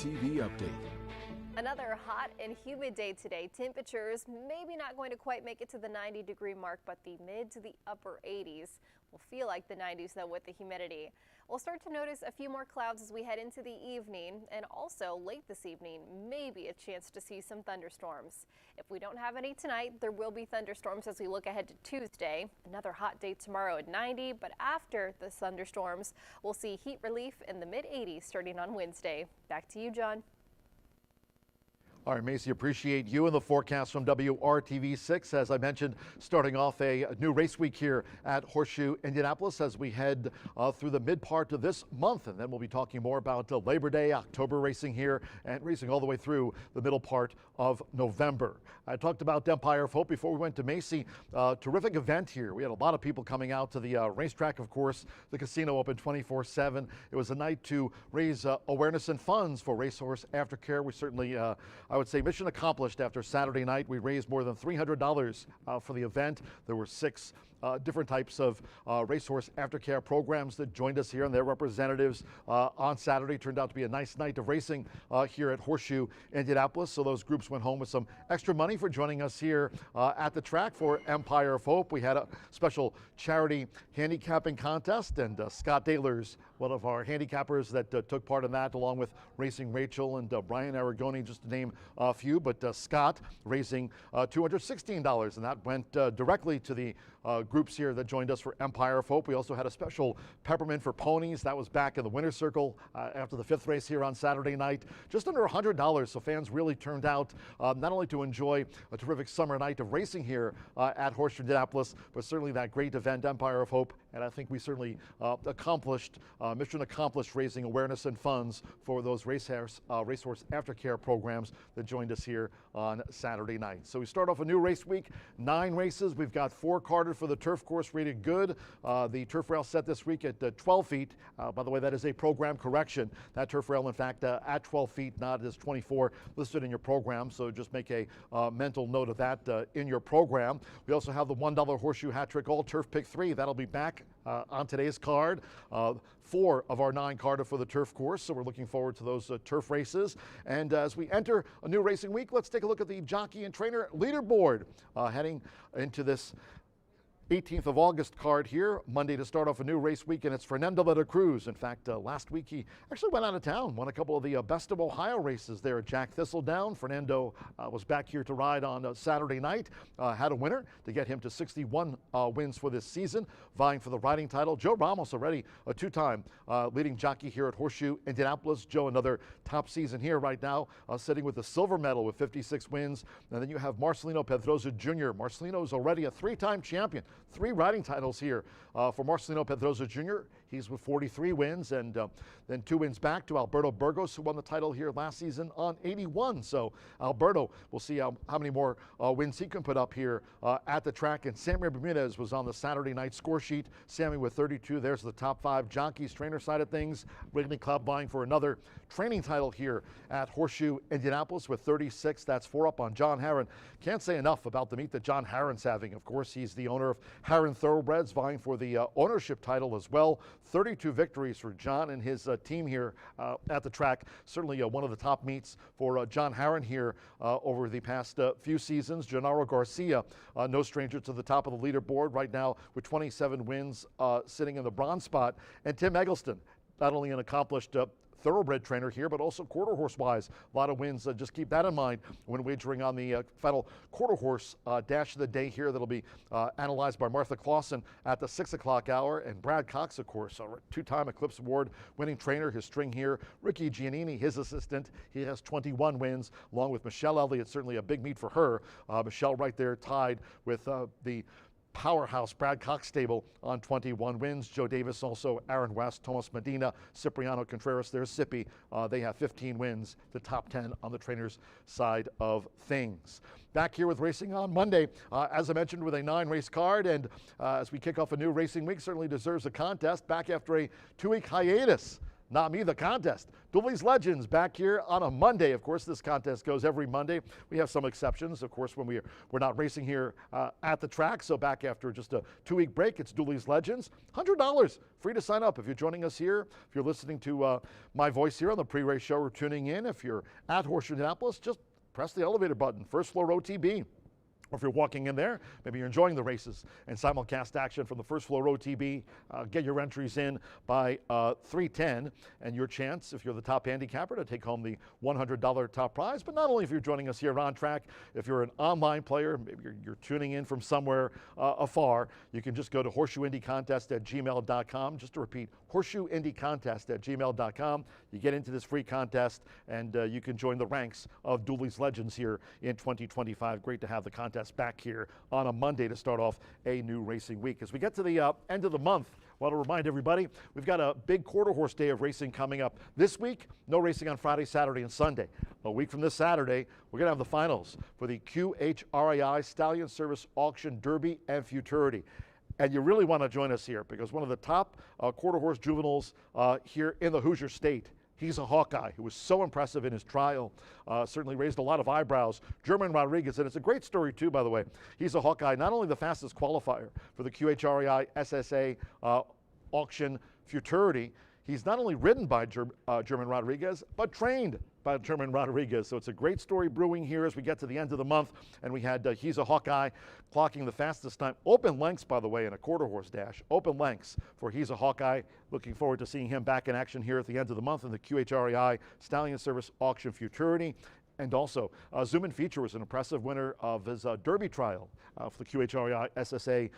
TV update. Another hot and humid day today. Temperatures maybe not going to quite make it to the 90-degree mark, but the mid to the upper 80s will feel like the 90s though with the humidity. We'll start to notice a few more clouds as we head into the evening, and also late this evening, maybe a chance to see some thunderstorms. If we don't have any tonight, there will be thunderstorms as we look ahead to Tuesday. Another hot day tomorrow at 90, but after the thunderstorms, we'll see heat relief in the mid 80s starting on Wednesday. Back to you, John. All right, Macy, appreciate you and the forecast from WRTV6. As I mentioned, starting off a new race week here at Horseshoe Indianapolis as we head through the mid part of this month. And then we'll be talking more about Labor Day, October racing here, and racing all the way through the middle part of November. I talked about Empire of Hope before we went to Macy. Terrific event here. We had a lot of people coming out to the racetrack, of course. The casino open 24/7. It was a night to raise awareness and funds for Racehorse Aftercare. We certainly I would say mission accomplished after Saturday night. We raised more than $300 for the event. There were 6 different types of Racehorse Aftercare programs that joined us here, and their representatives on Saturday. Turned out to be a nice night of racing here at Horseshoe Indianapolis. So those groups went home with some extra money for joining us here at the track for Empire of Hope. We had a special charity handicapping contest, and Scott Dahlers, one of our handicappers that took part in that, along with Racing Rachel and Brian Aragoni, just to name a few. But Scott raising $216, and that went directly to the groups here that joined us for Empire of Hope. We also had a special peppermint for ponies. That was back in the winner's circle after the 5th race here on Saturday night. Just under $100, so fans really turned out not only to enjoy a terrific summer night of racing here at Horseshoe Indianapolis, but certainly that great event, Empire of Hope. And I think we certainly mission accomplished, raising awareness and funds for those racehorse aftercare programs that joined us here on Saturday night. So we start off a new race week, 9 races. We've got 4 carded for the turf course, rated good. The turf rail set this week at 12 feet. By the way, that is a program correction. That turf rail, in fact, at 12 feet, not as 24 listed in your program. So just make a mental note of that in your program. We also have the $1 Horseshoe Hat Trick All Turf Pick 3. That'll be back on today's card. 4 of our 9 carded for the turf course, so we're looking forward to those turf races. And as we enter a new racing week, let's take a look at the jockey and trainer leaderboard heading into this 18th of August card here, Monday to start off a new race week, and it's Fernando de la Cruz. In fact, last week he actually went out of town, won a couple of the Best of Ohio races there at Jack Thistledown. Fernando was back here to ride on Saturday night, had a winner to get him to 61 wins for this season, vying for the riding title. Joe Ramos, already a 2-time leading jockey here at Horseshoe Indianapolis. Joe, another top season here right now, sitting with the silver medal with 56 wins. And then you have Marcelino Pedroza Jr. Marcelino is already a 3-time champion. 3 riding titles here for Marcelino Pedroza Jr. He's with 43 wins, and then 2 wins back to Alberto Burgos, who won the title here last season on 81. So Alberto, we'll see how many more wins he can put up here at the track. And Sammy Bermudez was on the Saturday night score sheet. Sammy with 32. There's the top 5 jockeys, trainer side of things. Wrigley Club vying for another training title here at Horseshoe Indianapolis with 36. That's 4 up on John Herron. Can't say enough about the meet that John Herron's having. Of course, he's the owner of Herron Thoroughbreds, vying for the ownership title as well. 32 victories for John and his team here at the track. Certainly one of the top meets for John Herron here over the past few seasons. Gennaro Garcia, no stranger to the top of the leaderboard right now with 27 wins, sitting in the bronze spot. And Tim Eggleston, not only an accomplished thoroughbred trainer here, but also quarter horse wise. A lot of wins. Just keep that in mind when wagering on the final quarter horse dash of the day here. That'll be analyzed by Martha Clausen at the 6 o'clock hour. And Brad Cox, of course, a 2-time Eclipse Award winning trainer. His string here, Ricky Giannini, his assistant. He has 21 wins, along with Michelle Elliott. Certainly a big meet for her. Michelle right there tied with the powerhouse Brad Cox stable on 21 wins. Joe Davis, also Aaron West, Thomas Medina, Cipriano Contreras. There's Sippy. They have 15 wins, the top 10 on the trainers' side of things. Back here with racing on Monday, as I mentioned, with a 9-race card, and as we kick off a new racing week, certainly deserves a contest. Back after a 2-week hiatus. not me, the contest. Douly's Legends back here on a Monday. Of course, this contest goes every Monday. We have some exceptions, of course, when we're not racing here at the track. So back after just a 2-week break, it's Douly's Legends. $100 free to sign up if you're joining us here. If you're listening to my voice here on the pre-race show or tuning in, if you're at Horseshoe Indianapolis, just press the elevator button, first floor OTB. Or if you're walking in there, maybe you're enjoying the races and simulcast action from the first floor OTB. Get your entries in by 3:10, and your chance, if you're the top handicapper, to take home the $100 top prize. But not only if you're joining us here on track, if you're an online player, maybe you're tuning in from somewhere afar, you can just go to horseshoeindycontest@gmail.com. Just to repeat, horseshoeindycontest@gmail.com. You get into this free contest, and you can join the ranks of Douly's Legends here in 2025. Great to have the contest back here on a Monday to start off a new racing week. As we get to the end of the month, I want to remind everybody, we've got a big quarter horse day of racing coming up this week. No racing on Friday, Saturday, and Sunday. A week from this Saturday, we're going to have the finals for the QHRAI Stallion Service Auction Derby and Futurity. And you really want to join us here because one of the top quarter horse juveniles here in the Hoosier State, he's a Hawkeye who was so impressive in his trial, certainly raised a lot of eyebrows. German Rodriguez, and it's a great story too, by the way. He's a Hawkeye, not only the fastest qualifier for the QHRAI SSA auction Futurity, he's not only ridden by German Rodriguez, but trained by German Rodriguez. So it's a great story brewing here as we get to the end of the month. And we had He's a Hawkeye clocking the fastest time. Open lengths, by the way, in a quarter horse dash. Open lengths for He's a Hawkeye. Looking forward to seeing him back in action here at the end of the month in the QHRAI Stallion Service Auction Futurity. And also, Zuman Feature was an impressive winner of his Derby trial for the QHRAI SSA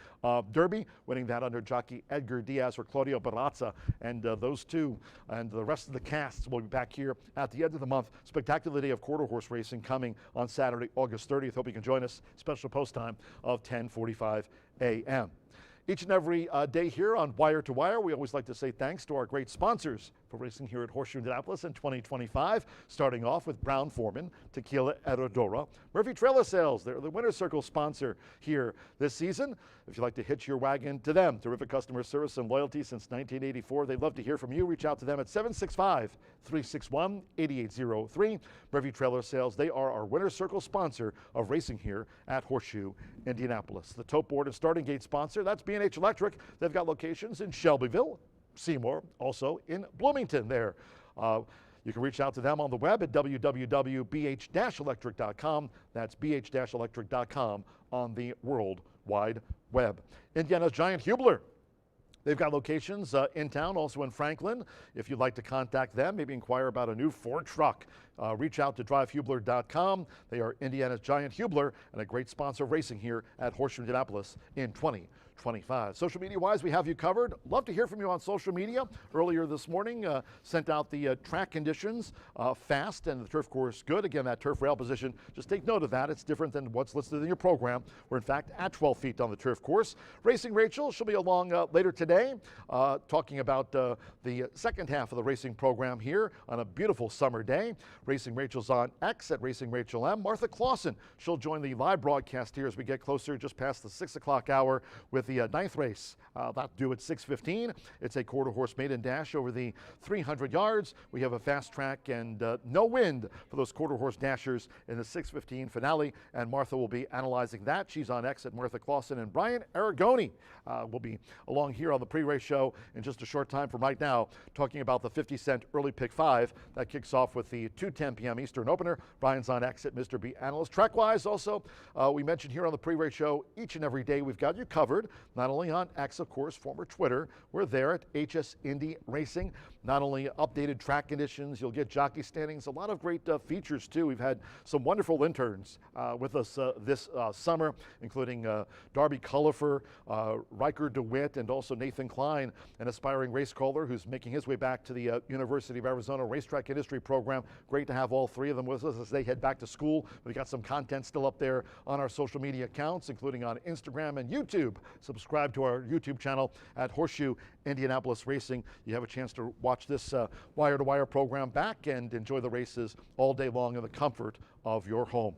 Derby, winning that under jockey Edgar Diaz or Claudio Barazza. And those two and the rest of the casts will be back here at the end of the month. Spectacular day of quarter horse racing coming on Saturday, August 30th. Hope you can join us. Special post time of 10:45 a.m. Each and every day here on Wire to Wire, we always like to say thanks to our great sponsors for racing here at Horseshoe Indianapolis in 2025, starting off with Brown-Forman, Tequila Herradura, Murphy Trailer Sales. They're the Winner's Circle sponsor here this season. If you'd like to hitch your wagon to them, terrific customer service and loyalty since 1984. They'd love to hear from you. Reach out to them at 765-361-8803. Murphy Trailer Sales, they are our Winner's Circle sponsor of racing here at Horseshoe Indianapolis. The tote board and starting gate sponsor, that's B&H Electric. They've got locations in Shelbyville, Seymour, also in Bloomington there. You can reach out to them on the web at www.bh-electric.com. That's bh-electric.com on the World Wide Web. Indiana's Giant Hubler. They've got locations in town, also in Franklin. If you'd like to contact them, maybe inquire about a new Ford truck, reach out to drivehubler.com. They are Indiana's Giant Hubler and a great sponsor of racing here at Horseshoe Indianapolis in 2025. Social media-wise, we have you covered. Love to hear from you on social media. Earlier this morning, sent out the track conditions, fast and the turf course good. Again, that turf rail position, just take note of that. It's different than what's listed in your program. We're in fact at 12 feet on the turf course. Racing Rachel, she'll be along later today, talking about the second half of the racing program here on a beautiful summer day. Racing Rachel's on X at Racing Rachel M. Martha Clausen, she'll join the live broadcast here as we get closer just past the 6 o'clock hour with the ninth race. That'll do at 6:15. It's a quarter horse maiden dash over the 300 yards. We have a fast track and no wind for those quarter horse dashers in the 6:15 finale, and Martha will be analyzing that. She's on X at Martha Clausen, and Brian Aragoni will be along here on the pre-race show in just a short time from right now, talking about the 50-cent early pick 5 that kicks off with the 2:10 p.m. Eastern opener. Brian's on X at Mr. B Analyst. Track-wise also, we mentioned here on the pre-race show, each and every day we've got you covered, not only on X, of course, former Twitter. We're there at HS Indy Racing. Not only updated track conditions, you'll get jockey standings, a lot of great features too. We've had some wonderful interns with us this summer, including Darby Cullifer, Riker DeWitt, and also Nathan Klein, an aspiring race caller who's making his way back to the University of Arizona Racetrack Industry Program. Great to have all three of them with us as they head back to school. We've got some content still up there on our social media accounts, including on Instagram and YouTube. Subscribe to our YouTube channel at Horseshoe Indianapolis Racing. You have a chance to watch this wire-to-wire program back and enjoy the races all day long in the comfort of your home.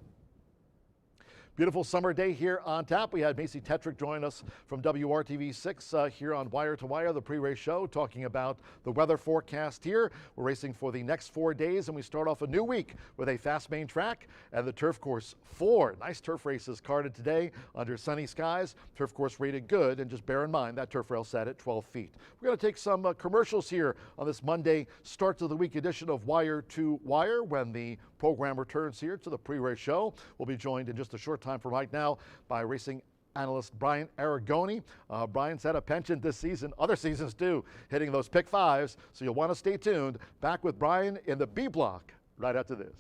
Beautiful summer day here on tap. We had Macy Tetrick join us from WRTV6 here on Wire to Wire, the pre-race show, talking about the weather forecast here. We're racing for the next 4 days, and we start off a new week with a fast main track and the turf course. 4 nice turf races carded today under sunny skies. Turf course rated good, and just bear in mind that turf rail set at 12 feet. We're going to take some commercials here on this Monday start to the week edition of Wire to Wire. When the program returns here to the pre-race show, we'll be joined in just a short time from right now by racing analyst Brian Aragoni. Brian's had a penchant this season, other seasons too, hitting those pick fives, so you'll want to stay tuned. Back with Brian in the B block right after this.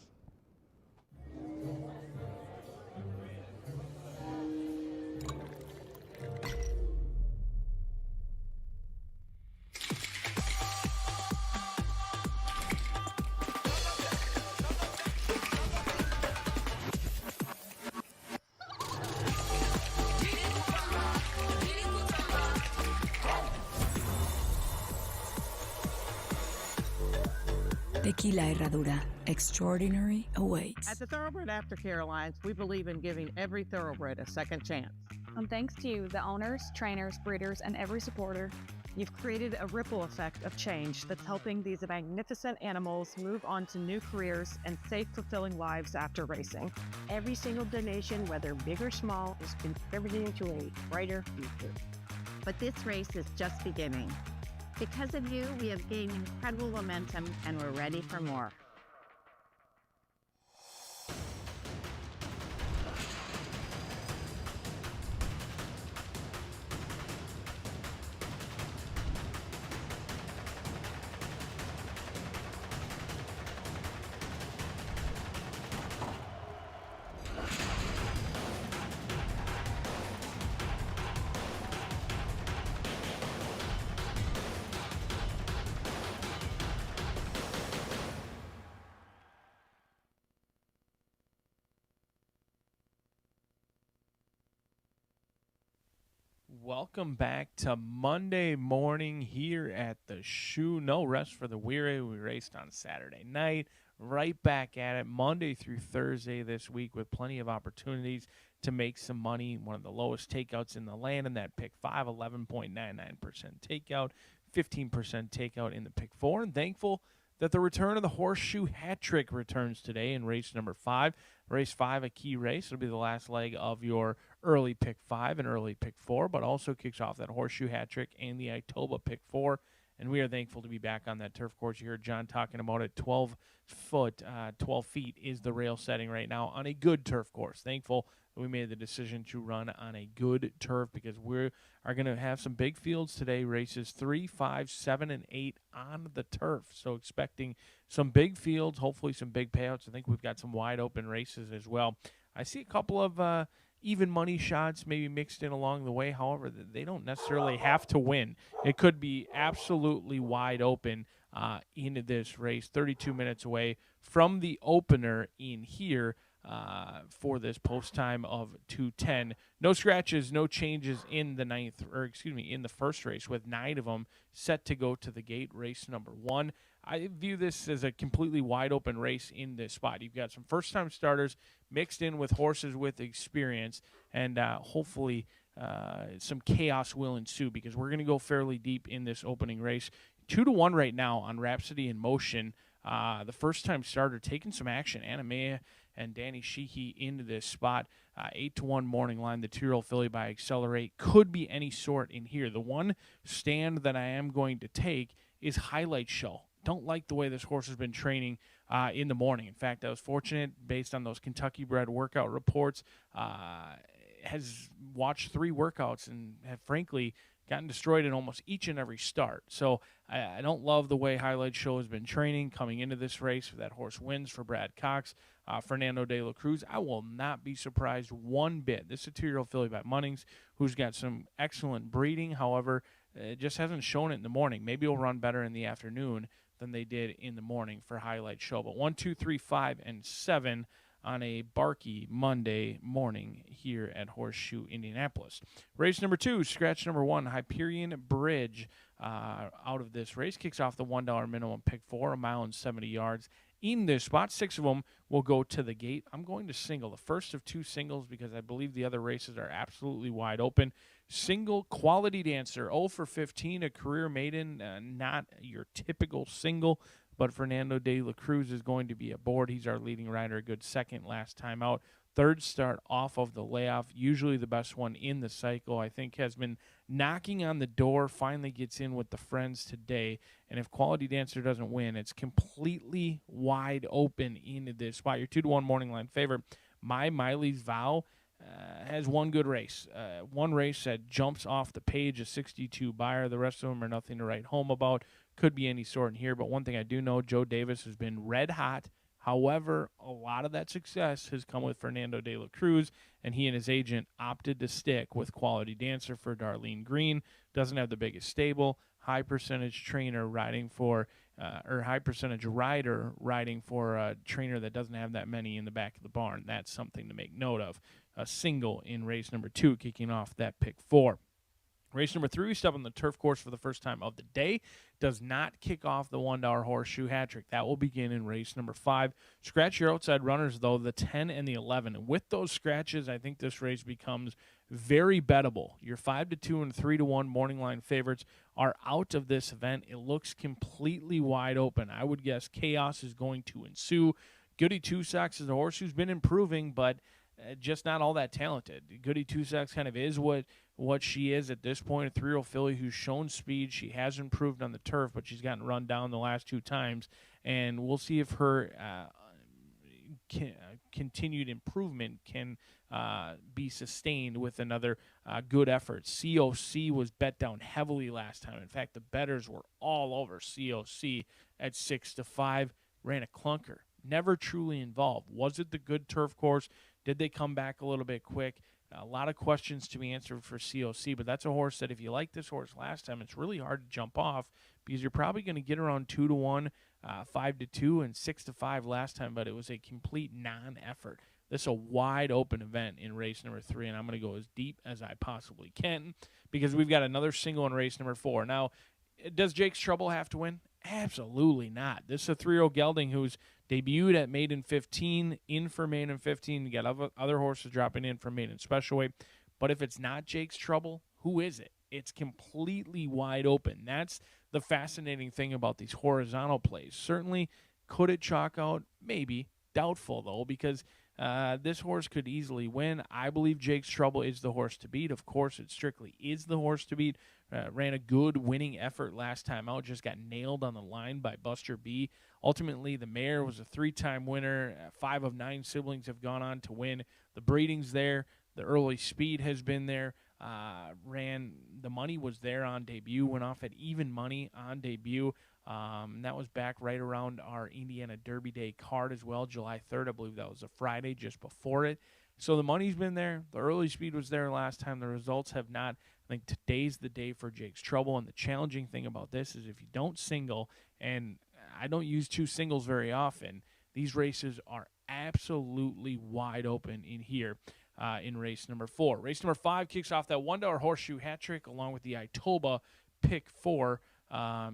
Tequila Herradura. Extraordinary awaits. At the Thoroughbred Aftercare Alliance, we believe in giving every thoroughbred a second chance. And thanks to you, the owners, trainers, breeders, and every supporter, You've created a ripple effect of change that's helping these magnificent animals move on to new careers and safe, fulfilling lives after racing. Every single donation, whether big or small, is contributing to a brighter future. But this race is just beginning. Because of you, we have gained incredible momentum and we're ready for more. Welcome back to Monday morning here at the Shoe. No rest for the weary. We raced on Saturday night. Right back at it Monday through Thursday this week with plenty of opportunities to make some money. One of the lowest takeouts in the land in that pick 5, 11.99% takeout, 15% takeout in the pick 4. And thankful that the return of the Horseshoe hat trick returns today in race number 5. Race 5, a key race. It'll be the last leg of your early pick 5 and early pick 4, but also kicks off that Horseshoe hat trick and the Itoba pick 4. And we are thankful to be back on that turf course. You heard John talking about it. 12 feet is the rail setting right now on a good turf course. Thankful that we made the decision to run on a good turf because we are going to have some big fields today. Races 3, 5, 7, and 8 on the turf. So expecting some big fields, hopefully some big payouts. I think we've got some wide open races as well. I see a couple of even money shots maybe mixed in along the way. However, they don't necessarily have to win. It could be absolutely wide open into this race. 32 minutes away from the opener in here for this post time of 2:10. No scratches, no changes in the in the first race, with 9 of them set to go to the gate. Race number 1. I view this as a completely wide open race in this spot. You've got some first-time starters mixed in with horses with experience, and hopefully some chaos will ensue because we're going to go fairly deep in this opening race. 2-1 right now on Rhapsody in Motion. The first-time starter taking some action. Anna and Danny Sheehy into this spot. 8-1 morning line. The 2-year-old filly by Accelerate could be any sort in here. The one stand that I am going to take is Highlight Show. Don't like the way this horse has been training in the morning. In fact, I was fortunate, based on those Kentucky-bred workout reports, has watched 3 workouts and have, frankly, gotten destroyed in almost each and every start. So I don't love the way Highlight Show has been training coming into this race. That horse wins for Brad Cox, Fernando de la Cruz. I will not be surprised one bit. This is a 2-year-old filly by Munnings who's got some excellent breeding. However, it just hasn't shown it in the morning. Maybe it'll run better in the afternoon than they did in the morning for Highlight Show. But 1, 2, 3, 5, and 7 on a barky Monday morning here at Horseshoe Indianapolis. Race number 2, scratch number 1, Hyperion Bridge out of this race. Kicks off the $1 minimum pick 4, 1 mile and 70 yards, in this spot. 6 of them will go to the gate. I'm going to single, the first of 2 singles, because I believe the other races are absolutely wide open. Single, Quality Dancer, 0 for 15, a career maiden, not your typical single, but Fernando de la Cruz is going to be aboard. He's our leading rider, a good second last time out. Third start off of the layoff, usually the best one in the cycle. I think has been knocking on the door, finally gets in with the friends today. And if Quality Dancer doesn't win, it's completely wide open into this spot. Your 2-1 morning line favorite, My Miley's Vow, has one good race. One race that jumps off the page, a 62 buyer. The rest of them are nothing to write home about. Could be any sort in here, but one thing I do know, Joe Davis has been red hot. However, a lot of that success has come with Fernando de la Cruz, and he and his agent opted to stick with Quality Dancer for Darlene Green. Doesn't have the biggest stable, high percentage trainer riding for, or high percentage rider riding for a trainer that doesn't have that many in the back of the barn. That's something to make note of. A single in race number 2, kicking off that pick 4. Race number 3, we step on the turf course for the first time of the day. Does not kick off the $1 horseshoe hat trick. That will begin in race number 5. Scratch your outside runners, though, the 10 and the 11. And with those scratches, I think this race becomes very bettable. Your 5-2 and 3-1 morning line favorites are out of this event. It looks completely wide open. I would guess chaos is going to ensue. Goody Two Socks is a horse who's been improving, but just not all that talented. Goody Two Socks kind of is what she is at this point, a 3-year-old filly who's shown speed. She has improved on the turf, but she's gotten run down the last 2 times, and we'll see if her continued improvement can be sustained with another good effort. COC was bet down heavily last time. In fact, the bettors were all over COC at 6-5, ran a clunker. Never truly involved. Was it the good turf course? Did they come back a little bit quick? A lot of questions to be answered for COC, but that's a horse that if you like this horse last time, it's really hard to jump off because you're probably going to get around 2-1, 5-2, and 6-5 last time, but it was a complete non-effort. This is a wide open event in race number 3, and I'm going to go as deep as I possibly can because we've got another single in race number 4. Now, does Jake's Trouble have to win? Absolutely not. This is a 3-year-old gelding who's debuted at maiden 15, in for maiden 15. You got other horses dropping in for maiden special weight. But if it's not Jake's Trouble, who is it? It's completely wide open. That's the fascinating thing about these horizontal plays. Certainly, could it chalk out? Maybe. Doubtful, though, because this horse could easily win. I believe Jake's Trouble is the horse to beat. Of course, it strictly is the horse to beat. Ran a good winning effort last time out. Just got nailed on the line by Buster B. Ultimately, the mare was a 3-time winner. 5 of 9 siblings have gone on to win. The breeding's there. The early speed has been there. The money was there on debut. Went off at even money on debut. That was back right around our Indiana Derby Day card as well, July 3rd. I believe that was a Friday just before it. So the money's been there. The early speed was there last time. The results have not. I think today's the day for Jake's Trouble. And the challenging thing about this is if you don't single, and I don't use 2 singles very often, these races are absolutely wide open in here in race number 4. Race number 5 kicks off that $1 horseshoe hat trick along with the Itoba pick 4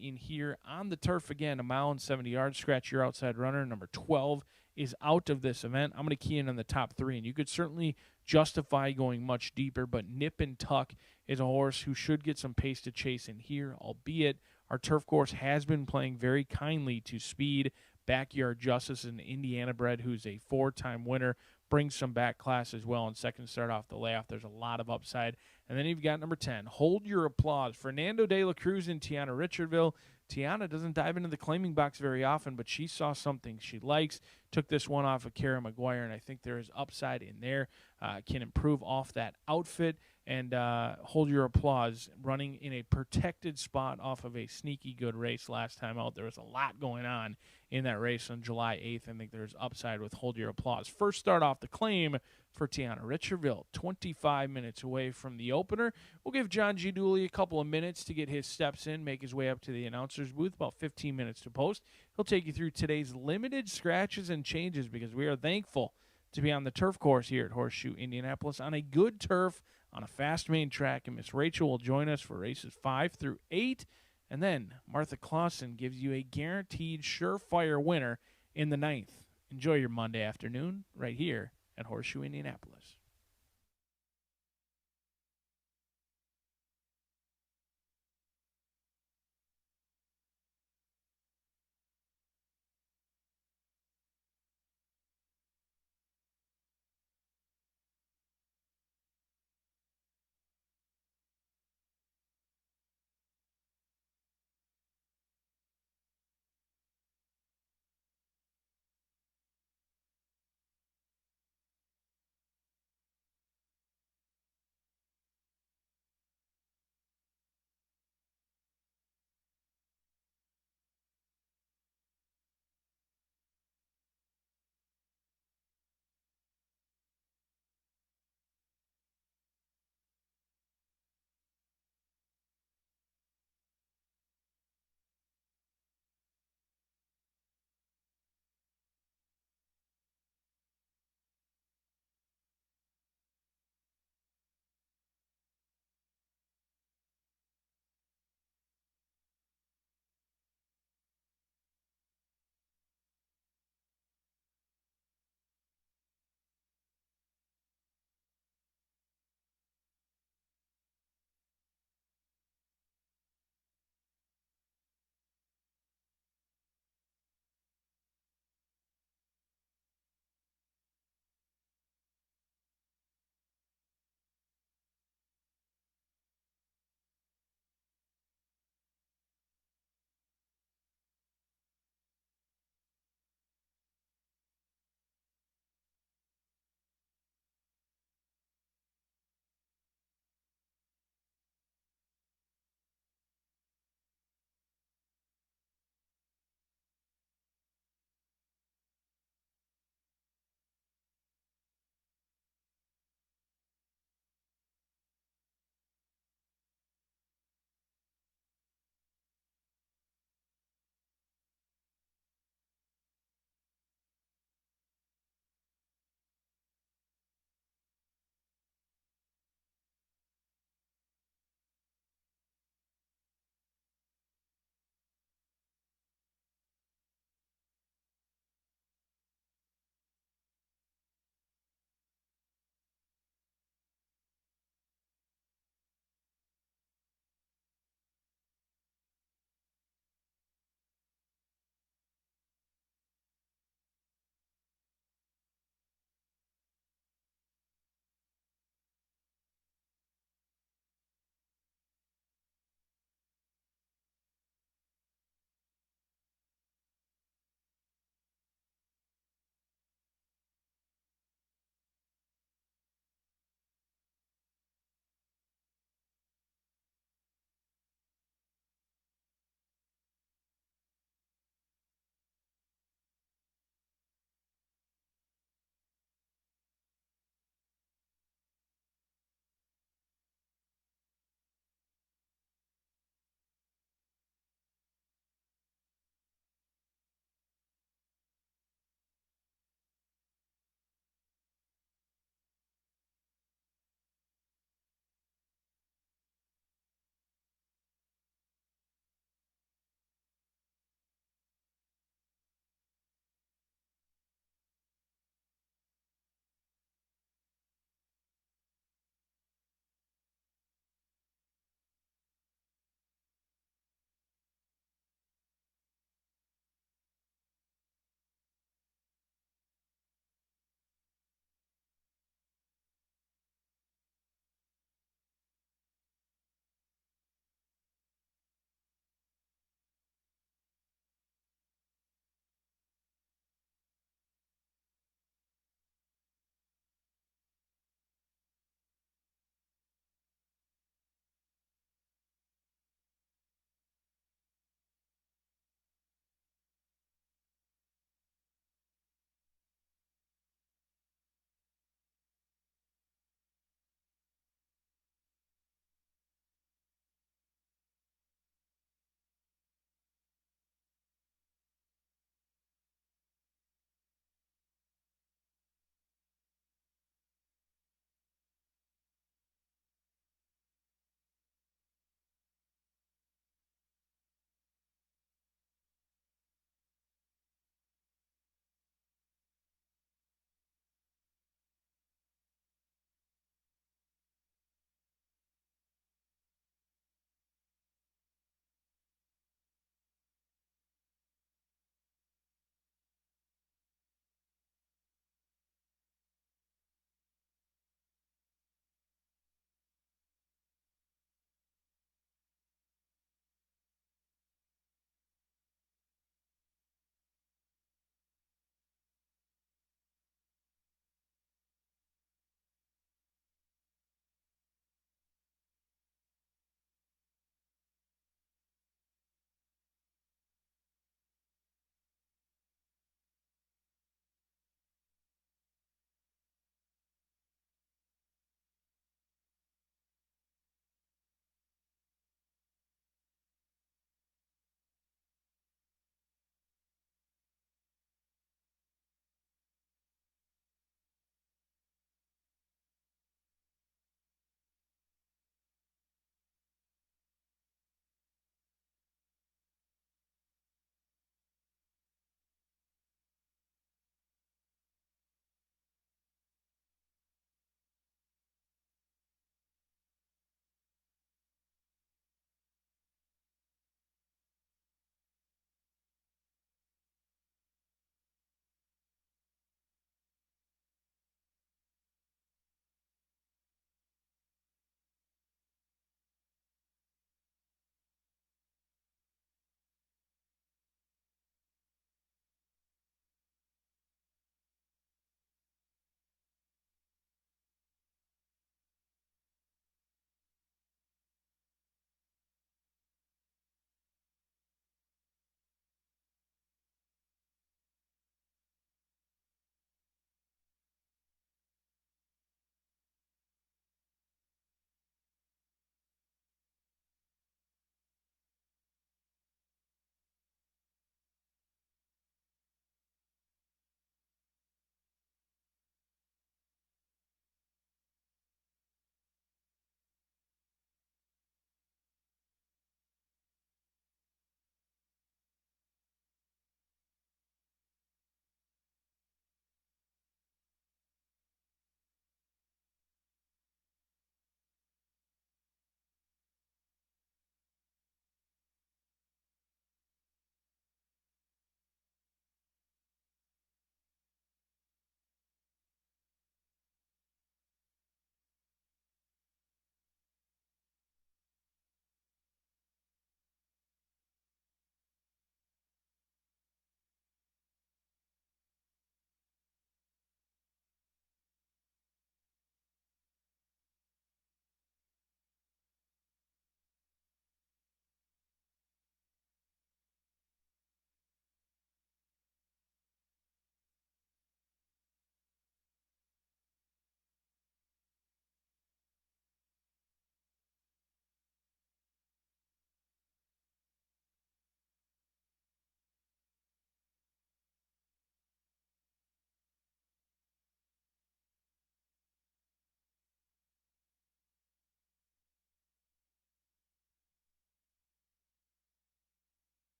in here on the turf again, 1 mile and 70 yards. Scratch your outside runner. Number 12 is out of this event. I'm going to key in on the top 3, and you could certainly justify going much deeper, but Nip and Tuck is a horse who should get some pace to chase in here, albeit our turf course has been playing very kindly to speed. Backyard Justice, an Indiana bred who's a 4-time winner, brings some back class as well. And second start off the layoff, there's a lot of upside. And then you've got number 10, Hold Your Applause. Fernando de la Cruz and Tiana Richardville. Tiana doesn't dive into the claiming box very often, but she saw something she likes. Took this one off of Kara McGuire, and I think there is upside in there. Can improve off that outfit. And Hold Your Applause, running in a protected spot off of a sneaky good race last time out. There was a lot going on in that race on July 8th. I think there's upside with Hold Your Applause. First start off the claim for Tiana Richardville, 25 minutes away from the opener. We'll give John G. Douly a couple of minutes to get his steps in, make his way up to the announcer's booth, about 15 minutes to post. He'll take you through today's limited scratches and changes because we are thankful to be on the turf course here at Horseshoe Indianapolis on a good turf on a fast main track. And Miss Rachel will join us for races 5 through 8. And then Martha Clausen gives you a guaranteed surefire winner in the 9th. Enjoy your Monday afternoon right here at Horseshoe, Indianapolis.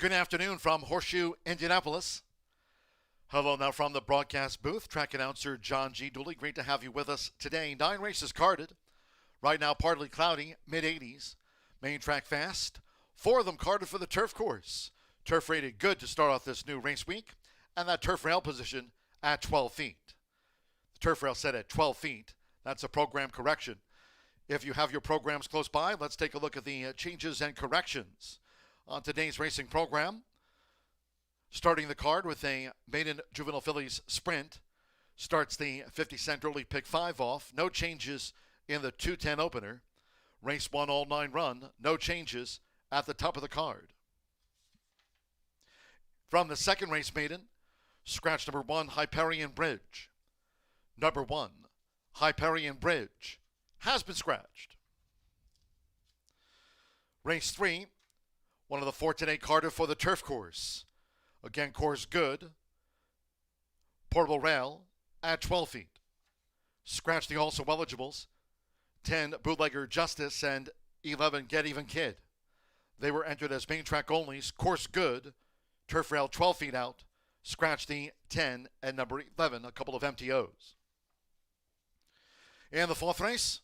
Good afternoon from Horseshoe Indianapolis. Hello now from the broadcast booth. Track announcer John G. Douly. Great to have you with us today. 9 races carded. Right now partly cloudy, mid-80s. Main track fast. 4 of them carded for the turf course. Turf rated good to start off this new race week. And that turf rail position at 12 feet. The turf rail set at 12 feet. That's a program correction. If you have your programs close by, let's take a look at the changes and corrections on today's racing program. Starting the card with a maiden juvenile fillies sprint. Starts the 50-cent early pick 5 off. No changes in the 210 opener. Race 1 all 9 run. No changes at the top of the card. From the second race maiden, scratch number 1, Hyperion Bridge. Number 1, Hyperion Bridge has been scratched. Race 3, one of the 4 today carded for the turf course. Again, course good. Portable rail at 12 feet. Scratch the also eligibles. 10, Bootlegger Justice, and 11, Get Even Kid. They were entered as main track onlys. Course good. Turf rail 12 feet out. Scratch the 10 and number 11, a couple of MTOs. In the 4th race,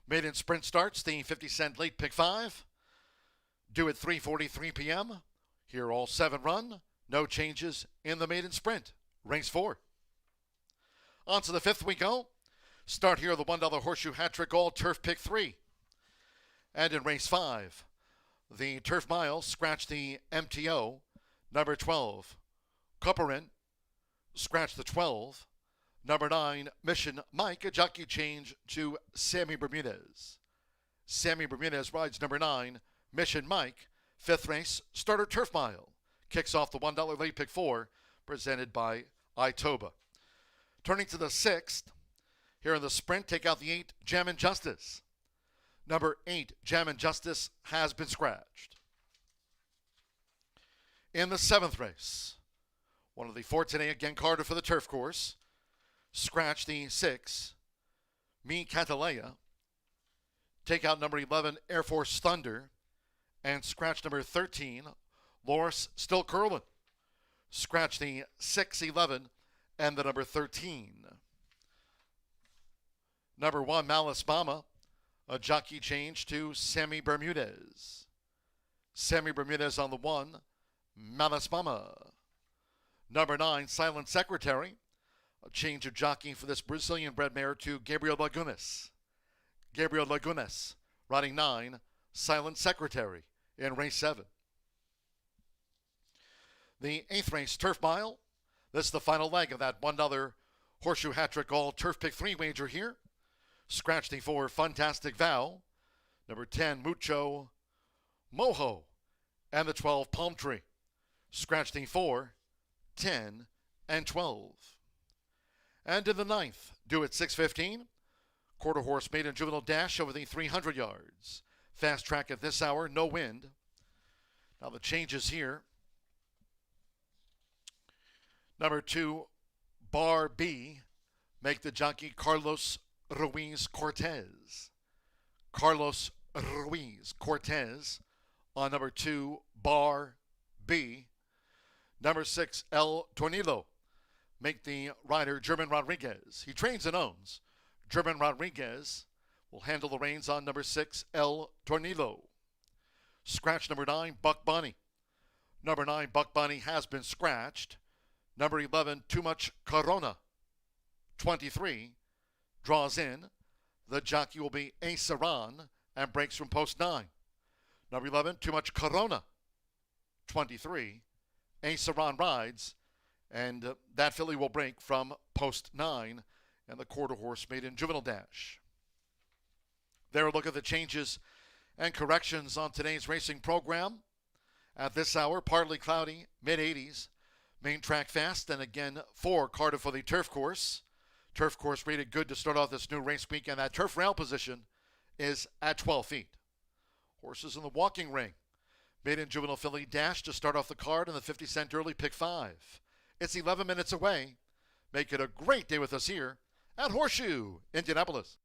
maiden sprint starts the 50-cent late pick 5. Due at 3:43 p.m. Here all 7 run. No changes in the maiden sprint. Race 4. On to the 5th we go. Start here the $1 Horseshoe Hat Trick All Turf Pick 3. And in race 5, the Turf Mile scratch the MTO. Number 12, Cupperin, scratch the 12. Number 9, Mission Mike, a jockey change to Sammy Bermudez. Sammy Bermudez rides number 9, Mission Mike. 5th race, starter Turf Mile. Kicks off the $1 late pick 4, presented by Itoba. Turning to the 6th, here in the sprint, take out the 8, Jammin' Justice. Number 8, Jammin' Justice has been scratched. In the 7th race, one of the 4 today, again carded for the turf course. Scratch the 6, Me Catalea. Take out number 11, Air Force Thunder. And scratch number 13, Loris Still Curlin. Scratch the 6, 11, and the number 13. Number 1, Malice Mama. A jockey change to Sammy Bermudez. Sammy Bermudez on the 1. Malice Mama. Number 9, Silent Secretary. A change of jockey for this Brazilian bred mare to Gabriel Lagunas. Gabriel Lagunas riding 9, Silent Secretary in race 7. The 8th race, Turf Mile. This is the final leg of that $1 Horseshoe Hat Trick All Turf Pick 3 wager here. Scratch the 4, Fantastic Vow. Number 10, Mucho Mojo. And the 12, Palm Tree. Scratch the 4, 10, and 12. And in the 9th, due at 6:15, quarter horse maiden juvenile dash over the 300 yards. Fast track at this hour, no wind. Now the changes here. Number 2, Bar B, make the jockey Carlos Ruiz Cortez. Carlos Ruiz Cortez on number 2, Bar B. Number 6, El Tornillo. Make the rider German Rodriguez. He trains and owns. German Rodriguez will handle the reins on number 6, El Tornillo. Scratch number 9, Buck Bunny. Number 9, Buck Bunny has been scratched. Number 11, Too Much Corona. 23, draws in. The jockey will be A. Saran and breaks from post 9. Number 11, Too Much Corona. 23, A. Saran rides, and that filly will break from post 9 and the quarter horse maiden juvenile dash. There a look at the changes and corrections on today's racing program. At this hour, partly cloudy, mid-80s. Main track fast, and again, 4 carded for the turf course. Turf course rated good to start off this new race week, and that turf rail position is at 12 feet. Horses in the walking ring. Maiden juvenile filly dash to start off the card in the 50-cent early pick 5. It's 11 minutes away. Make it a great day with us here at Horseshoe Indianapolis.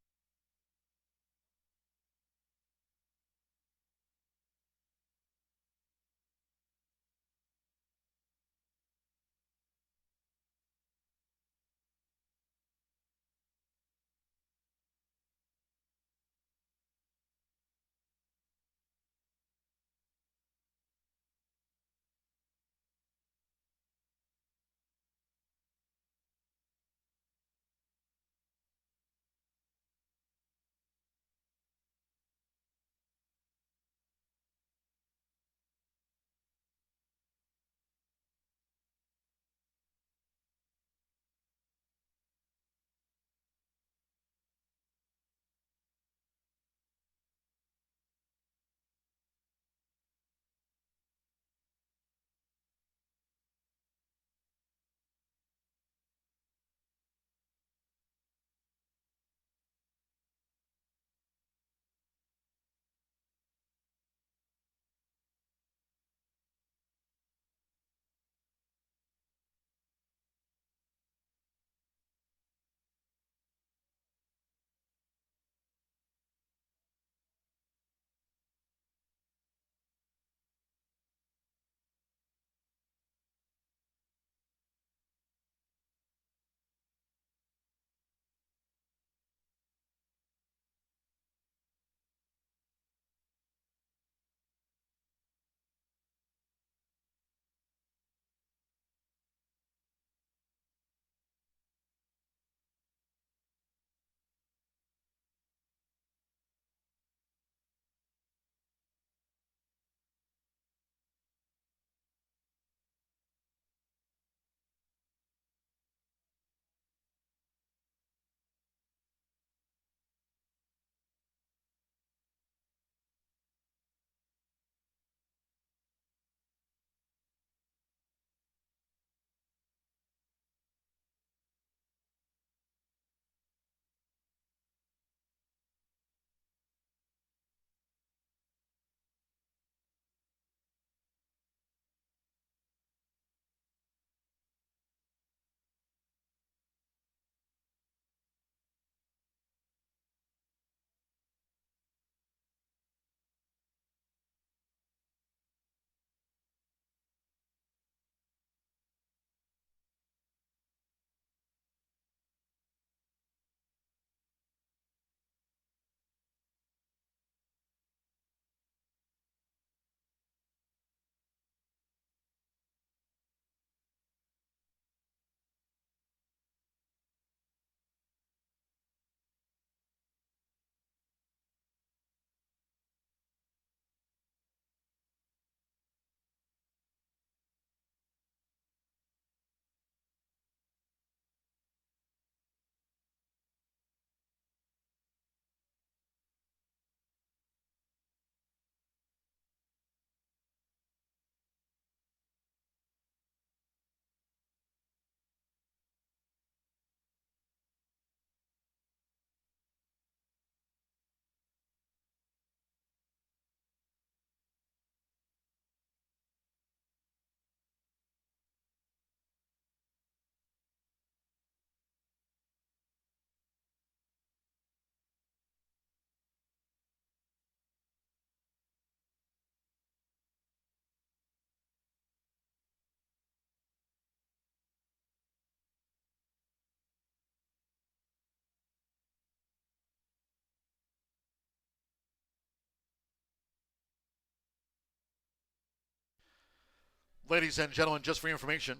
Ladies and gentlemen, just for your information,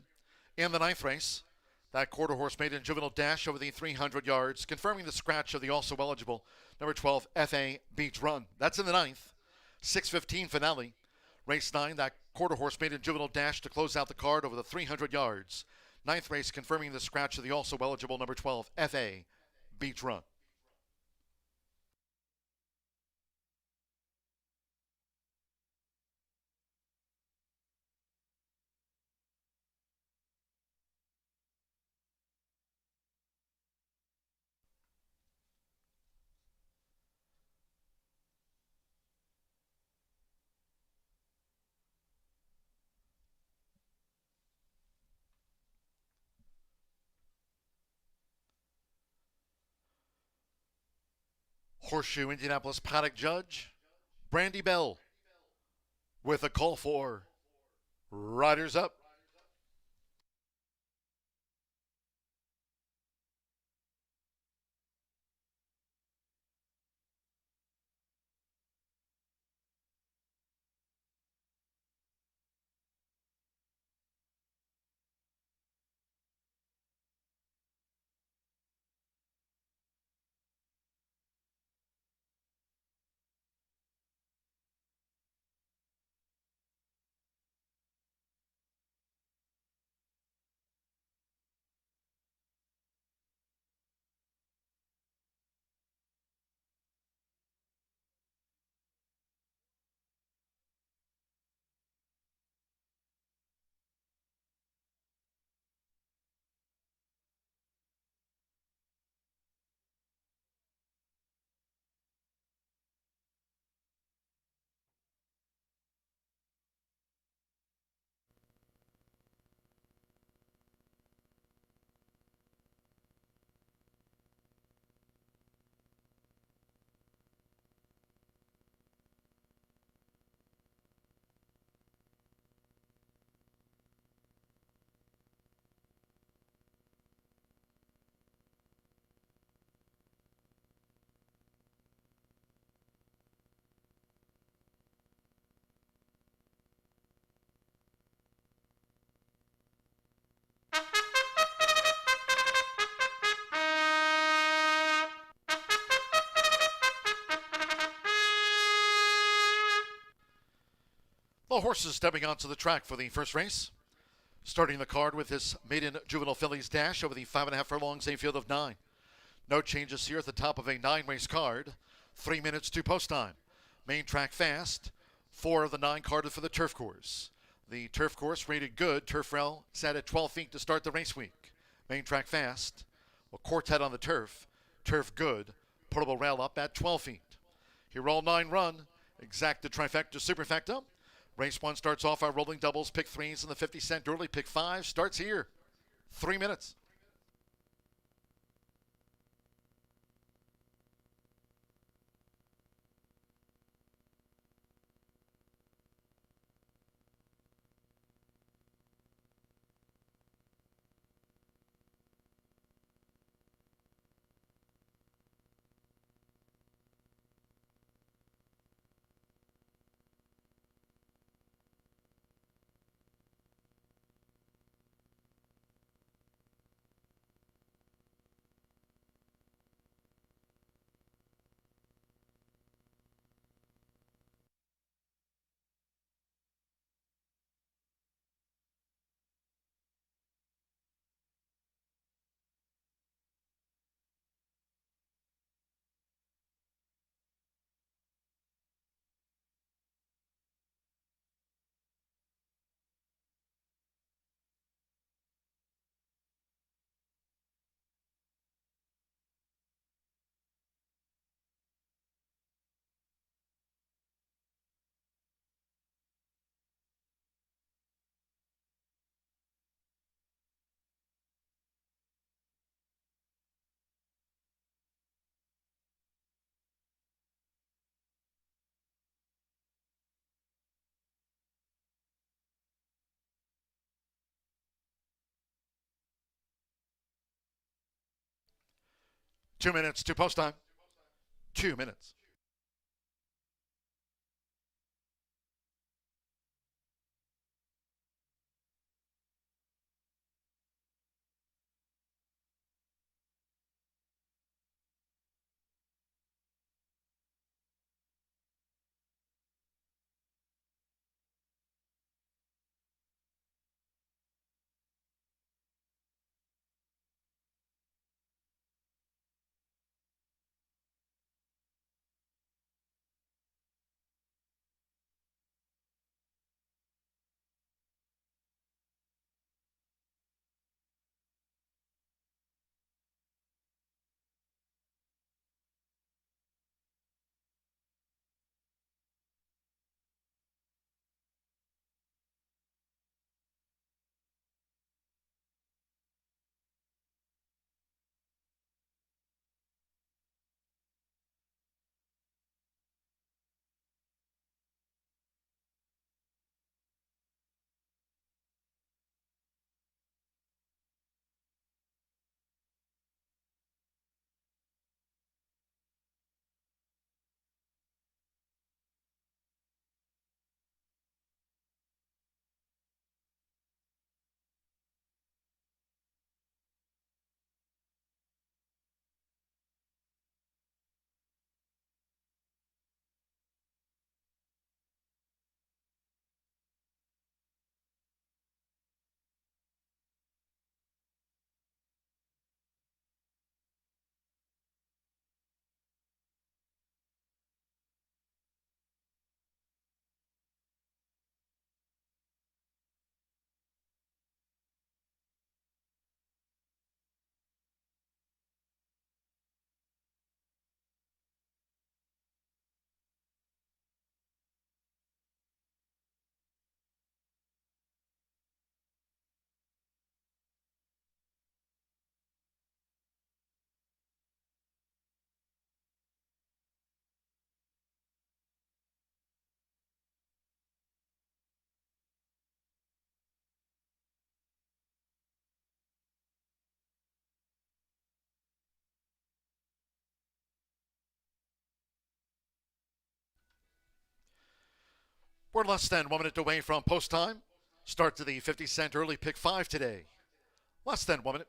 in the ninth race, that quarter horse maiden juvenile dash over the 300 yards, confirming the scratch of the also eligible number 12 FA Beach Run. That's in the ninth. 6:15 finale. Race 9, that quarter horse maiden juvenile dash to close out the card over the 300 yards. Ninth race confirming the scratch of the also eligible number 12 FA Beach Run. Horseshoe Indianapolis paddock judge Brandy Bell with a call for riders up. The horses stepping onto the track for the first race. Starting the card with this maiden juvenile fillies dash over the 5.5 furlongs, a field of 9. No changes here at the top of a 9-race card. 3 minutes to post time. Main track fast. 4 of the 9 carded for the turf course. The turf course rated good. Turf rail sat at 12 feet to start the race week. Main track fast. A quartet on the turf. Turf good. Portable rail up at 12 feet. Here all 9 run. Exacta, trifecta, superfecta. Race 1 starts off our rolling doubles, pick 3s in the 50-cent Douly. Pick 5 starts here. 3 minutes. Two minutes to post time. 2 minutes. We're less than 1 minute away from post time. Start to the 50-cent early pick 5 today. Less than 1 minute.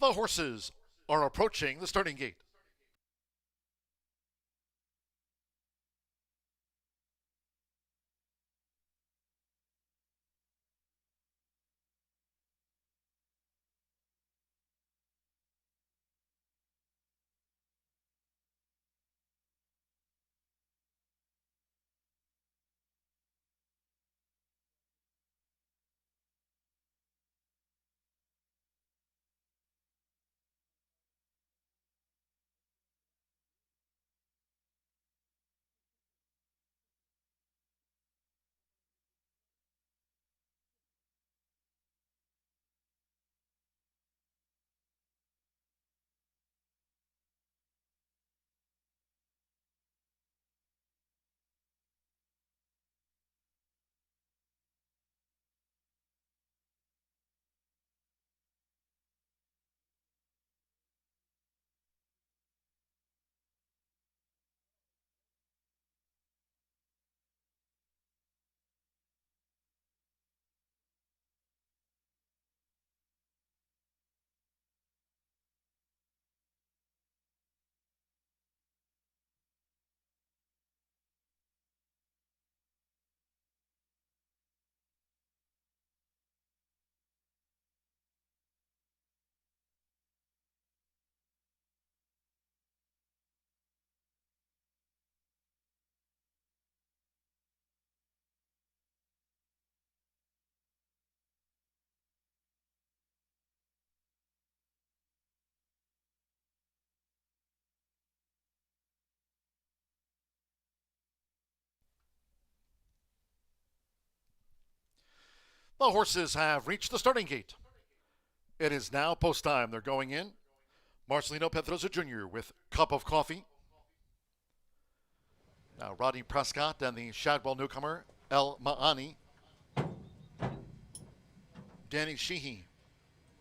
The horses are approaching the starting gate. The horses have reached the starting gate. It is now post time. They're going in. Marcelino Pedrosa Jr. with Cup of Coffee. Now Rodney Prescott and the Shadwell newcomer, El Ma'ani. Danny Sheehy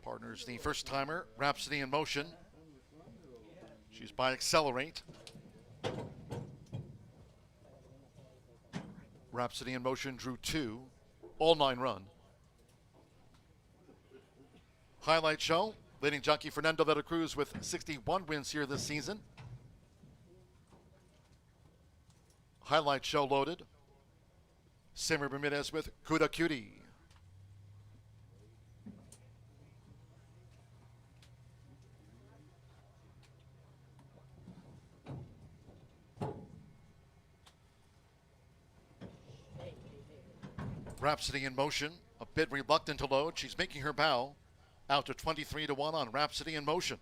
partners the first-timer, Rhapsody in Motion. She's by Accelerate. Rhapsody in Motion drew 2, all 9 run. Highlight Show, leading jockey Fernando Veracruz with 61 wins here this season. Highlight Show loaded. Simmer Bermudez with Kuda Cutie. Rhapsody in Motion, a bit reluctant to load. She's making her bow. Out to 23-1 on Rhapsody in Motion.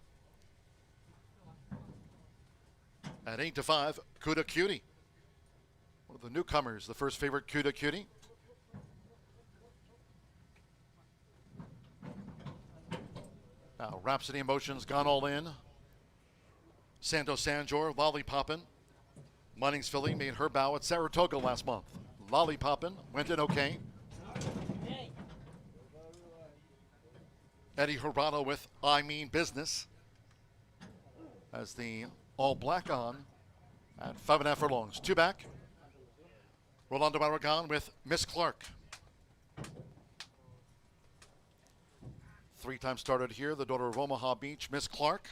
At 8-5, Kuda Cutie. One of the newcomers, the first favorite, Kuda Cutie. Now Rhapsody in Motion's gone all in. Santo Sanjor, Lollipoppin'. Munnings filly made her bow at Saratoga last month. Lollipoppin' went in okay. Eddie Hirano with I Mean Business as the all black on at 5.5 furlongs. 2 back. Rolando Aragon with Miss Clark. 3 times started here, the daughter of Omaha Beach, Miss Clark.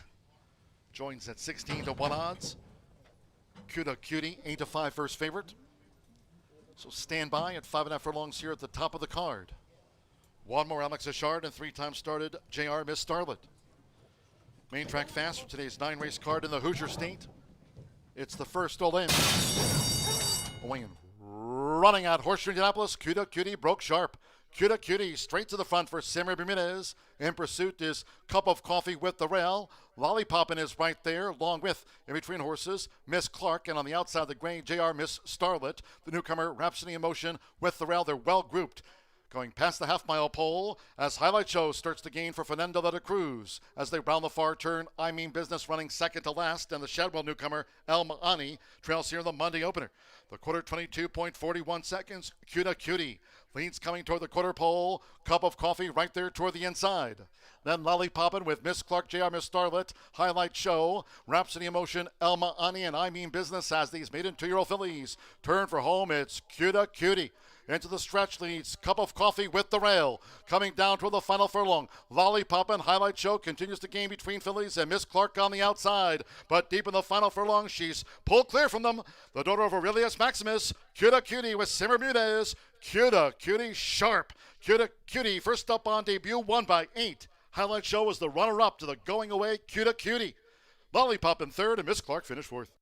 joins at 16 to 1 odds. Cuda Cutie, 8 to 5 first favorite. So stand by at 5.5 furlongs here at the top of the card. One more Alex Achard and 3 times started JR Miss Starlet. Main track fast for today's 9-race card in the Hoosier State. It's the first all in. Away and running out Horseshoe Indianapolis. Cuda Cutie broke sharp. Cuda Cutie straight to the front for Samuel Bermudez. In pursuit is Cup of Coffee with the rail. Lollipopin' is right there, along with, in between horses, Miss Clark, and on the outside of the gray, JR Miss Starlet. The newcomer, Rhapsody in Motion with the rail. They're well grouped. Going past the half-mile pole as Highlight Show starts to gain for Fernando de la Cruz. As they round the far turn, I Mean Business running second to last, and the Shadwell newcomer, El Maani, trails here in the Monday opener. The quarter, 22.41 seconds. Cuda Cutie leads coming toward the quarter pole. Cup of Coffee right there toward the inside. Then Lollipopin' with Miss Clark, JR Miss Starlet, Highlight Show, Rhapsody in Motion, El Maani, and I Mean Business as these maiden 2-year-old fillies turn for home. It's Cuda Cutie. Into the stretch leads Cup of Coffee with the rail. Coming down toward the final furlong. Lollipopin' Highlight Show continues to gain between fillies and Miss Clark on the outside. But deep in the final furlong, she's pulled clear from them. The daughter of Aurelius Maximus, Cuda Cutie with Simmer Bermudez. Cuda Cutie sharp. Cuda Cutie first up on debut, won by 8. Highlight Show was the runner-up to the going away Cuda Cutie. Lollipopin' third and Miss Clark finished fourth.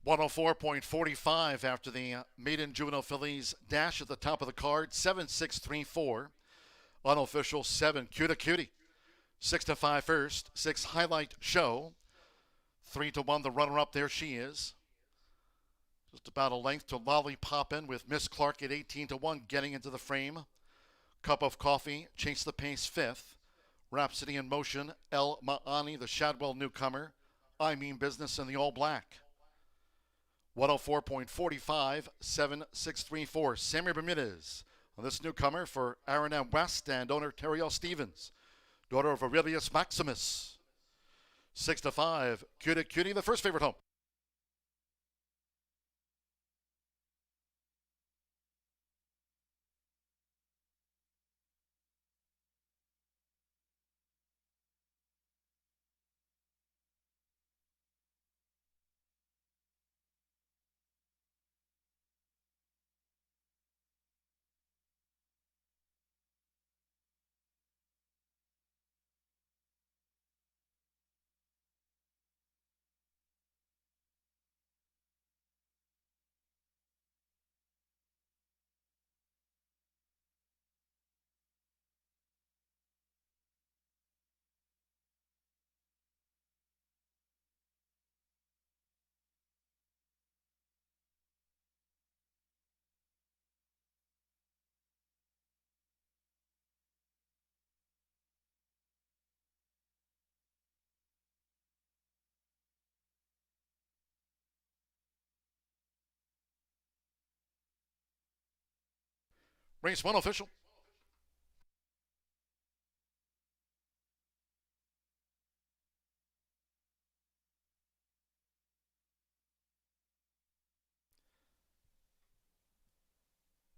.104.45 after the maiden juvenile fillies dash at the top of the card. 7-6-3-4. Unofficial 7. Cuda Cutie. 6 to 5 first. 6 Highlight Show. 3 to 1 the runner-up. There she is. Just about a length to Lollipopin' with Miss Clark at 18 to 1 getting into the frame. Cup of Coffee. Chase the Pace 5th. Rhapsody in Motion. El Maani, the Shadwell newcomer. I Mean Business in the all black. 104.45, 7-6-3-4. Samuel Bermudez on this newcomer for Aaron M. West and owner Terry L. Stevens, daughter of Aurelius Maximus. 6 to 5, Cuda Cutie, the first favorite home. Race 1 official.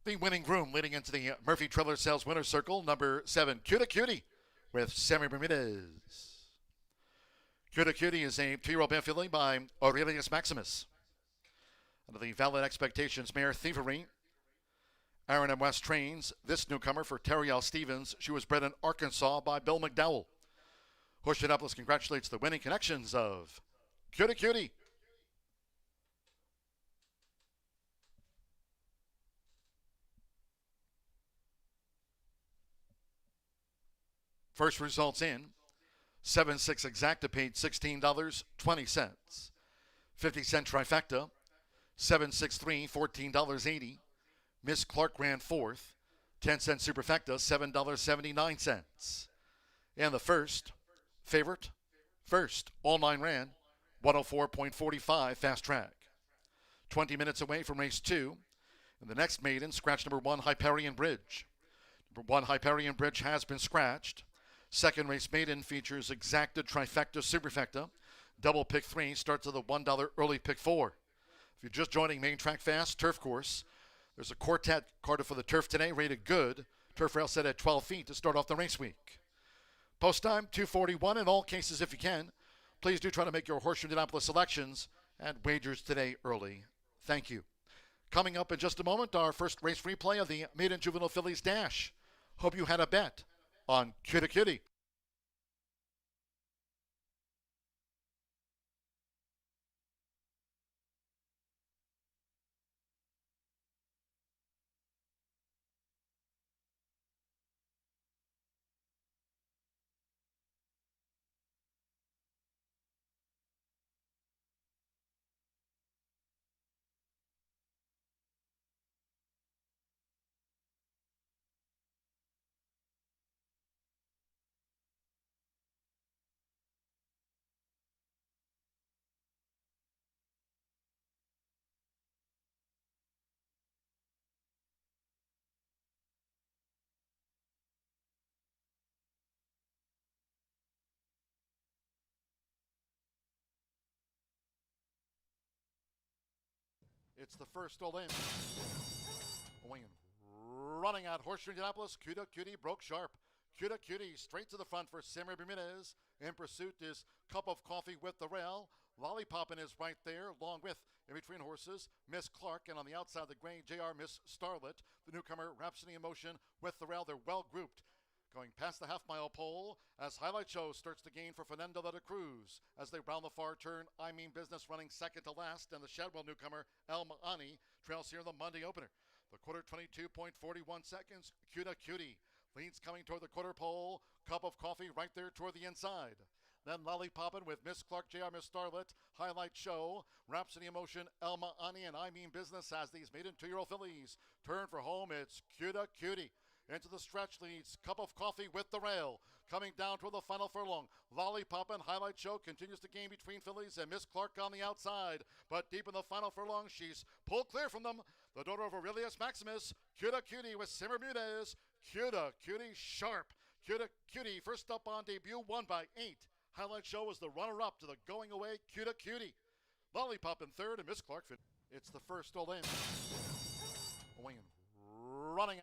The winning groom leading into the Murphy Trailer Sales Winner's Circle, number 7, Cuda Cutie, with Sammy Bermudez. Cuda Cutie is a 2-year-old filly by Aurelius Maximus. Under the Valid Expectations mare Thievery, Aaron M. West trains this newcomer for Terry L. Stevens. She was bred in Arkansas by Bill McDowell. Horseshoe Indianapolis congratulates the winning connections of Cuda Cutie. First results in. 7-6 exacta paid $16.20. 50-cent trifecta. 7-6-3, $14.80. Miss Clark ran fourth. 10-cent superfecta, $7.79. And the first favorite, first, all 9 ran, 104.45 fast track. 20 minutes away from race 2. And the next maiden, scratch number 1, Hyperion Bridge. Number 1, Hyperion Bridge has been scratched. Second race maiden features exacted trifecta superfecta. Double pick 3 starts at the $1 early pick 4. If you're just joining Main Track Fast turf course, there's a quartet carded for the turf today, rated good. Turf rail set at 12 feet to start off the race week. Post time 2:41 in all cases if you can. Please do try to make your Horseshoe Indianapolis selections and wagers today early. Thank you. Coming up in just a moment, our first race replay of the Maiden Juvenile Fillies Dash. Hope you had a bet on Cutie Cutie. It's the first all in. Winging. Running out Horseshoe Indianapolis. Cutie Cutie broke sharp. Cutie Cutie straight to the front for Samir Bermudez. In pursuit is Cup of Coffee with the rail. Lollipoppin' is right there, along with, in between horses, Miss Clark, and on the outside of the gray, JR Miss Starlet. The newcomer, Rhapsody in Motion with the rail. They're well grouped. Going past the half-mile pole as Highlight Show starts to gain for Fernando de la Cruz. As they round the far turn, I Mean Business running second to last, and the Shadwell newcomer, El Maani, trails here in the Monday opener. The quarter 22.41 seconds. Cutie Cutie leads coming toward the quarter pole. Cup of Coffee right there toward the inside. Then Lollipoppin' with Miss Clark, JR Miss Starlet, Highlight Show, Rhapsody in Motion, El Maani, and I Mean Business as these maiden 2-year-old fillies turn for home. It's Cutie Cutie. Into the stretch leads Cup of Coffee with the rail. Coming down toward the final furlong. Lollipoppin' Highlight Show continues to gain between fillies and Miss Clark on the outside. But deep in the final furlong, she's pulled clear from them. The daughter of Aurelius Maximus, Cutie Cutie with Samir Bermudez. Cutie Cutie sharp. Cutie Cutie first up on debut, won by 8. Highlight Show was the runner-up to the going away Cutie Cutie. Lollipoppin' third and Miss Clark fifth. It's the first all in. Winging. Running.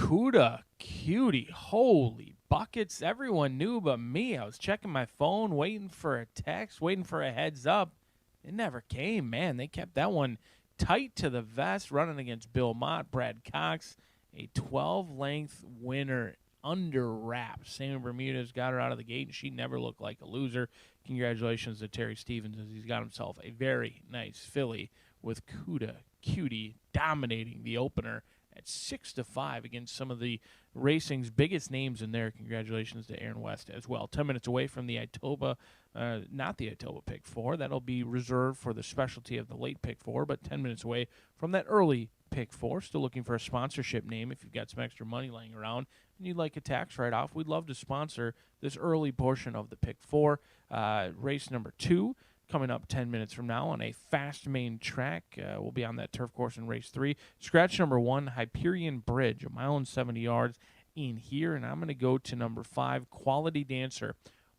Cuda Cutie. Holy buckets. Everyone knew but me. I was checking my phone, waiting for a text, waiting for a heads up. It never came, man. They kept that one tight to the vest, running against Bill Mott, Brad Cox. A 12-length winner under wraps. Sammy Bermudez got her out of the gate, and she never looked like a loser. Congratulations to Terry Stevens, as he's got himself a very nice filly with Cuda Cutie dominating the opener at 6-5 against some of the racing's biggest names in there. Congratulations to Aaron West as well. 10 minutes away from the Itoba, not the Itoba pick 4. That'll be reserved for the specialty of the late pick 4, but 10 minutes away from that early pick 4. Still looking for a sponsorship name if you've got some extra money laying around and you'd like a tax write-off. We'd love to sponsor this early portion of the pick 4. Race number 2 coming up 10 minutes from now on a fast main track. We'll be on that turf course in race 3. Scratch number 1, Hyperion Bridge, 1 mile and 70 yards in here. And I'm going to go to number 5, Quality Dancer.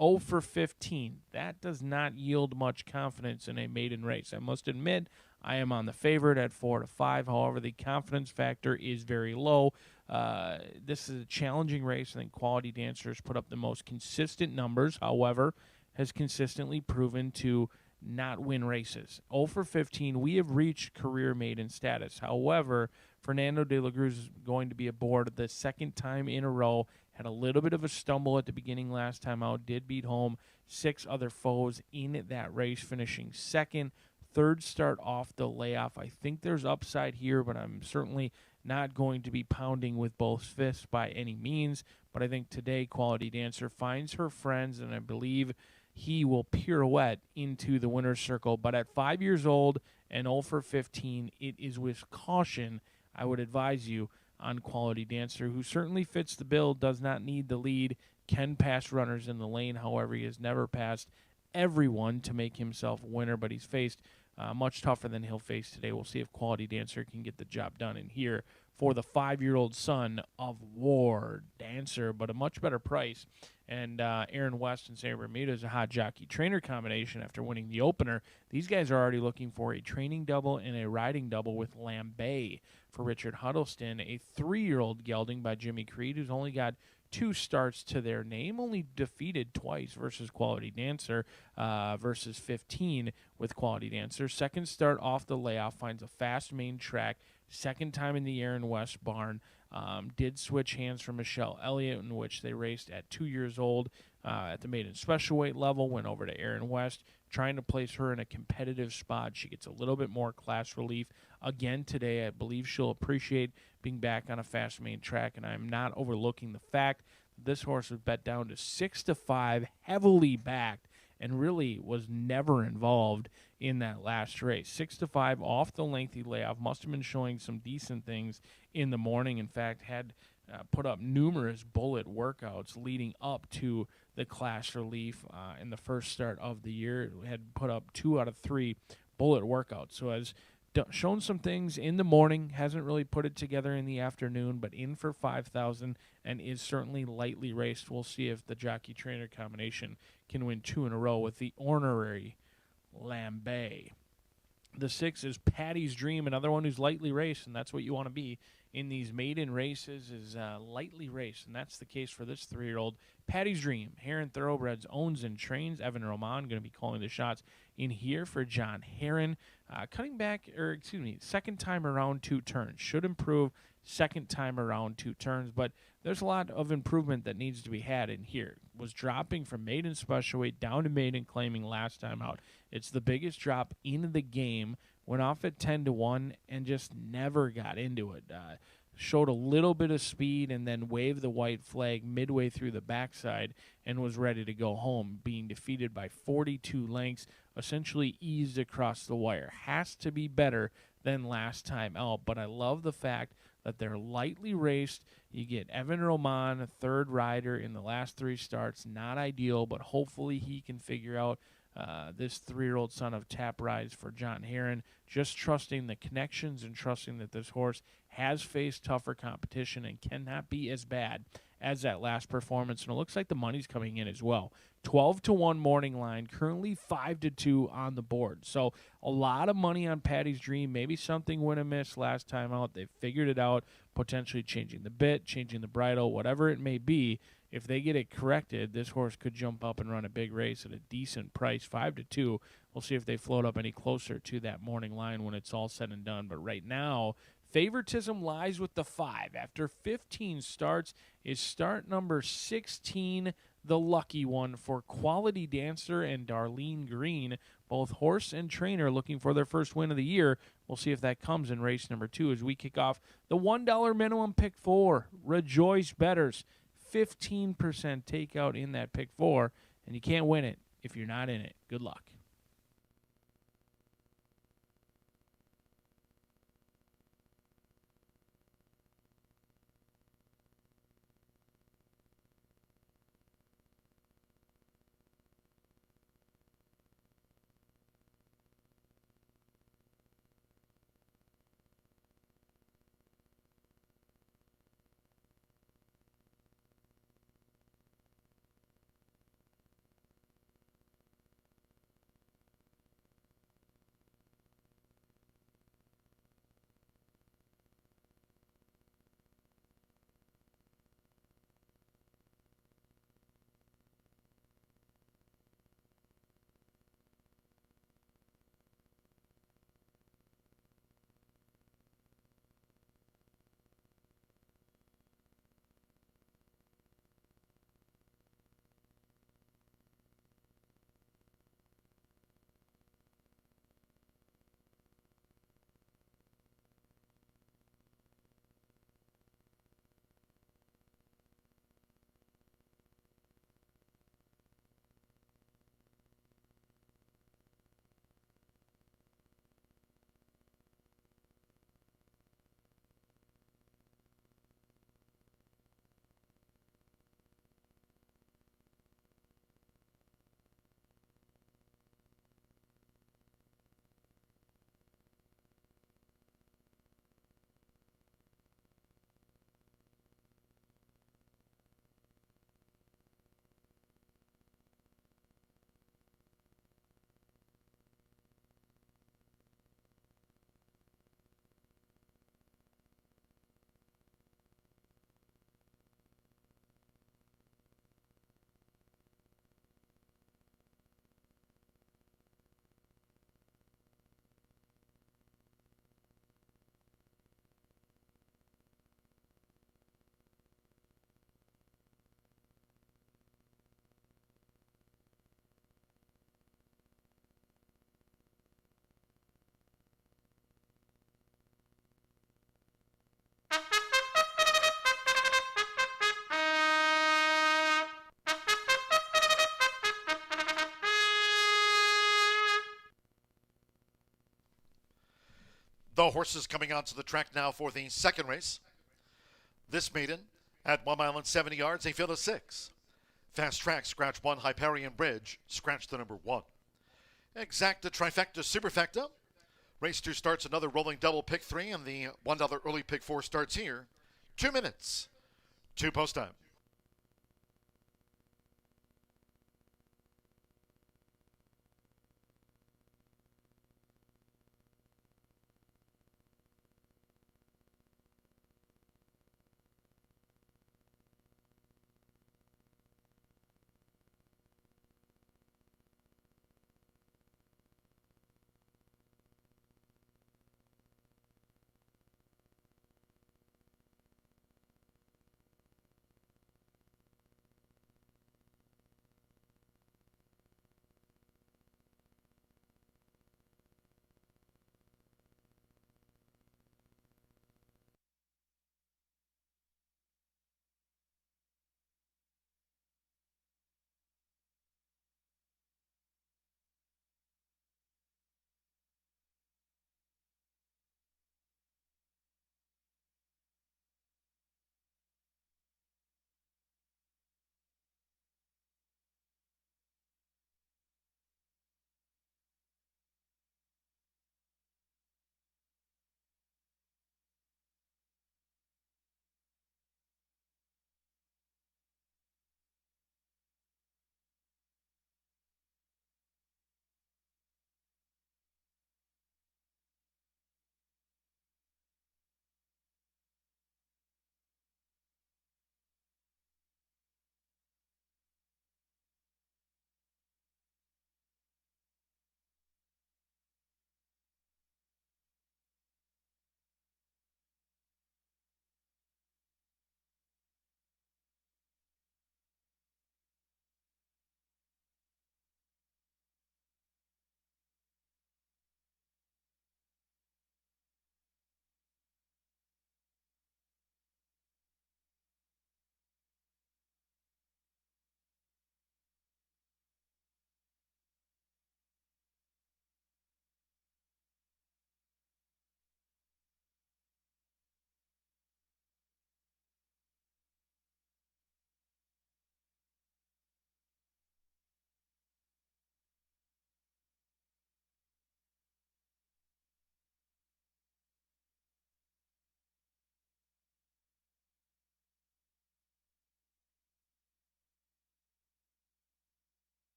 0 for 15. That does not yield much confidence in a maiden race. I must admit, I am on the favorite at 4-5. However, the confidence factor is very low. This is a challenging race. I think Quality Dancers put up the most consistent numbers. However, has consistently proven to not win races. 0 for 15, we have reached career maiden status. However, Fernando de la Cruz is going to be aboard the second time in a row. Had a little bit of a stumble at the beginning last time out. Did beat home 6 other foes in that race, finishing second. Third start off the layoff. I think there's upside here, but I'm certainly not going to be pounding with both fists by any means. But I think today Quality Dancer finds her friends, and I believe he will pirouette into the winner's circle. But at 5 years old and 0 for 15, it is with caution I would advise you on Quality Dancer, who certainly fits the bill, does not need the lead, can pass runners in the lane. However, he has never passed everyone to make himself a winner, but he's faced much tougher than he'll face today. We'll see if Quality Dancer can get the job done in here for the 5-year-old son of War Dancer, but a much better price. And Aaron West and Sam Bermuda is a hot jockey-trainer combination after winning the opener. These guys are already looking for a training double and a riding double with Lambay for Richard Huddleston, a 3-year-old gelding by Jimmy Creed, who's only got 2 starts to their name, only defeated twice versus Quality Dancer versus 15 with Quality Dancer. Second start off the layoff, finds a fast main track. Second time in the Aaron West barn. Did switch hands from Michelle Elliott, in which they raced at 2 years old at the maiden special weight level. Went over to Aaron West, trying to place her in a competitive spot. She gets a little bit more class relief again today. I believe she'll appreciate being back on a fast main track, and I'm not overlooking the fact that this horse was bet down to 6-5, heavily backed, and really was never involved in that last race. 6-5 off the lengthy layoff. Must have been showing some decent things in the morning. In fact, had put up numerous bullet workouts leading up to the class relief in the first start of the year. Had put up 2 out of 3 bullet workouts. So has shown some things in the morning, hasn't really put it together in the afternoon, but in for 5,000 and is certainly lightly raced. We'll see if the jockey-trainer combination can win 2 in a row with the ornery Lambay. The 6 is Patty's Dream, another one who's lightly raced, and that's what you want to be in these maiden races, is lightly raced, and that's the case for this 3-year-old. Patty's Dream, Heron Thoroughbreds owns and trains. Evan Roman going to be calling the shots in here for John Heron. Second time around 2 turns. Should improve second time around 2 turns, but there's a lot of improvement that needs to be had in here. Was dropping from maiden special weight down to maiden claiming last time out. It's the biggest drop in the game. Went off at 10-1 and just never got into it. Showed a little bit of speed and then waved the white flag midway through the backside and was ready to go home, being defeated by 42 lengths, essentially eased across the wire. Has to be better than last time out, but I love the fact that they're lightly raced. You get Evan Roman, a 3rd rider in the last 3 starts. Not ideal, but hopefully he can figure out this 3-year-old son of Tap Rise for John Heron. Just trusting the connections and trusting that this horse has faced tougher competition and cannot be as bad as that last performance, and it looks like the money's coming in as well. 12-1 morning line, currently 5-2 on the board. So a lot of money on Patty's Dream. Maybe something went amiss last time out. They figured it out, potentially changing the bit, changing the bridle, whatever it may be. If they get it corrected, this horse could jump up and run a big race at a decent price, 5-2. We'll see if they float up any closer to that morning line when it's all said and done. But right now, favoritism lies with the 5. After 15 starts, is start number 16 the lucky one for Quality Dancer and Darlene Green, both horse and trainer looking for their first win of the year. We'll see if that comes in race number 2 as we kick off the $1 minimum pick 4. Rejoice Betters, 15% takeout in that pick 4, and you can't win it if you're not in it. Good luck. The horses coming onto the track now for the second race. This maiden at 1 mile and 70 yards, a field of 6. Fast Track, scratch 1, Hyperion Bridge, scratch the number 1. Exacta, Trifecta, Superfecta. Race 2 starts another rolling double pick 3, and the $1 early pick 4 starts here. 2 minutes to post time.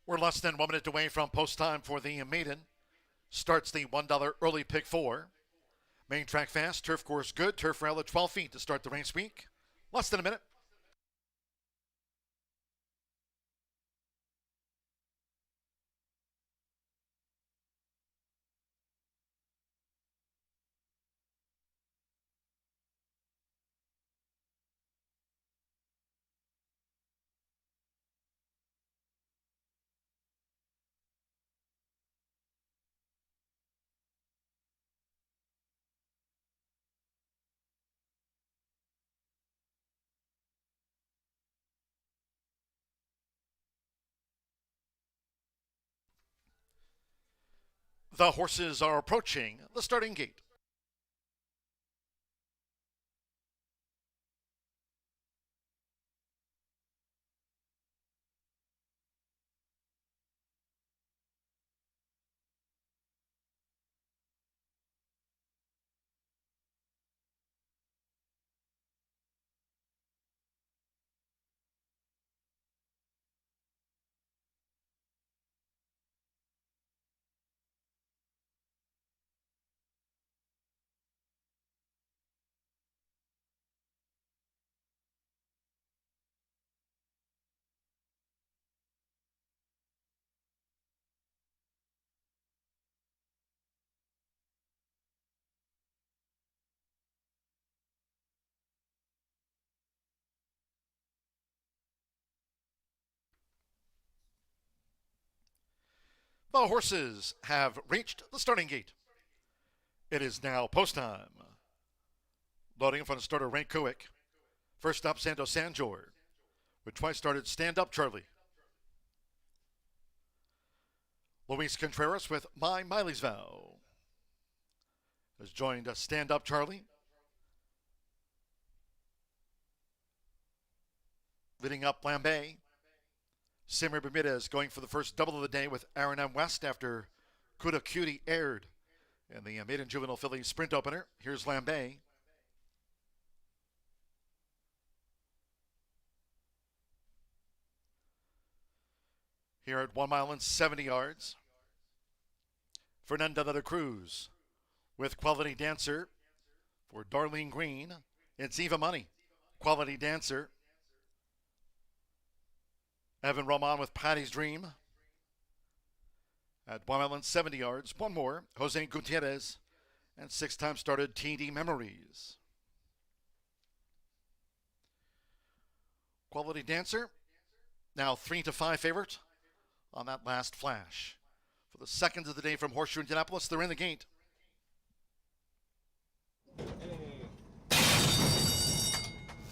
We're less than 1 minute away from post time for the maiden. Starts the $1 early pick 4. Main track fast, turf course good, turf rail at 12 feet to start the race week. Less than a minute. The horses are approaching the starting gate. The horses have reached the starting gate. It is now post time. Loading in front of starter Ray Kuick. First up, Santo Sanjor, with twice started Stand Up Charlie. Luis Contreras with My Miley's Vow has joined Stand Up Charlie. Leading up Lambay. Simmer Bermudez going for the first double of the day with Aaron M. West after Kuda Cutie aired in the maiden juvenile filly sprint opener. Here's Lambay. Here at 1 mile and 70 yards, Fernanda de la Cruz with Quality Dancer for Darlene Green. It's Eva Money, Quality Dancer. Evan Roman with Patty's Dream. At 1 mile and 70 yards, one more, Jose Gutierrez, and 6-time started TD Memories. Quality Dancer, now 3-5 favorite on that last flash. For the seconds of the day from Horseshoe Indianapolis, they're in the gate.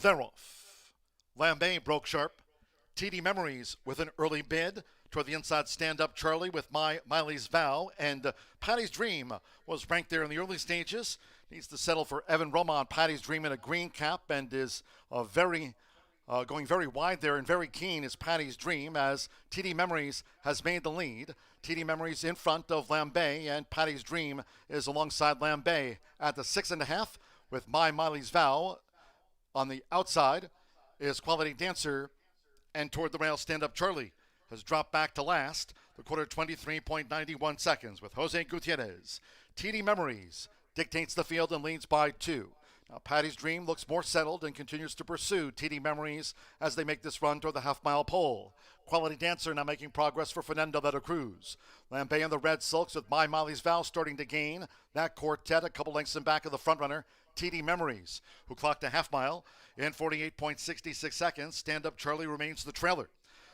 They're off. Lambay broke sharp. TD Memories with an early bid toward the inside. Stand Up Charlie with My Miley's Vow, and Patty's Dream was ranked there in the early stages. Needs to settle for Evan Roman. Patty's Dream in a green cap and is going very wide there, and very keen is Patty's Dream as TD Memories has made the lead. TD Memories in front of Lambay, and Patty's Dream is alongside Lambay at the 6.5 with My Miley's Vow. On the outside is Quality Dancer, and toward the rail, Stand Up Charlie has dropped back to last. The quarter 23.91 seconds with Jose Gutierrez. TD Memories dictates the field and leads by 2. Now Patty's Dream looks more settled and continues to pursue TD Memories as they make this run toward the half-mile pole. Quality Dancer now making progress for Fernanda de la Cruz. Lambay and the Red Silks with My Miley's Vow starting to gain. That quartet a couple lengths in back of the front runner, TD Memories, who clocked a half-mile in 48.66 seconds. Stand Up Charlie remains the trailer.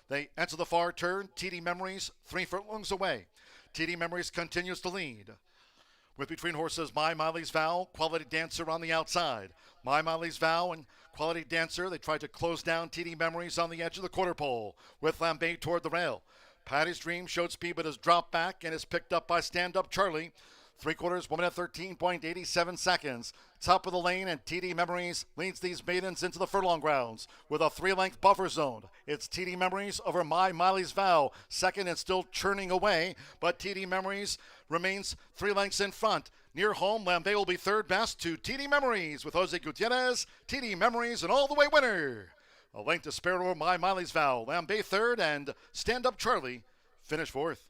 They enter the far turn. TD Memories 3 furlongs away. TD Memories continues to lead. With between horses My Miley's Vow, Quality Dancer on the outside. My Miley's Vow and Quality Dancer, they tried to close down TD Memories on the edge of the quarter pole with Lambay toward the rail. Patty's Dream showed speed but has dropped back and is picked up by Stand Up Charlie. 3/4, 1 minute 13.87 seconds. Top of the lane, and TD Memories leads these maidens into the furlong grounds with a 3-length buffer zone. It's TD Memories over My Miley's Vow. Second and still churning away, but TD Memories remains 3 lengths in front. Near home, Lambay will be third best to TD Memories with Jose Gutierrez. TD Memories an all-the-way winner. A length to spare over My Miley's Vow. Lambay third and Stand Up Charlie finished fourth.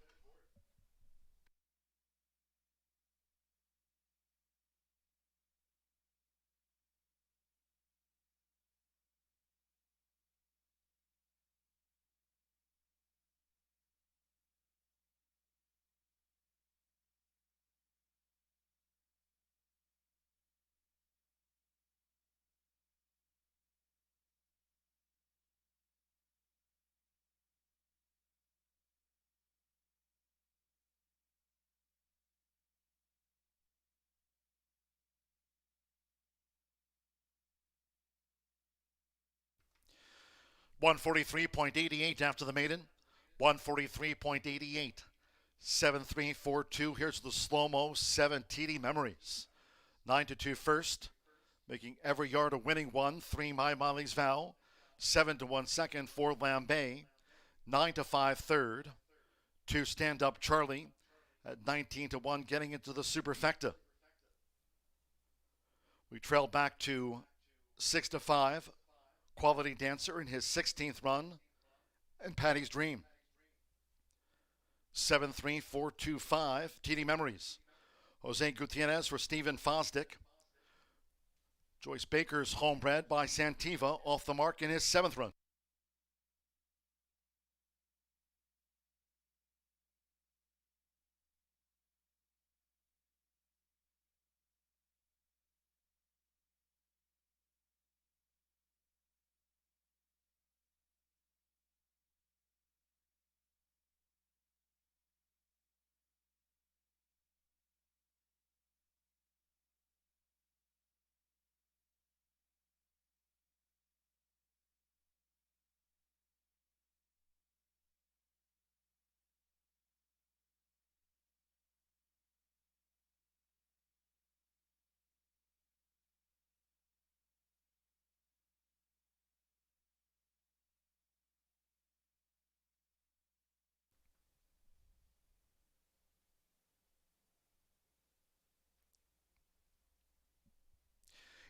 $143.88 after the maiden. 143.88. 7-3-4-2. Here's the slow-mo. 7 TD Memories. 9-2 first. Making every yard a winning one. 3 My Molly's Vow. 7-1 second for Lambay. 9-5 third. 2 Stand Up Charlie. At 19-1 getting into the Superfecta. We trail back to 6-5. Quality Dancer in his 16th run, and Patty's Dream. 7-3-4-2-5, TD Memories. Jose Gutierrez for Stephen Fosdick. Joyce Baker's homebred by Santiva off the mark in his 7th run.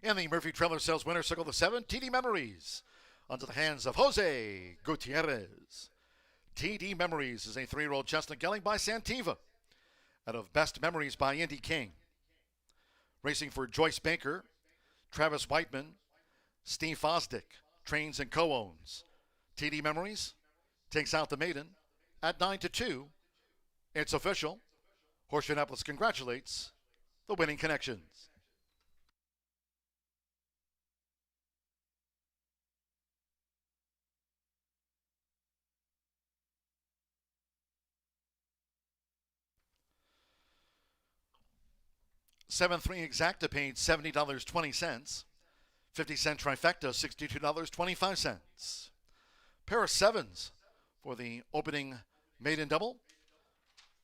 And the Murphy Trailer Sales winner circle the 7, TD Memories, onto the hands of Jose Gutierrez. TD Memories is a 3-year-old chestnut gelding by Santiva, out of Best Memories by Indy King. Racing for Joyce Baker, Travis Whiteman, Steve Fosdick, trains and co-owns. TD Memories takes out the maiden at 9-2. It's official. Horseshoe Indianapolis congratulates the winning connections. $7-3 exacta paid $70.20. 50-cent trifecta, $62.25. Pair of 7s for the opening maiden double,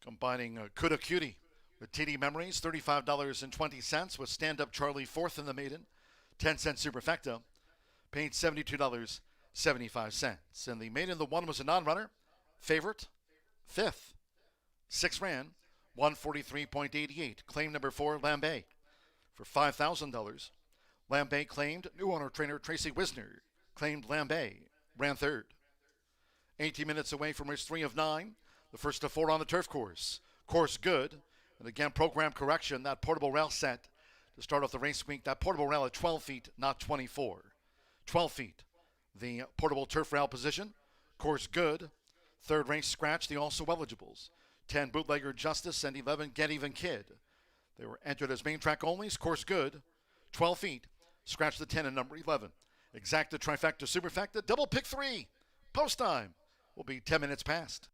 combining Kuda Cutie with TD Memories, $35.20 with Stand Up Charlie 4th in the maiden, 10-cent superfecta, paid $72.75. And the maiden, the 1 was a non-runner, favorite, 5th, 6 ran, 143.88. Claim number 4, Lambay, for $5,000. Lambay claimed new owner trainer Tracy Wisner. Claimed Lambay, ran 3rd. 18 minutes away from race 3 of 9. The first of 4 on the turf course. Course good. And again, program correction, that portable rail set to start off the race week. That portable rail at 12 feet, not 24. 12 feet. The portable turf rail position. Course good. 3rd race scratch, the also eligibles. 10 Bootlegger Justice and 11 Get Even Kid. They were entered as main track onlys. Course good. 12 feet. Scratch the 10 and number 11. Exacta, trifecta, superfecta, double pick 3. Post time will be 10 minutes past.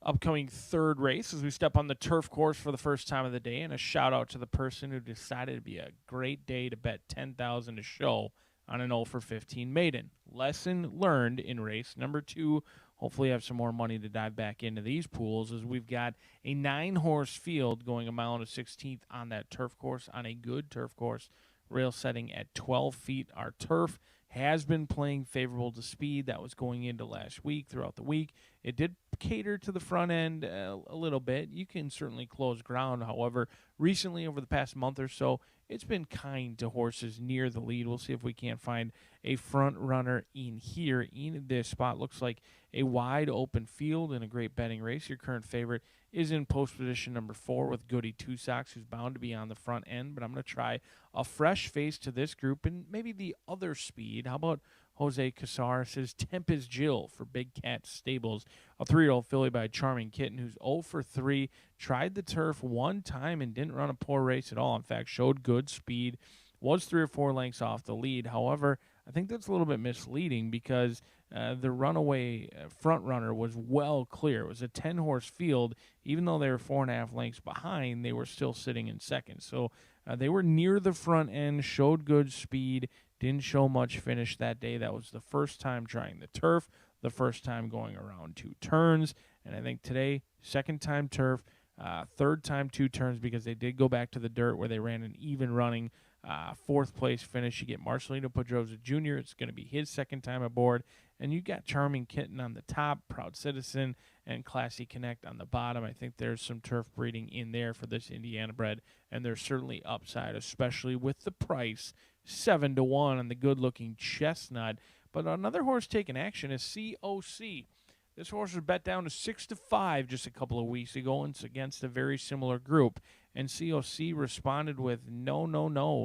upcoming third race as we step on the turf course for the first time of the day, and a shout out to the person who decided it'd be a great day to bet $10,000 to show on an 0 for 15 maiden. Lesson learned in race number 2. Hopefully have some more money to dive back into these pools, as we've got a 9-horse field going a mile and a 16th on that turf course, on a good turf course. Rail setting at 12 feet. Our turf has been playing favorable to speed. That was going into last week, throughout the week. It did cater to the front end a little bit. You can certainly close ground. However, recently, over the past month or so, it's been kind to horses near the lead. We'll see if we can't find a front runner in here. In this spot, looks like a wide open field and a great betting race. Your current favorite is in post position number 4 with Goody Two Socks, who's bound to be on the front end. But I'm going to try a fresh face to this group and maybe the other speed. How about Jose Casares' Tempest Jill for Big Cat Stables, a 3-year-old filly by Charming Kitten who's 0 for 3, tried the turf one time and didn't run a poor race at all. In fact, showed good speed, was 3 or 4 lengths off the lead. However, I think that's a little bit misleading because the runaway front runner was well clear. It was a 10-horse field. Even though they were 4.5 lengths behind, they were still sitting in second. So they were near the front end, showed good speed, didn't show much finish that day. That was the first time trying the turf, the first time going around 2 turns. And I think today, second time turf, third time 2 turns, because they did go back to the dirt where they ran an even running 4th place finish. You get Marcelino Pedroza Jr. It's going to be his second time aboard. And you got Charming Kitten on the top, Proud Citizen, and Classy Connect on the bottom. I think there's some turf breeding in there for this Indiana bred, and there's certainly upside, especially with the price, 7-1 on the good-looking Chestnut. But another horse taking action is COC. This horse was bet down to 6-5 just a couple of weeks ago, and it's against a very similar group. And COC responded with no,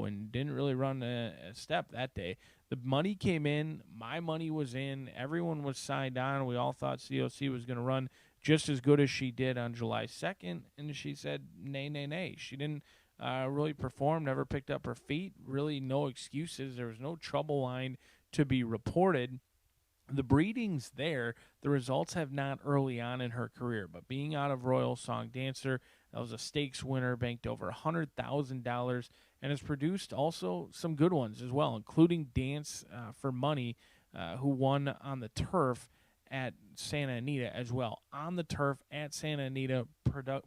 and didn't really run a step that day. The money came in. My money was in. Everyone was signed on. We all thought COC was going to run just as good as she did on July 2nd. And she said, nay. She didn't really perform, never picked up her feet. Really no excuses. There was no trouble line to be reported. The breeding's there. The results have not early on in her career. But being out of Royal Song Dancer, that was a stakes winner, banked over $100,000, and has produced also some good ones as well, including Dance for Money, who won on the turf at Santa Anita as well. On the turf at Santa Anita,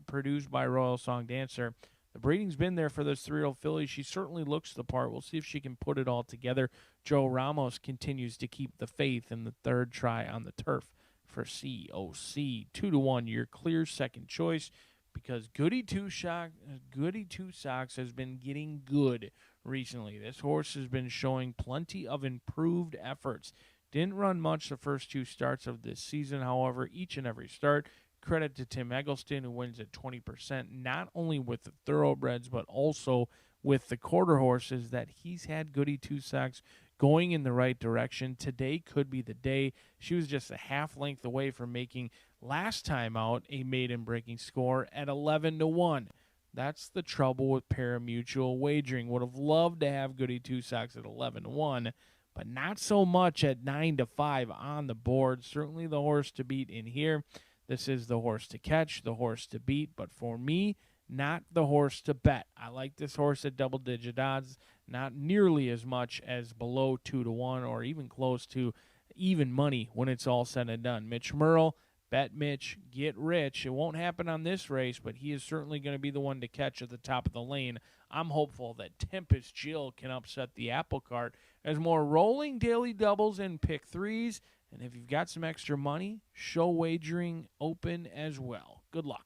produced by Royal Song Dancer. The breeding's been there for this 3-year-old filly. She certainly looks the part. We'll see if she can put it all together. Joe Ramos continues to keep the faith in the third try on the turf for COC. 2-1, your clear second choice, because Goody Two Socks has been getting good recently. This horse has been showing plenty of improved efforts. Didn't run much the first 2 starts of this season, however, each and every start. Credit to Tim Eggleston, who wins at 20%, not only with the thoroughbreds, but also with the quarter horses, that he's had Goody Two Socks going in the right direction. Today could be the day. She was just a half length away from making last time out a maiden breaking score at 11-1. That's the trouble with pari-mutuel wagering. Would have loved to have Goody Two Socks at 11-1, but not so much at 9-5 on the board. Certainly the horse to beat in here. This is the horse to catch, the horse to beat, but for me, not the horse to bet. I like this horse at double-digit odds, not nearly as much as below 2-1 or even close to even money when it's all said and done. Mitch Merle, bet Mitch, get rich. It won't happen on this race, but he is certainly going to be the one to catch at the top of the lane. I'm hopeful that Tempest Jill can upset the apple cart as more rolling daily doubles and pick 3s. And if you've got some extra money, show wagering open as well. Good luck.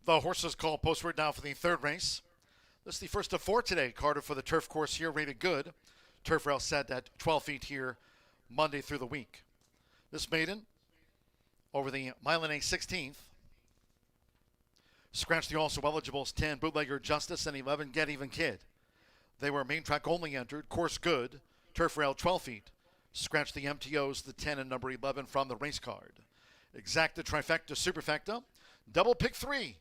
The horses call postward now for the third race. This is the first of 4 today. Carter for the turf course here, rated good. Turf rail set at 12 feet here Monday through the week. This maiden over the mile and a 16th. Scratch the also eligibles 10 Bootlegger Justice and 11 Get Even Kid. They were main track only entered. Course good. Turf rail 12 feet. Scratch the MTOs, the 10 and number 11 from the race card. Exacta, trifecta, superfecta. Double pick 3.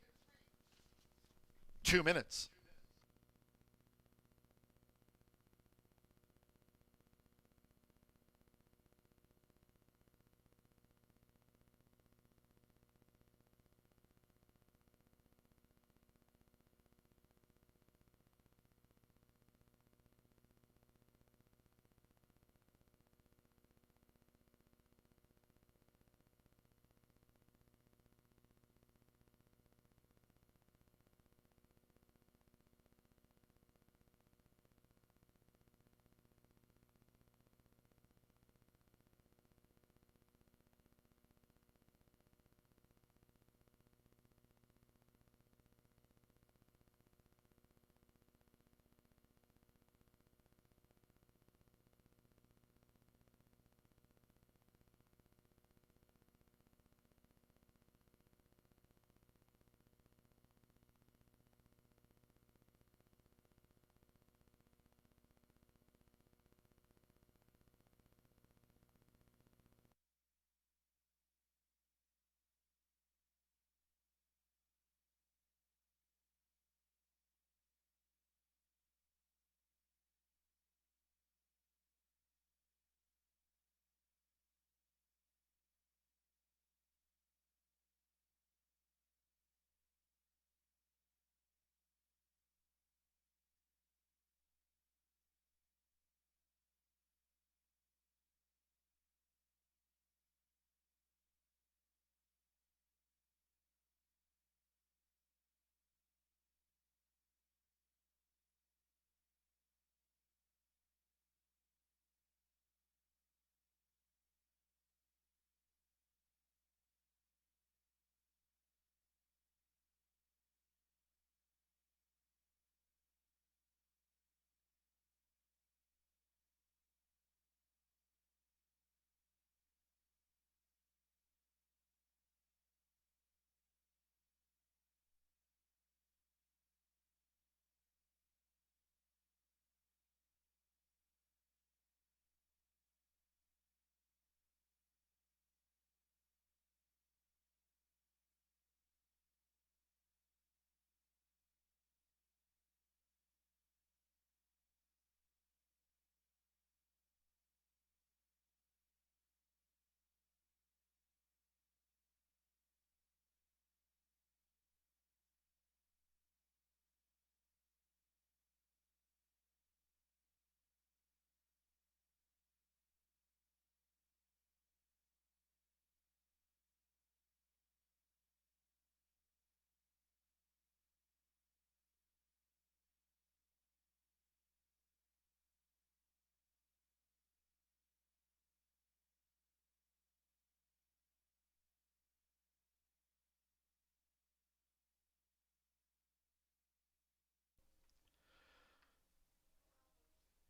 2 minutes.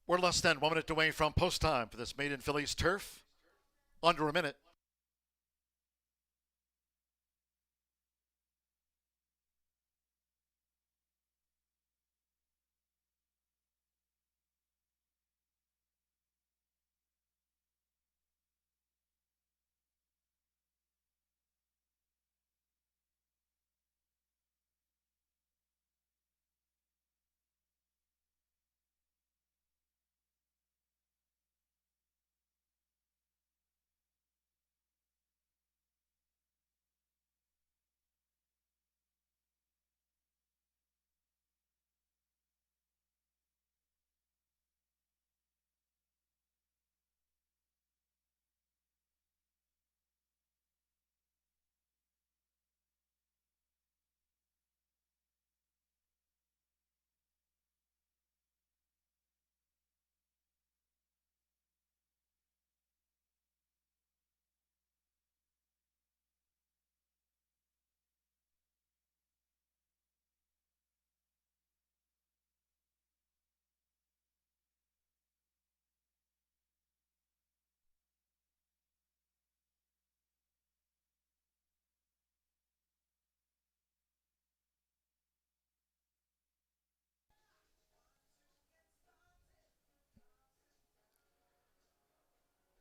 We're less than 1 minute away from post time for this maiden fillies turf. Under a minute.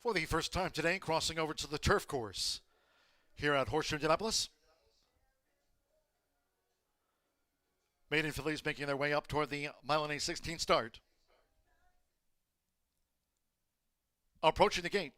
For the first time today, crossing over to the turf course here at Horseshoe Indianapolis. Maiden fillies making their way up toward the mile and a 16 start. Approaching the gate.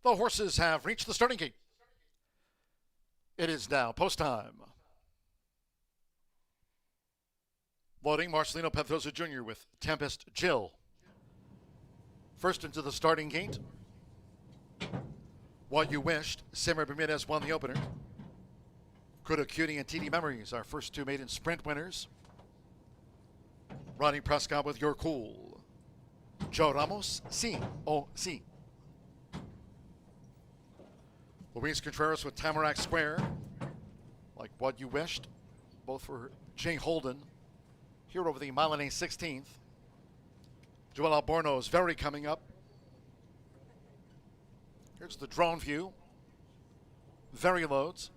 The horses have reached the starting gate. It is now post time. Loading Marcelino Pedrosa Jr. with Tempest Jill. First into the starting gate. What You Wished, Simmer Bermudez won the opener. Kuda Cutie and TD Memories, our first two maiden sprint winners. Ronnie Prescott with Your Cool. Joe Ramos, C-O-C. Luis Contreras with Tamarack Square, like What You Wished, both for Jay Holden. Here over the mile and a 16th. Joel Alborno's Very coming up. Here's the drone view. Very loads.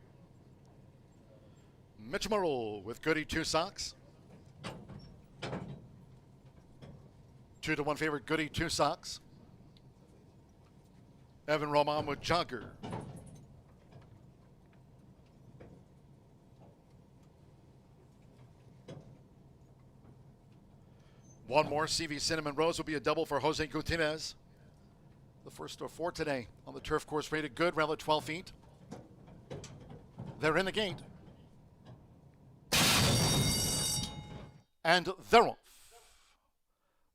Mitch Murrell with Goody Two Socks. 2-1 favorite Goody Two Socks. Evan Roman with Jogger. One more, CV Cinnamon Rose will be a double for Jose Gutierrez. The first of four today on the turf course, rated good, rail at 12 feet. They're in the gate. And they're off.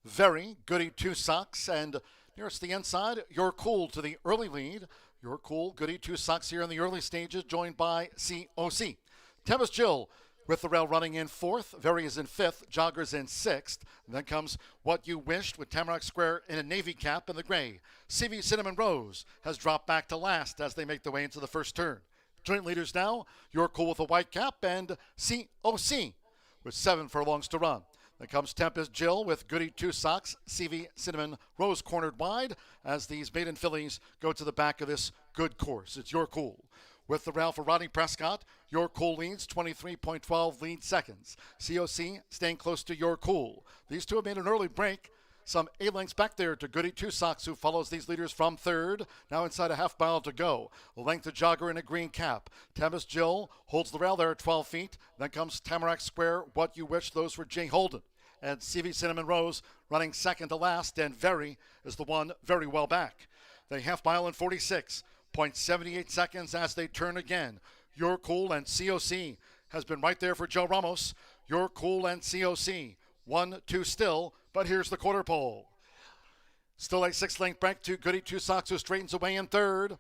Very Goody Two Socks, and nearest the inside, Your Cool to the early lead. Your Cool, Goody Two Socks here in the early stages, joined by COC. Tempest Jill with the rail running in fourth. Very is in fifth. Joggers in sixth. And then comes What You Wished with Tamarack Square in a navy cap in the gray. CV Cinnamon Rose has dropped back to last as they make their way into the first turn. Joint leaders now, You're Cool with a white cap and COC with 7 furlongs to run. Then comes Tempest Jill with Goody Two Socks. CV Cinnamon Rose cornered wide as these maiden fillies go to the back of this good course. It's Your Cool. With the rail for Rodney Prescott, Your Cool leads 23.12 lead seconds. COC staying close to Your Cool. These two have made an early break. Some 8 lengths back there to Goody Two Socks, who follows these leaders from third. Now inside a half mile to go. A length to Jogger in a green cap. Tempest Jill holds the rail there at 12 feet. Then comes Tamarack Square, What You Wish, those for Jay Holden. And CV Cinnamon Rose running second to last, and Very is the one very well back. The half mile in 46.78 seconds as they turn again. Your Cool and COC has been right there for Joe Ramos. Your Cool and COC. 1-2 still, but here's the quarter pole. Still a 6-length break to Goody Two Socks, who straightens away in third.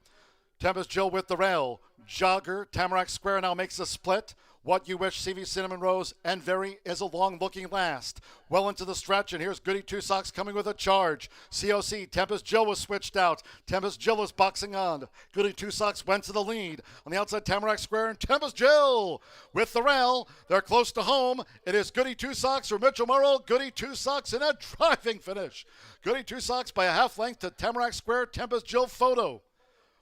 Tempest Jill with the rail. Jogger, Tamarack Square now makes a split. What You Wish, CV Cinnamon Rose, and Very is a long-looking last. Well into the stretch, and here's Goody Two Socks coming with a charge. COC, Tempest Jill was switched out. Tempest Jill is boxing on. Goody Two Socks went to the lead. On the outside, Tamarack Square, and Tempest Jill with the rail. They're close to home. It is Goody Two Socks for Mitchell Murrell. Goody Two Socks in a driving finish. Goody Two Socks by a half length to Tamarack Square. Tempest Jill photo.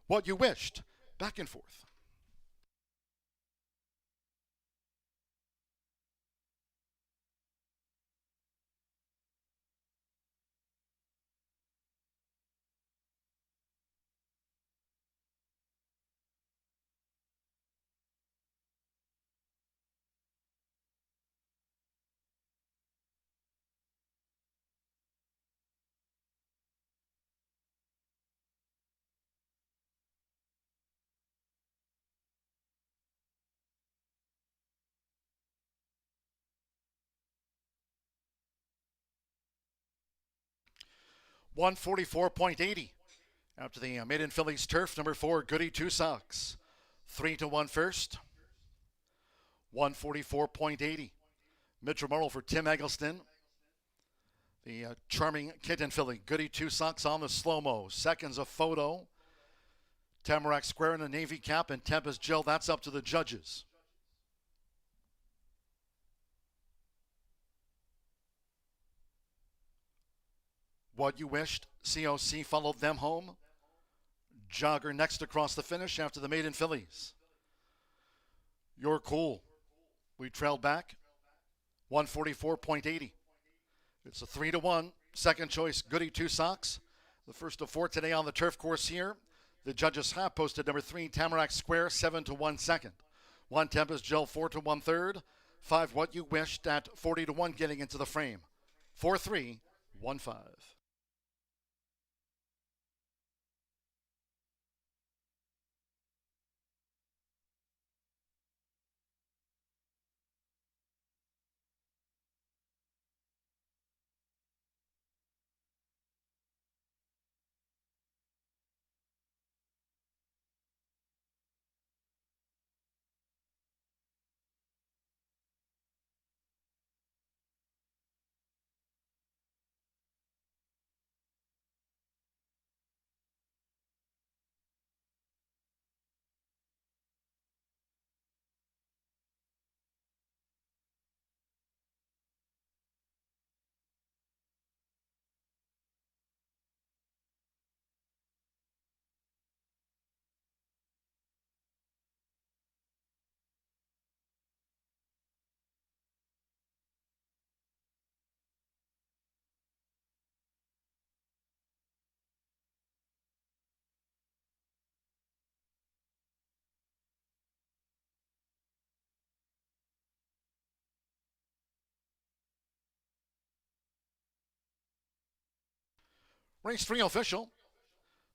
What You Wished. Back and forth. 144.80. Out to the maiden fillies turf, number 4, Goody Two Socks. 3-1 first. 144.80. Mitral for Tim Eggleston. The charming kitten filly, Goody Two Socks on the slow-mo. Seconds a photo. Tamarack Square in a navy cap and Tempest Jill. That's up to the judges. What You Wished, COC followed them home. Jogger next across the finish after the maiden fillies. You're Cool. We trailed back. 144.80. It's a 3-1. Second choice, Goody Two Socks. The first of 4 today on the turf course here. The judges have posted number 3, Tamarack Square, 7-1 second. 1 Tempest Jill, 4-1 third. 5 What You Wished at 40-1 getting into the frame. 4-3, 1-5. Race 3 official.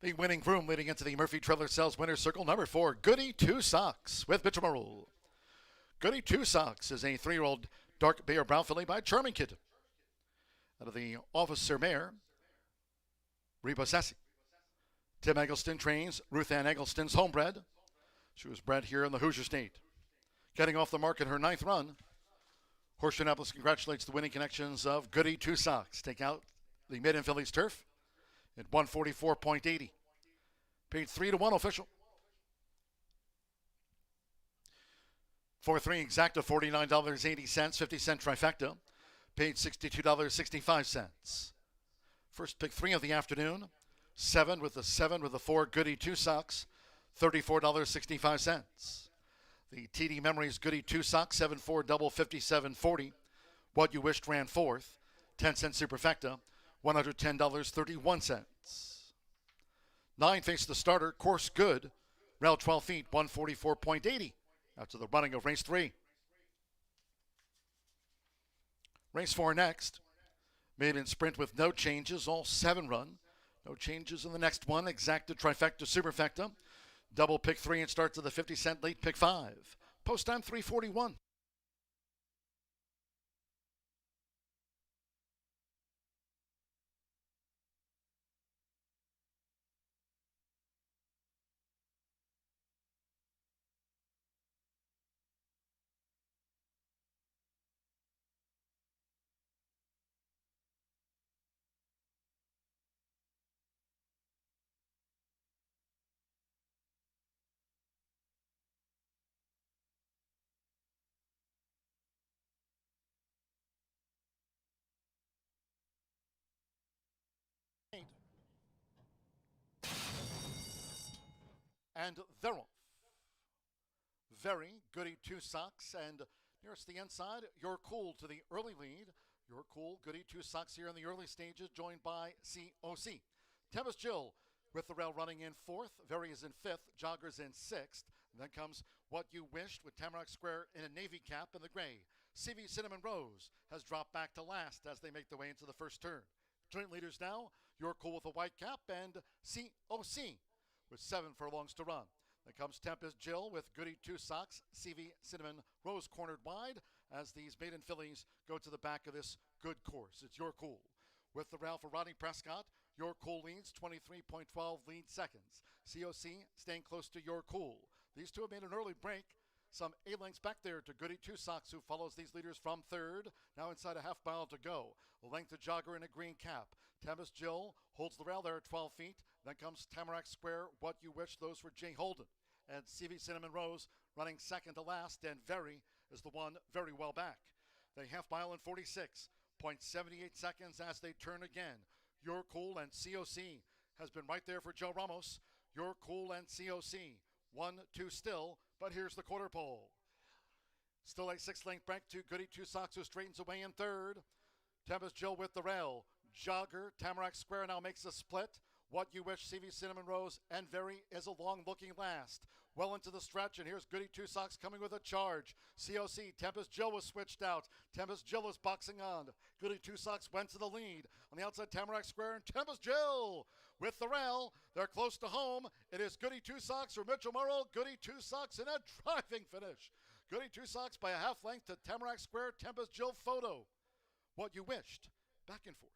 The winning groom leading into the Murphy Trailer Sales winner's circle, number 4, Goody Two Socks with Mitchell Marule. Goody Two Socks is a 3-year-old dark bay or brown filly by Charming Kitten. Out of the Officer Mare, Reba Sassi. Tim Eggleston trains Ruth Ann Eggleston's homebred. She was bred here in the Hoosier State. Getting off the mark in her 9th run, Horseshoe Indianapolis congratulates the winning connections of Goody Two Socks. Take out the maiden fillies turf at 144.80. Paid 3-1 official. 4-3 exacta, $49.80, 50-cent trifecta. Paid $62.65. First pick 3 of the afternoon. 7 with the 4 Goody Two Socks, $34.65. The TD Memories Goody Two Socks, 7-4 double, $57.40. What You Wished ran 4th. 10-cent superfecta, $110.31. 9 faced the starter, Course Good, rail 12 feet, 144.80 after the running of race 3. Race 4 next. Made in sprint with no changes, all 7 run. No changes in the next one. Exacta, trifecta, superfecta. Double pick 3 and start to the 50-cent late pick 5. Post time 3:41. And they're off. Very Goody Two Socks, and nearest the inside, You're Cool to the early lead. You're Cool, Goody Two Socks here in the early stages, joined by COC. Tempest Jill with the rail running in 4th. Very is in 5th. Joggers in 6th. And then comes What You Wished with Tamarack Square in a navy cap in the gray. CV Cinnamon Rose has dropped back to last as they make their way into the first turn. Joint leaders now, You're Cool with a white cap and COC with 7 furlongs to run. Then comes Tempest Jill with Goody Two Socks, CV Cinnamon Rose cornered wide as these maiden fillies go to the back of this good course. It's You're Cool with the rail for Rodney Prescott. Your Cool leads 23.12 lead seconds. COC staying close to Your Cool. These two have made an early break. Some 8 lengths back there to Goody Two Socks, who follows these leaders from third. Now inside a half mile to go. A length to Jogger in a green cap. Tempest Jill holds the rail there at 12 feet. Then comes Tamarack Square, What You Wish. Those for Jay Holden. And CV Cinnamon Rose running second to last. And Very is the one very well back. The half mile in 46.78 seconds as they turn again. Your Cool and COC has been right there for Joe Ramos. Your Cool and COC. 1-2 still, but here's the quarter pole. Still a 6-length break to Goody Two Socks, who straightens away in third. Tempest Jill with the rail. Jogger, Tamarack Square now makes a split. What You Wish, CV Cinnamon Rose, and Very is a long-looking last. Well into the stretch, and here's Goody Two Socks coming with a charge. COC, Tempest Jill was switched out. Tempest Jill is boxing on. Goody Two Socks went to the lead. On the outside, Tamarack Square, and Tempest Jill with the rail. They're close to home. It is Goody Two Socks or Mitchell Murrell. Goody Two Socks in a driving finish. Goody Two Socks by a half length to Tamarack Square. Tempest Jill photo. What You Wished. Back and forth.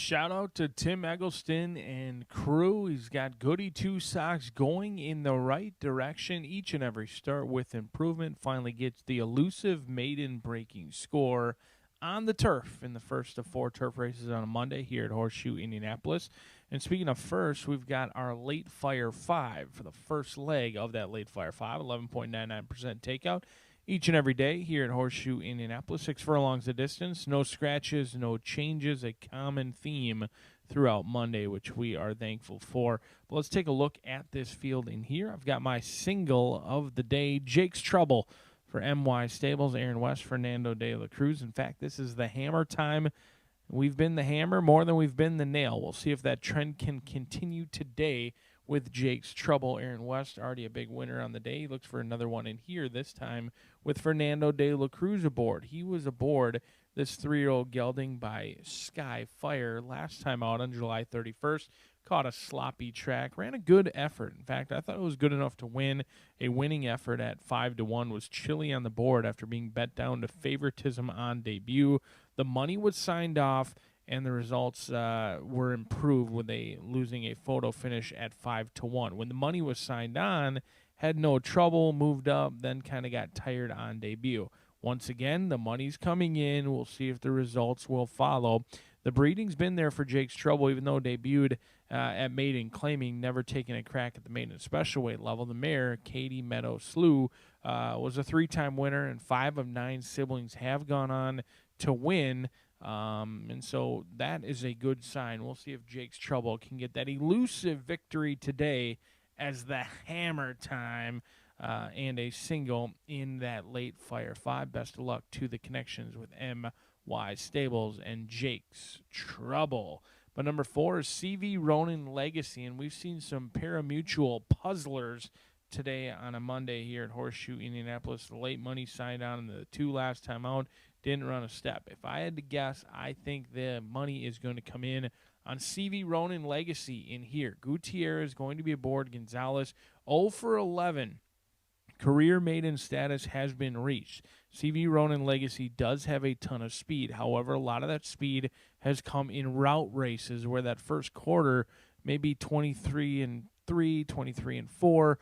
Shout out to Tim Eggleston and crew. He's got Goody 2 socks going in the right direction each and every start with improvement. Finally gets the elusive maiden breaking score on the turf in the first of 4 turf races on a Monday here at Horseshoe Indianapolis. And speaking of first, we've got our Late Fire 5 for the first leg of that Late Fire 5, 11.99% takeout. Each and every day here at Horseshoe Indianapolis, 6 furlongs a distance, no scratches, no changes, a common theme throughout Monday, which we are thankful for. But let's take a look at this field in here. I've got my single of the day, Jake's Trouble for MY Stables, Aaron West, Fernando de la Cruz. In fact, this is the hammer time. We've been the hammer more than we've been the nail. We'll see if that trend can continue today with Jake's Trouble. Aaron West, already a big winner on the day. He looks for another one in here, this time with Fernando de la Cruz aboard. He was aboard this 3-year-old gelding by Sky Fire last time out on July 31st. Caught a sloppy track, ran a good effort. In fact, I thought it was good enough to win. A winning effort at 5-1 was chilly on the board after being bet down to favoritism on debut. The money was signed off, and the results were improved with a losing a photo finish at 5-1. When the money was signed on, had no trouble, moved up, then kind of got tired on debut. Once again, the money's coming in. We'll see if the results will follow. The breeding's been there for Jake's Trouble, even though debuted at maiden, claiming never taking a crack at the maiden special weight level. The mare, Katie Meadow Slew, was a 3-time winner, and 5 of 9 siblings have gone on to win. And so that is a good sign. We'll see if Jake's Trouble can get that elusive victory today as the hammer time and a single in that Late Fire 5. Best of luck to the connections with MY Stables and Jake's Trouble. But number 4 is CV Ronin Legacy, and we've seen some pari-mutuel puzzlers today on a Monday here at Horseshoe Indianapolis. The late money signed on, and the 2 last time out didn't run a step. If I had to guess, I think the money is going to come in on CV Ronin Legacy in here. Gutierrez is going to be aboard. Gonzalez 0 for 11. Career maiden status has been reached. CV Ronin Legacy does have a ton of speed. However, a lot of that speed has come in route races where that first quarter, maybe 23-3, 23-4,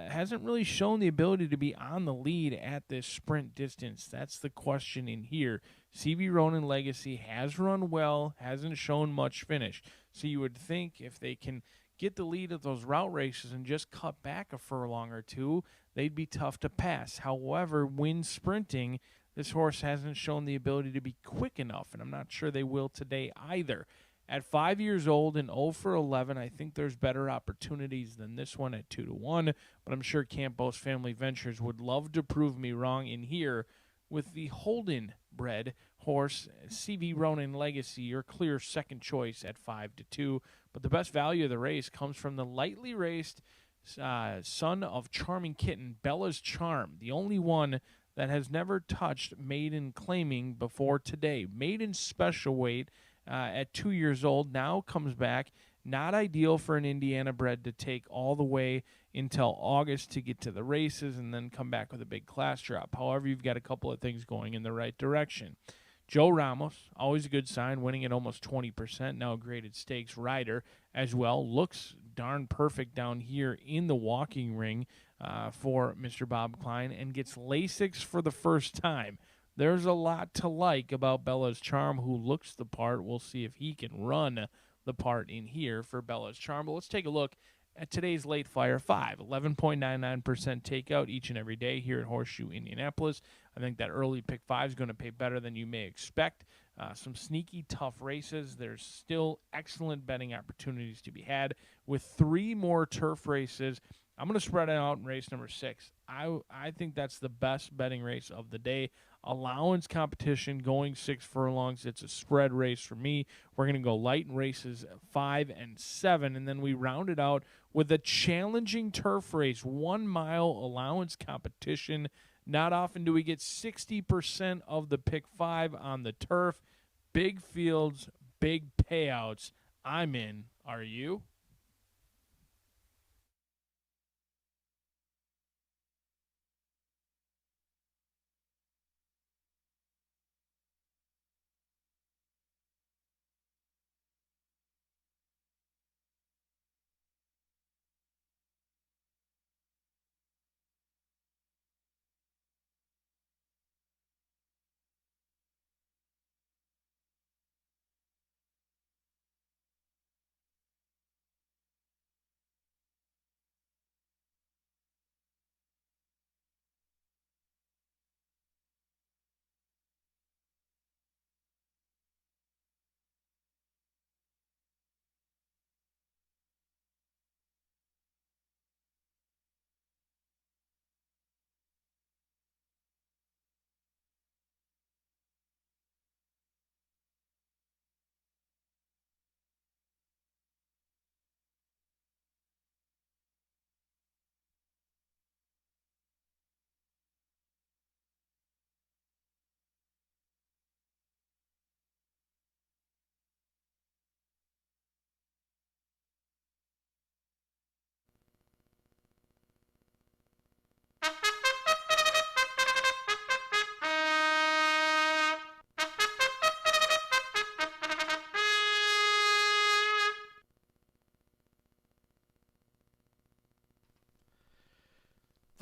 hasn't really shown the ability to be on the lead at this sprint distance. That's the question in here. CV Ronin Legacy has run well, hasn't shown much finish. So you would think if they can get the lead at those route races and just cut back a furlong or two, they'd be tough to pass. However, when sprinting, this horse hasn't shown the ability to be quick enough, and I'm not sure they will today either. At 5 years old and 0 for 11, I think there's better opportunities than this one at 2-1, but I'm sure Campos Family Ventures would love to prove me wrong in here with the Holden bred horse, CV Ronin Legacy, your clear second choice at 5-2. But the best value of the race comes from the lightly raced son of Charming Kitten, Bella's Charm, the only one that has never touched maiden claiming before today. Maiden special weight at 2 years old, now comes back. Not ideal for an Indiana bred to take all the way until August to get to the races and then come back with a big class drop. However, you've got a couple of things going in the right direction. Joe Ramos, always a good sign, winning at almost 20%, now a graded stakes rider as well. Looks darn perfect down here in the walking ring for Mr. Bob Klein, and gets Lasix for the first time. There's a lot to like about Bella's Charm, who looks the part. We'll see if he can run the part in here for Bella's Charm. But let's take a look at today's Late Fire 5. 11.99% takeout each and every day here at Horseshoe Indianapolis. I think that early pick 5 is going to pay better than you may expect. Some sneaky, tough races. There's still excellent betting opportunities to be had with 3 more turf races. I'm going to spread it out in race number 6. I think that's the best betting race of the day. Allowance competition going 6 furlongs. It's a spread race for me. We're going to go light in races 5 and 7, and then we round it out with a challenging turf race, 1 mile allowance competition. Not often do we get 60% of the pick 5 on the turf. Big fields, big payouts. I'm in. Are you?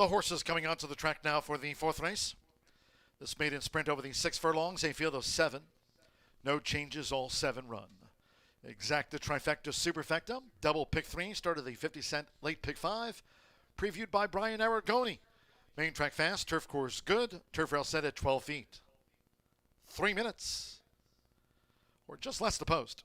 The horses coming onto the track now for the fourth race. This maiden sprint over the 6 furlongs, a field of 7. No changes, all 7 run. Exacta, trifecta, superfecta, double pick 3, started the 50-cent late pick 5. Previewed by Brian Aragoni. Main track fast, turf course good, turf rail set at 12 feet. 3 minutes, or just less to post.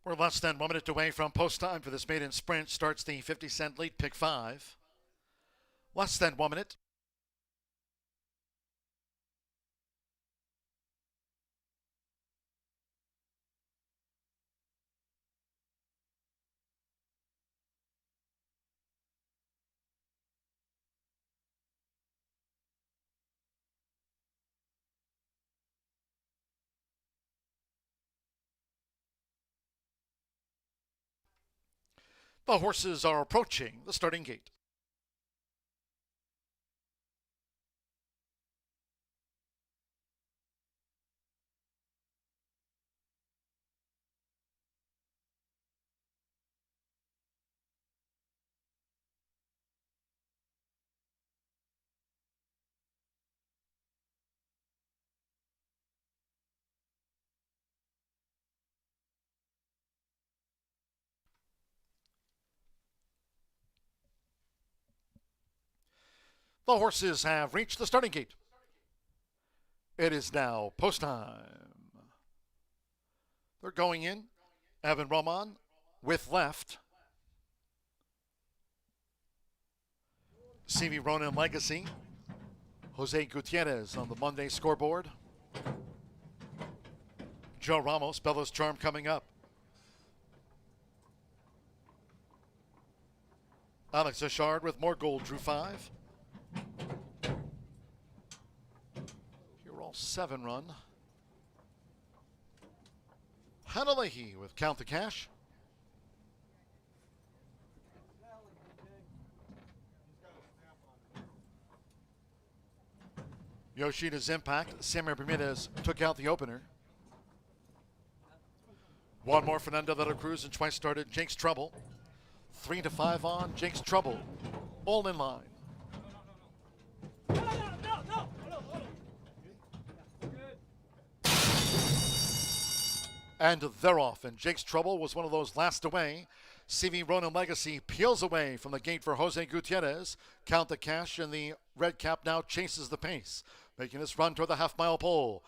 We're less than 1 minute away from post time for this maiden sprint. Starts the 50-cent lead, pick 5. Less than 1 minute. The horses are approaching the starting gate. The horses have reached the starting gate. It is now post time. They're going in. Evan Roman with left. CV Ronin Legacy. Jose Gutierrez on the Monday scoreboard. Joe Ramos, Bella's Charm coming up. Alex Ashard with more gold, drew 5. Here all 7 run. Hannah Leahy with Count the Cash. Yoshida's Impact. Samir Bermudez took out the opener. One more Fernando de la Cruz and twice started Jake's Trouble. 3 to 5 on Jake's Trouble. All in line. And they're off. And Jake's Trouble was one of those last away. CV Ronin Legacy peels away from the gate for Jose Gutierrez. Count the Cash, and the red cap now chases the pace, making this run toward the half-mile pole.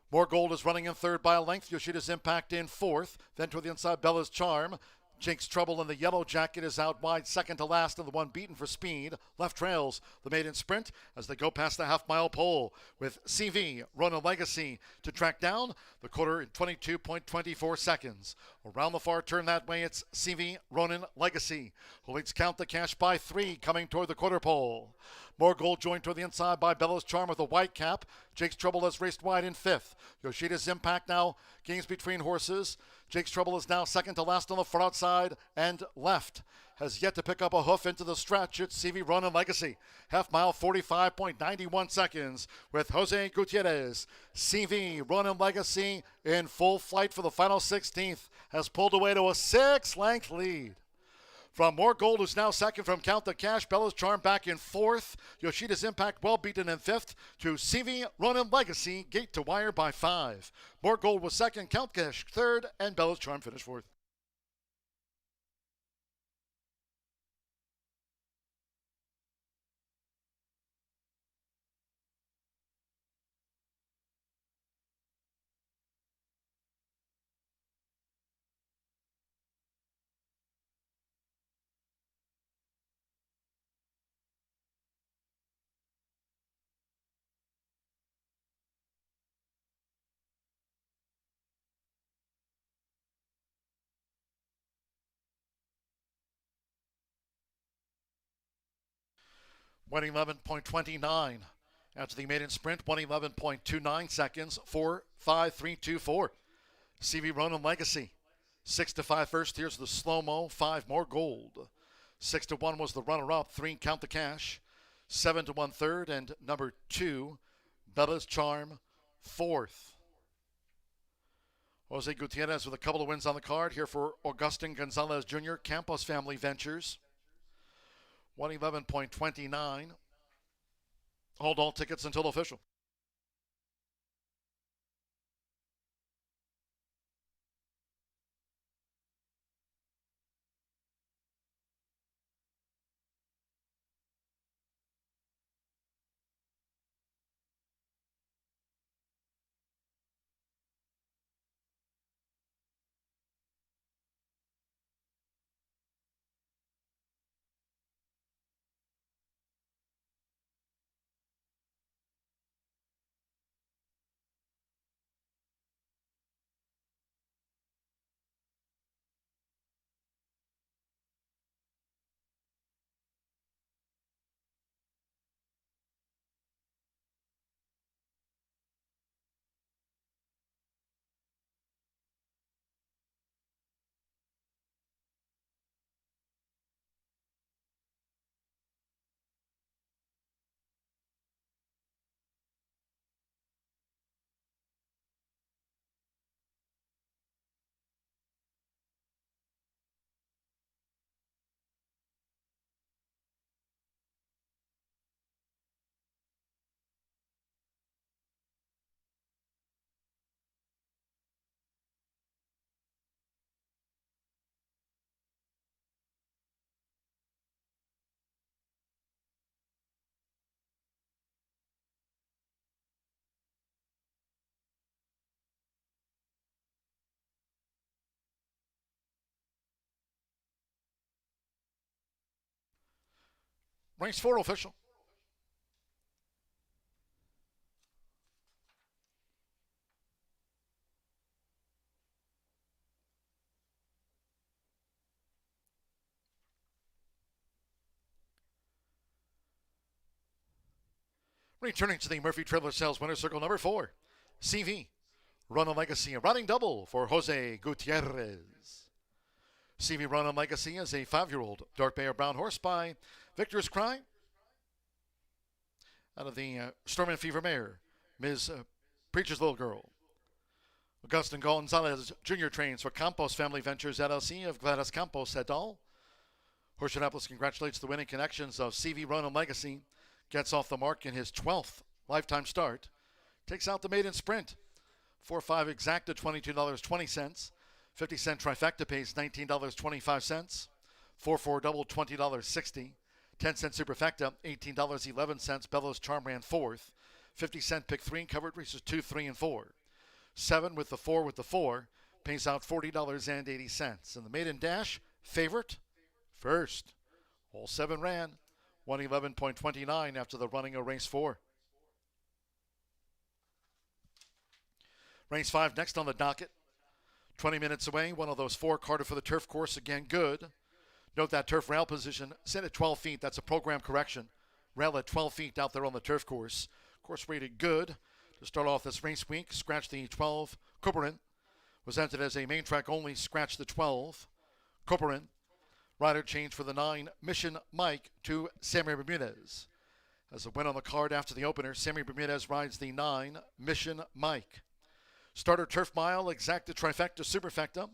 More Gold is running in third by a length. Yoshida's Impact in fourth. Then toward the inside, Bella's Charm. Jake's Trouble in the yellow jacket is out wide, second to last, and the one beaten for speed. Left trails the maiden sprint as they go past the half-mile pole, with CV Ronin Legacy to track down the quarter in 22.24 seconds. Around the far turn that way, it's CV Ronin Legacy, who leads Count the Cash by 3, coming toward the quarter pole. More Gold joined toward the inside by Bella's Charm with a white cap. Jake's Trouble has raced wide in 5th. Yoshida's Impact now gains between horses. Jake's Trouble is now second to last on the far outside and left. Has yet to pick up a hoof into the stretch. It's CV Ronin Legacy. Half mile, 45.91 seconds with Jose Gutierrez. CV Ronin Legacy in full flight for the final 16th. Has pulled away to a 6-length lead. From More Gold, who's now second from Count the Cash. Bella's Charm back in 4th. Yoshida's Impact well beaten in 5th to CV Ronin Legacy, gate to wire by 5. More Gold was second, Count Cash 3rd, and Bella's Charm finished 4th. Went 11.29 after the maiden sprint. 1:11.29 seconds. 4.5324. CV Ronin Legacy. 6 to 5 first. Here's the slow-mo. 5 More Gold. 6 to 1 was the runner-up. 3 Count the Cash. 7 to 1 third, and number 2 Bella's Charm 4th. Jose Gutierrez with a couple of wins on the card here for Augustin Gonzalez Jr. Campos Family Ventures. 1:11.29. Hold all tickets until official. Race 4 official. Returning to the Murphy Trailer Sales winner circle number 4, CV, Run on Legacy, a running double for Jose Gutierrez. CV Run on Legacy is a 5-year-old dark bay or brown horse by Victor's Cry out of the Storm and Fever mare, Ms. Preacher's Little Girl. Augustin Gonzalez Jr. trains for Campos Family Ventures LLC of Gladys Campos et al. Horseshoe Indianapolis congratulates the winning connections of CV Run on Legacy. Gets off the mark in his 12th lifetime start. Takes out the maiden sprint. 4-5 exacta, $22.20. 50-cent trifecta pays $19.25. 4-4 double, $20.60. 10-cent superfecta, $18.11. Bellows Charm ran 4th. 50-cent pick 3 covered races 2, 3, and 4. 7 with the 4 with the 4 pays out $40.80. And the maiden dash, favorite, first. All 7 ran. 111.29 after the running of race 4. Race 5 next on the docket. 20 minutes away, one of those 4 Carter for the turf course, again good. Note that turf rail position, set at 12 feet. That's a program correction. Rail at 12 feet out there on the turf course. Course rated good. To start off this race week, scratch the 12. Cooperin was entered as a main track only. Scratch the 12. Cooperin. Rider change for the 9, Mission Mike to Sammy Bermudez. As a win on the card after the opener, Sammy Bermudez rides the 9, Mission Mike. Starter turf mile, exacta, trifecta, superfecta.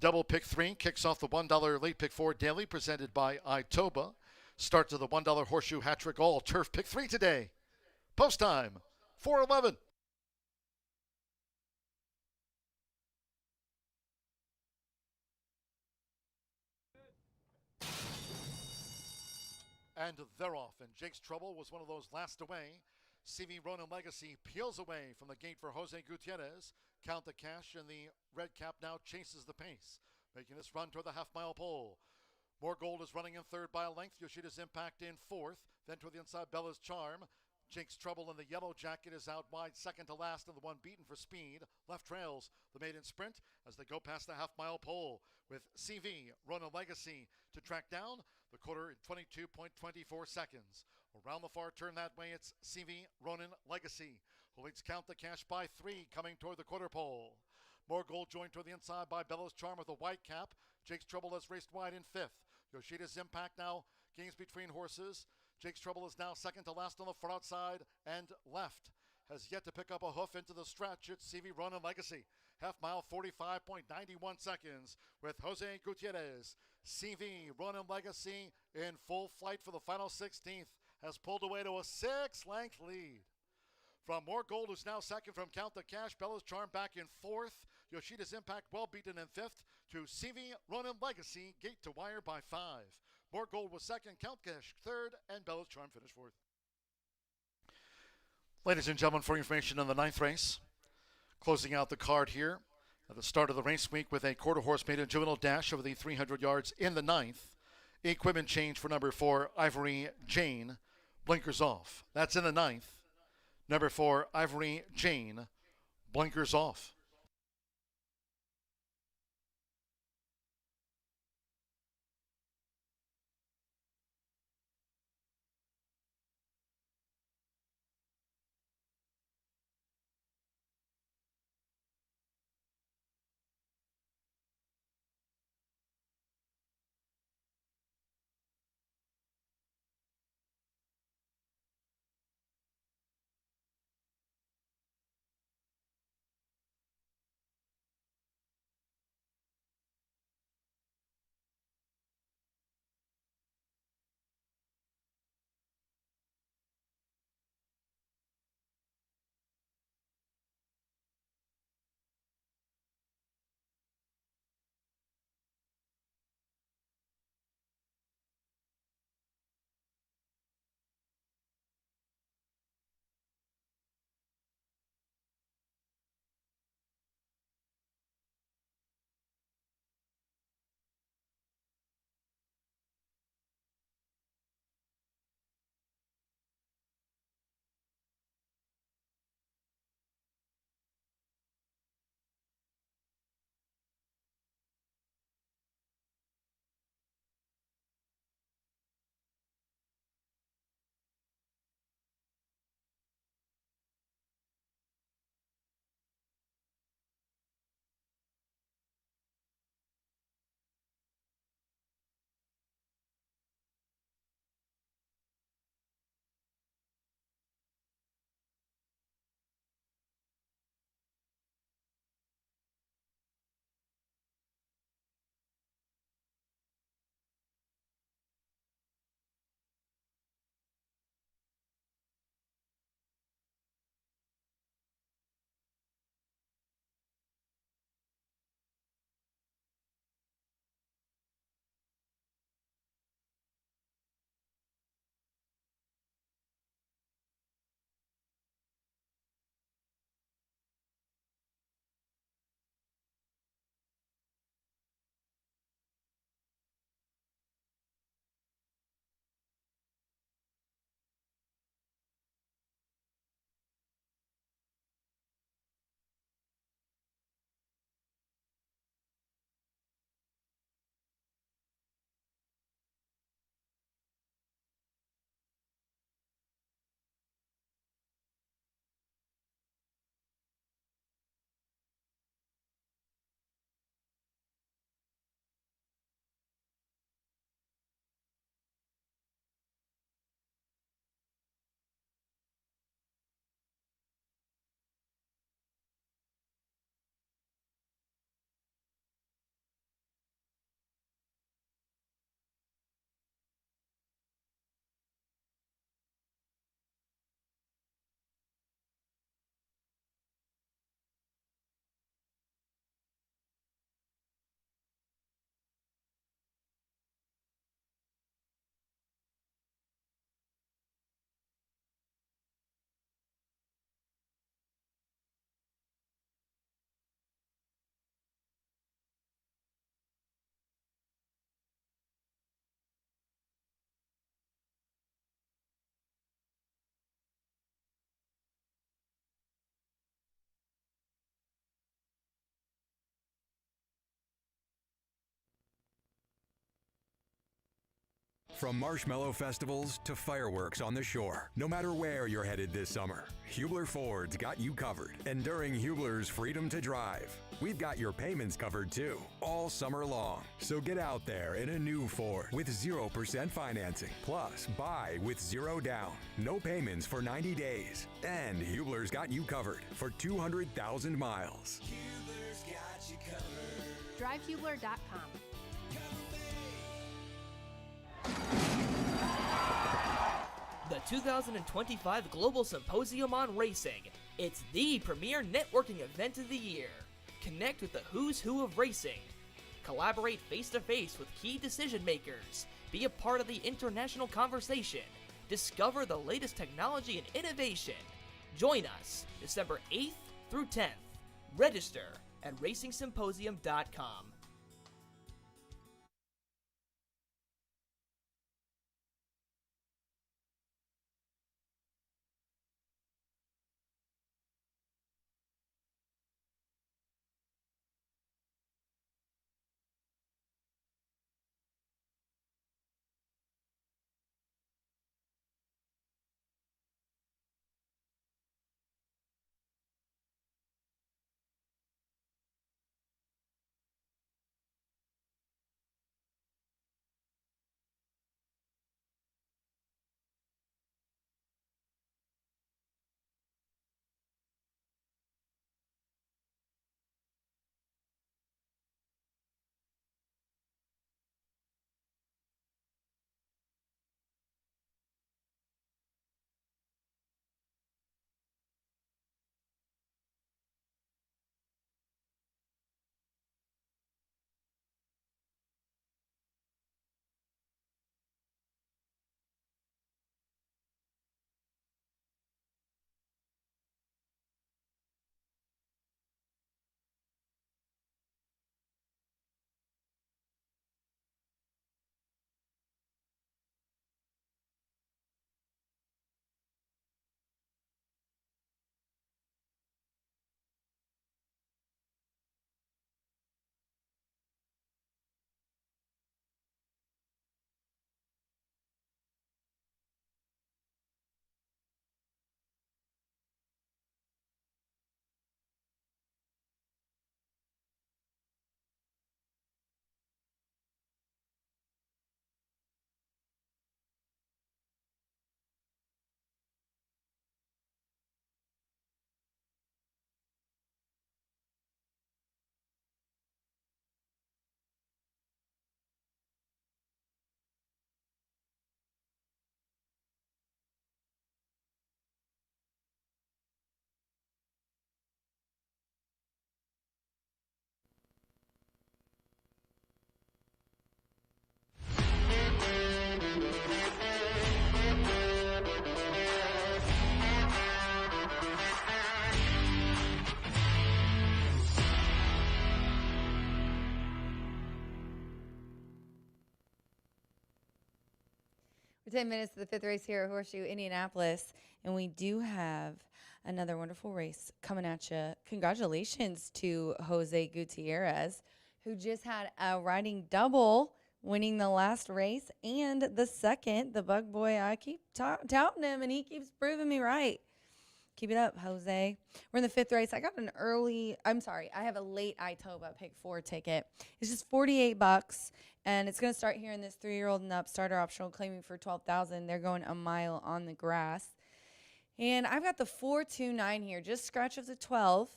Double pick 3 kicks off the $1 late pick 4 daily presented by Itoba. Start to the $1 horseshoe hat trick all turf pick 3 today. Post time, 4:11. And they're off. And Jake's Trouble was one of those last away. CV Ronin Legacy peels away from the gate for Jose Gutierrez. Count the cash, and the red cap now chases the pace, making this run toward the half-mile pole. More Gold is running in 3rd by a length. Yoshida's Impact in 4th. Then toward the inside, Bella's Charm. Jake's Trouble in the yellow jacket is out wide, second to last, and the one beaten for speed. Left trails the maiden sprint as they go past the half-mile pole with CV Ronin Legacy to track down the quarter in 22.24 seconds. Around the far turn that way, it's CV Ronin Legacy, who leads Count the Cash by 3 coming toward the quarter pole. More Gold joined toward the inside by Bella's Charm with a white cap. Jake's Trouble has raced wide in 5th. Yoshida's Impact now gains between horses. Jake's Trouble is now second to last on the far outside and left. Has yet to pick up a hoof into the stretch. It's CV Ronin Legacy. Half mile, 45.91 seconds with Jose Gutierrez. CV Ronin Legacy in full flight for the final 16th. Has pulled away to a 6-length lead. From More Gold, who's now second from Count the Cash. Bella's Charm back in 4th. Yoshida's Impact well beaten in 5th. To CV Ronin Legacy, gate to wire by 5. More Gold was second, Count Cash 3rd, and Bella's Charm finished 4th. Ladies and gentlemen, for information on the 9th race, closing out the card here at the start of the race week with a quarter horse maiden juvenile dash over the 300 yards in the 9th. Equipment change for number 4, Ivory Jane. Blinkers off. That's in the 9th. Number 4, Ivory Jane. Blinkers off. From marshmallow festivals to fireworks on the shore, no matter where you're headed this summer, Hubler Ford's got you covered. And during Hubler's Freedom to Drive, we've got your payments covered too, all summer long. So get out there in a new Ford with 0% financing. Plus, buy with 0 down, no payments for 90 days. And Hubler's got you covered for 200,000 miles. Hubler's got you covered. DriveHubler.com. The 2025 Global Symposium on Racing. It's the premier networking event of the year. Connect with the who's who of racing. Collaborate face-to-face with key decision makers. Be a part of the international conversation. Discover the latest technology and innovation. Join us December 8th through 10th. Register at racingsymposium.com. We're 10 minutes to the fifth race here at Horseshoe Indianapolis, and we do have another wonderful race coming at you. Congratulations to Jose Gutierrez, who just had a riding double, winning the last race and the second. The bug boy, I keep touting him, and he keeps proving me right. Keep it up, Jose. We're in the fifth race. I got an I have a late Itoba pick 4 ticket. It's just $48, and it's going to start here in this 3-year-old and up starter optional, claiming for $12,000. They're going a mile on the grass. And I've got the 4-2-9 here, just scratch of the 12.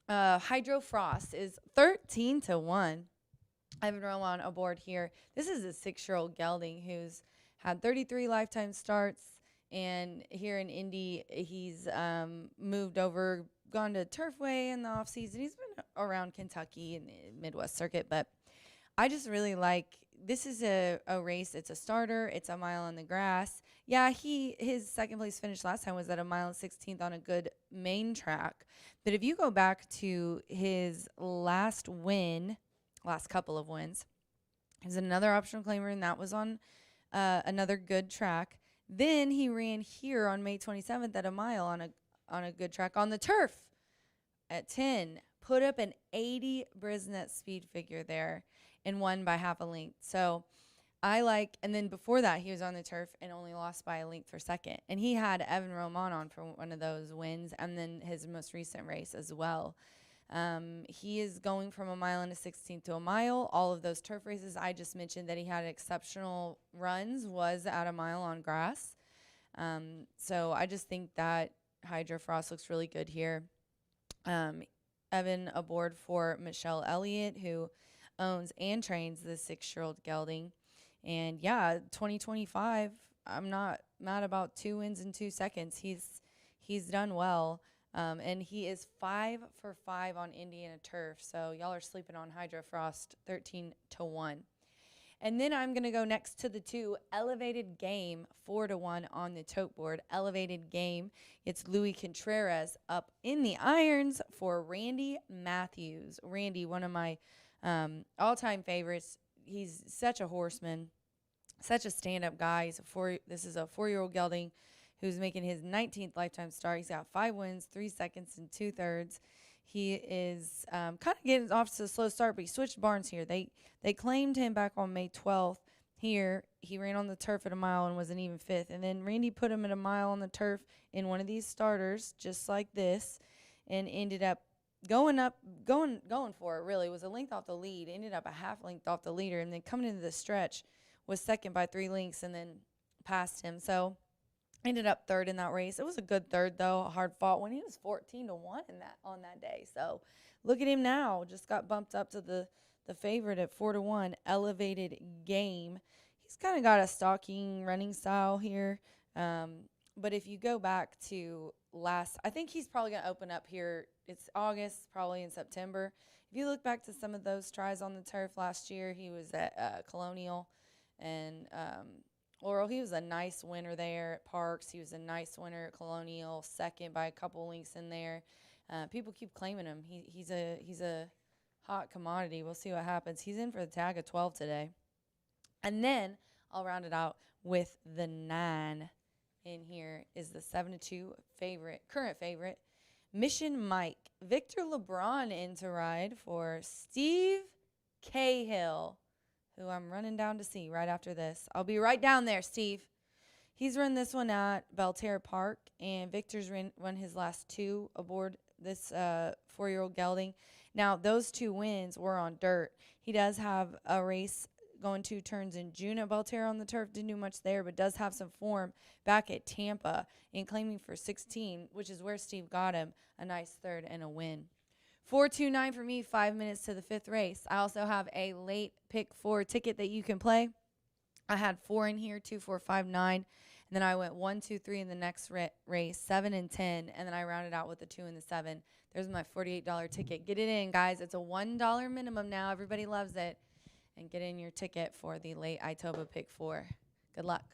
Hydro Frost is 13-1. Ivan Roman aboard here. This is a 6-year-old gelding who's had 33 lifetime starts. And here in Indy, he's moved over, gone to Turfway in the offseason. He's been around Kentucky and the Midwest circuit. But I just really this is a race. It's a starter. It's a mile on the grass. Yeah, his second place finish last time was at a mile and 16th on a good main track. But if you go back to his last couple of wins, he's another optional claimer, and that was on another good track. Then he ran here on May 27th at a mile on a good track on the turf at 10. Put up an 80 Brisnet speed figure there and won by half a length. So and then before that, he was on the turf and only lost by a length for second. And he had Evan Roman on for one of those wins, and then his most recent race as well. He is going from a mile and a 16th to a mile. All of those turf races I just mentioned that he had exceptional runs was at a mile on grass. So I just think that Hydro Frost looks really good here. Evan aboard for Michelle Elliott, who owns and trains the 6-year-old gelding. And yeah, 2025, I'm not mad about 2 wins in 2 seconds. He's done well. And he is 5 for 5 on Indiana turf. So y'all are sleeping on Hydro Frost 13-1. And then I'm going to go next to the 2, Elevated Game, 4-1 on the tote board. Elevated Game, it's Louis Contreras up in the irons for Randy Matthews. Randy, one of my all-time favorites. He's such a horseman, such a stand-up guy. This is a 4-year-old gelding who's making his 19th lifetime start. He's got 5 wins, 3 seconds, and 2/3. He is kind of getting off to a slow start, but he switched barns here. They claimed him back on May 12th. Here, he ran on the turf at a mile and was an even 5th. And then Randy put him at a mile on the turf in one of these starters, just like this, and ended up going for it, really. It was a length off the lead. Ended up a half length off the leader, and then coming into the stretch was second by 3 lengths and then passed him. So ended up third in that race. It was a good third, though, a hard fought one. He was 14-1 on that day. So look at him now. Just got bumped up to the favorite at 4-1, Elevated Game. He's kind of got a stalking running style here. But if you go back to I think he's probably going to open up here. It's August, probably in September. If you look back to some of those tries on the turf last year, he was at Colonial and Laurel. He was a nice winner there at Parks. He was a nice winner at Colonial, second by a couple lengths in there. People keep claiming him. He's a hot commodity. We'll see what happens. He's in for the tag of 12 today. And then I'll round it out with the 9. In here is the 7-2 current favorite, Mission Mike. Victor LeBron in to ride for Steve Cahill, who I'm running down to see right after this. I'll be right down there, Steve. He's run this one at Belterra Park, and Victor's run his last 2 aboard this 4-year-old gelding. Now, those 2 wins were on dirt. He does have a race going 2 turns in June at Belterra on the turf. Didn't do much there, but does have some form back at Tampa and claiming for 16, which is where Steve got him, a nice third and a win. 4-2-9 for me, 5 minutes to the 5th race. I also have a late pick 4 ticket that you can play. I had 4 in here, 2, 4, 5, 9. And then I went 1, 2, 3 in the next race, 7 and 10. And then I rounded out with the 2 and the 7. There's my $48 ticket. Get it in, guys. It's a $1 minimum now. Everybody loves it. And get in your ticket for the late Itoba pick 4. Good luck.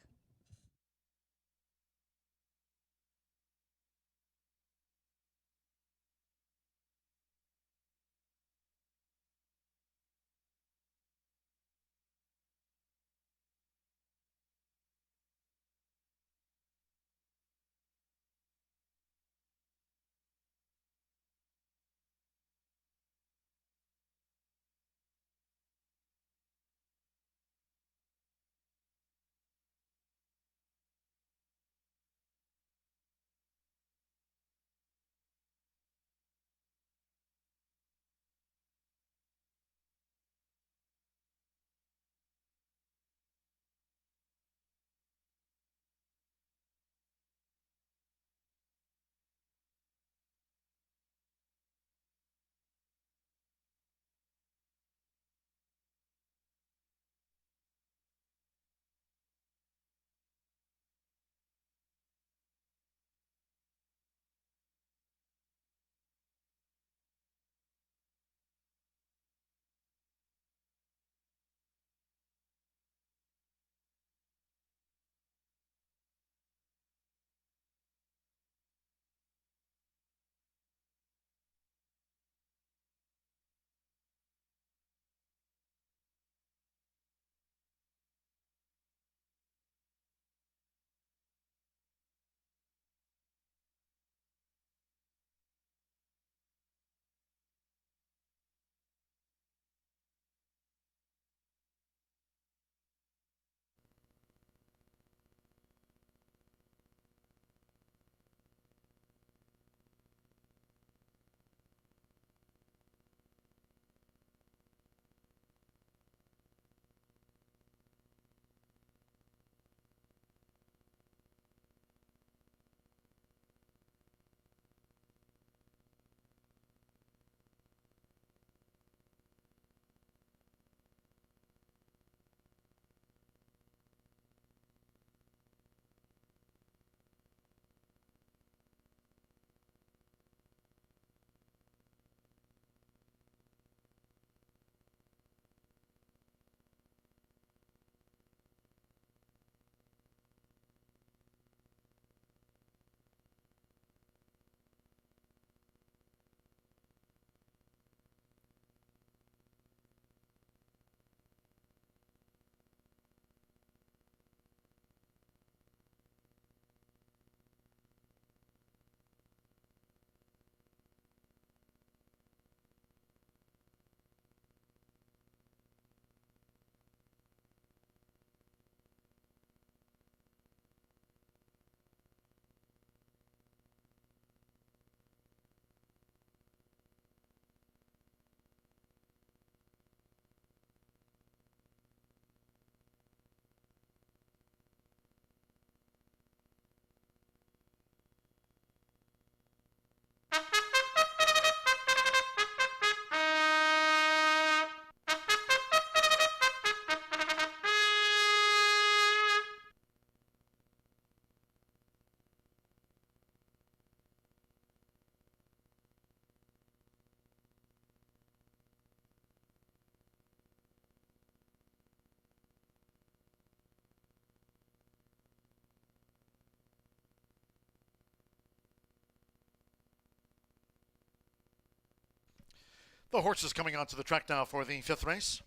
The horses coming onto the track now for the 5th race.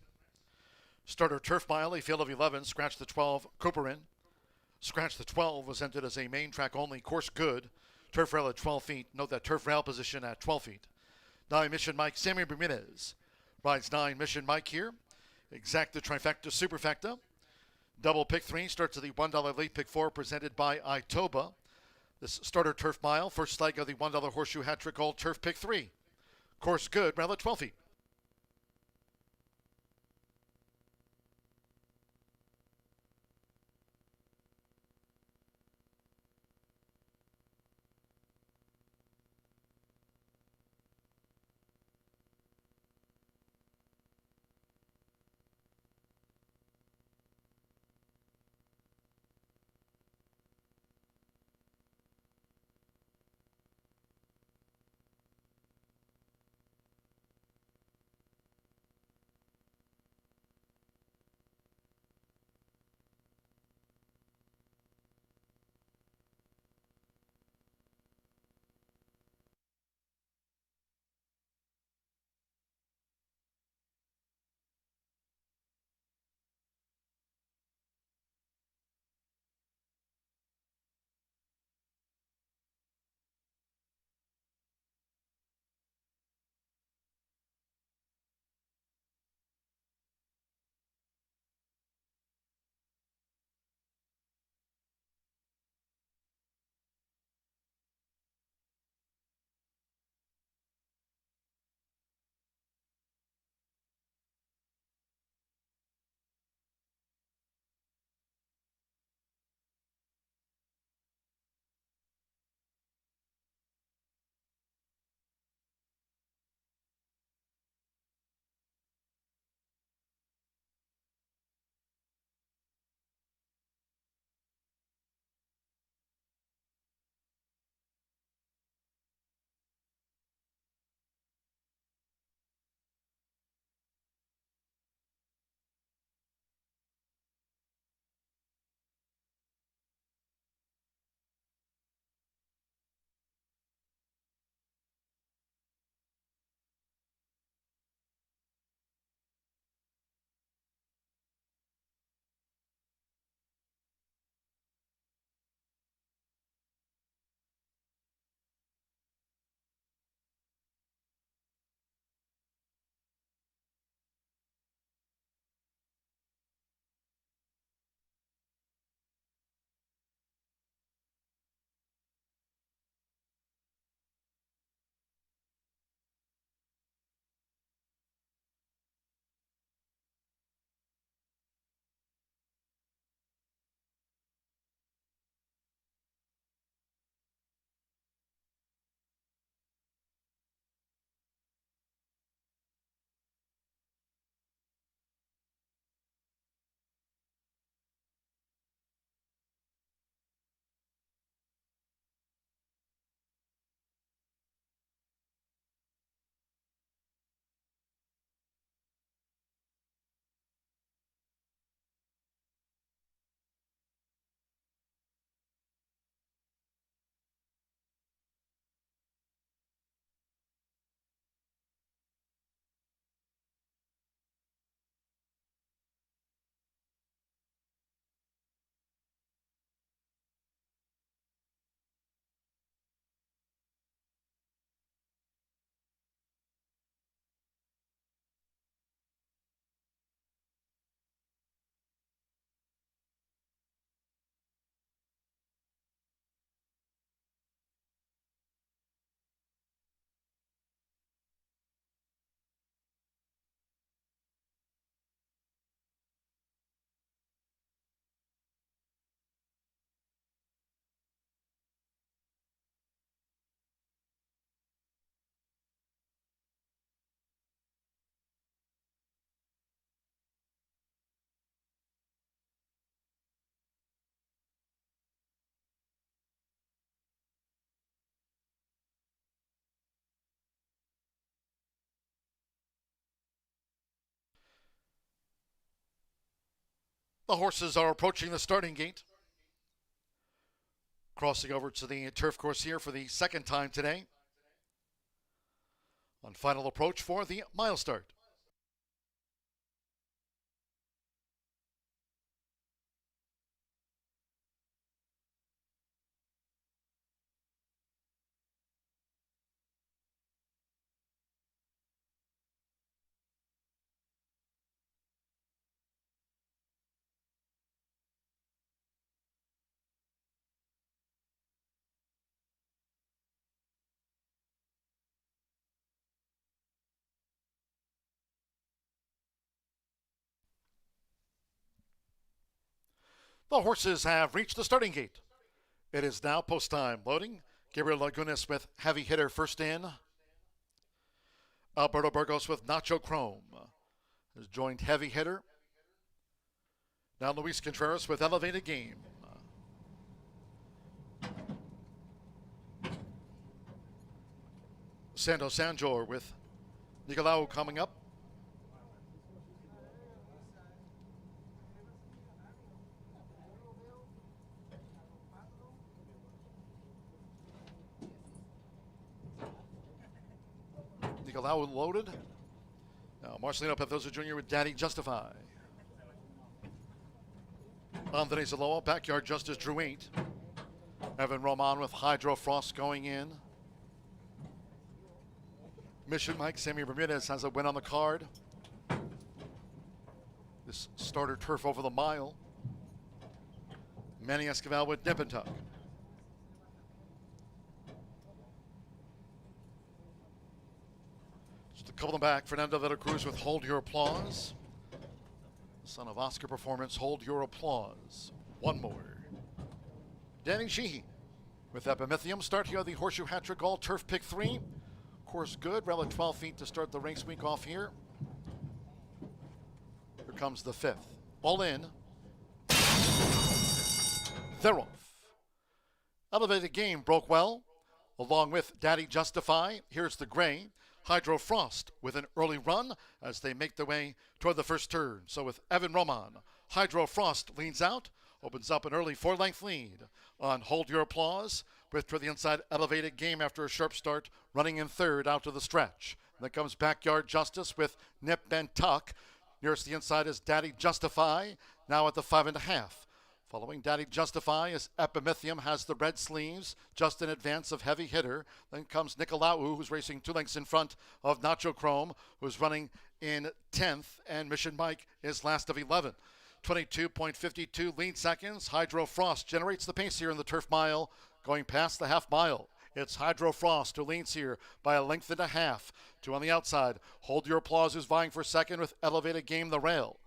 Starter Turf Mile, a field of 11. Scratch the 12, Cooperin. Scratch the 12 was entered as a main track only. Course good. Turf rail at 12 feet. Note that turf rail position at 12 feet. 9 Mission Mike, Sammy Bermudez. Rides 9 Mission Mike here. Exacta Trifecta Superfecta. Double pick 3 starts at the $1 late pick 4 presented by Itoba. This starter Turf Mile, first leg of the $1 Horseshoe Hat Trick Gold Turf pick 3. Course good, rail at 12 feet. The horses are approaching the starting gate. Crossing over to the turf course here for the second time today. On final approach for the mile start. The horses have reached the starting gate. It is now post time. Loading. Gabriel Lagunas with heavy hitter first in. Alberto Burgos with Nacho Chrome has joined heavy hitter. Now Luis Contreras with elevated game. Sando Sanjor with Nicolau coming up. Nicolau loaded. Now Marcelino Pethosa Jr. with Daddy Justify. Andres Aloa, Backyard Justice drew 8. Evan Roman with Hydro Frost going in. Mission Mike, Sammy Ramirez has a win on the card. This starter turf over the mile. Manny Esquivel with Nip and Tuck. Just to couple them back, Fernando de la Cruz with Hold Your Applause. Son of Oscar Performance, Hold Your Applause. One more. Danny Sheehy with Epimethium. Start here, the Horseshoe Hat-Trick All Turf Pick 3. Course good, relic 12 feet to start the race week off here. Here comes the 5th. All in. They're off. Elevated Game broke well, along with Daddy Justify. Here's the gray. Hydro Frost with an early run as they make their way toward the first turn. So with Evan Roman, Hydro Frost leans out, opens up an early 4-length lead on Hold Your Applause, with to the inside Elevated Game after a sharp start, running in third out to the stretch. And then comes Backyard Justice with Nip and Tuck. Nearest the inside is Daddy Justify, now at the 5.5. Following Daddy Justify is Epimethium, has the red sleeves, just in advance of Heavy Hitter. Then comes Nicolau, who's racing 2 lengths in front of Nacho Chrome, who's running in 10th, and Mission Mike is last of 11. 22.52 lead seconds. Hydro Frost generates the pace here in the turf mile, going past the half mile. It's Hydro Frost who leads here by a length and a half. 2 on the outside. Hold Your Applause who's vying for second with Elevated Game the rail.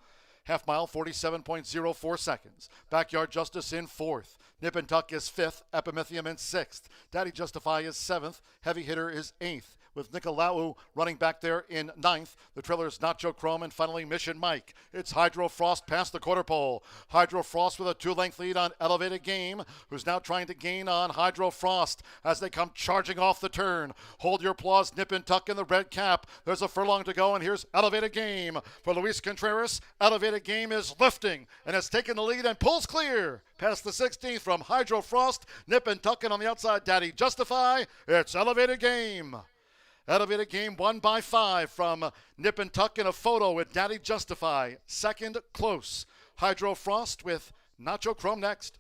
Half mile, 47.04 seconds. Backyard Justice in 4th. Nip and Tuck is 5th. Epimethium in 6th. Daddy Justify is 7th. Heavy Hitter is 8th. With Nicolau running back there in 9th. The trailers Nacho Chrome and finally Mission Mike. It's Hydro Frost past the quarter pole. Hydro Frost with a 2-length lead on Elevated Game, who's now trying to gain on Hydro Frost as they come charging off the turn. Hold Your Applause, Nip and Tuck in the red cap. There's a furlong to go, and here's Elevated Game. For Luis Contreras, Elevated Game is lifting and has taken the lead and pulls clear past the 16th from Hydro Frost. Nip and Tuck, and on the outside, Daddy Justify. It's Elevated Game. Elevated Game won by 5 from Nip and Tuck in a photo with Daddy Justify. Second, close. Hydro Frost with Nacho Chrome next.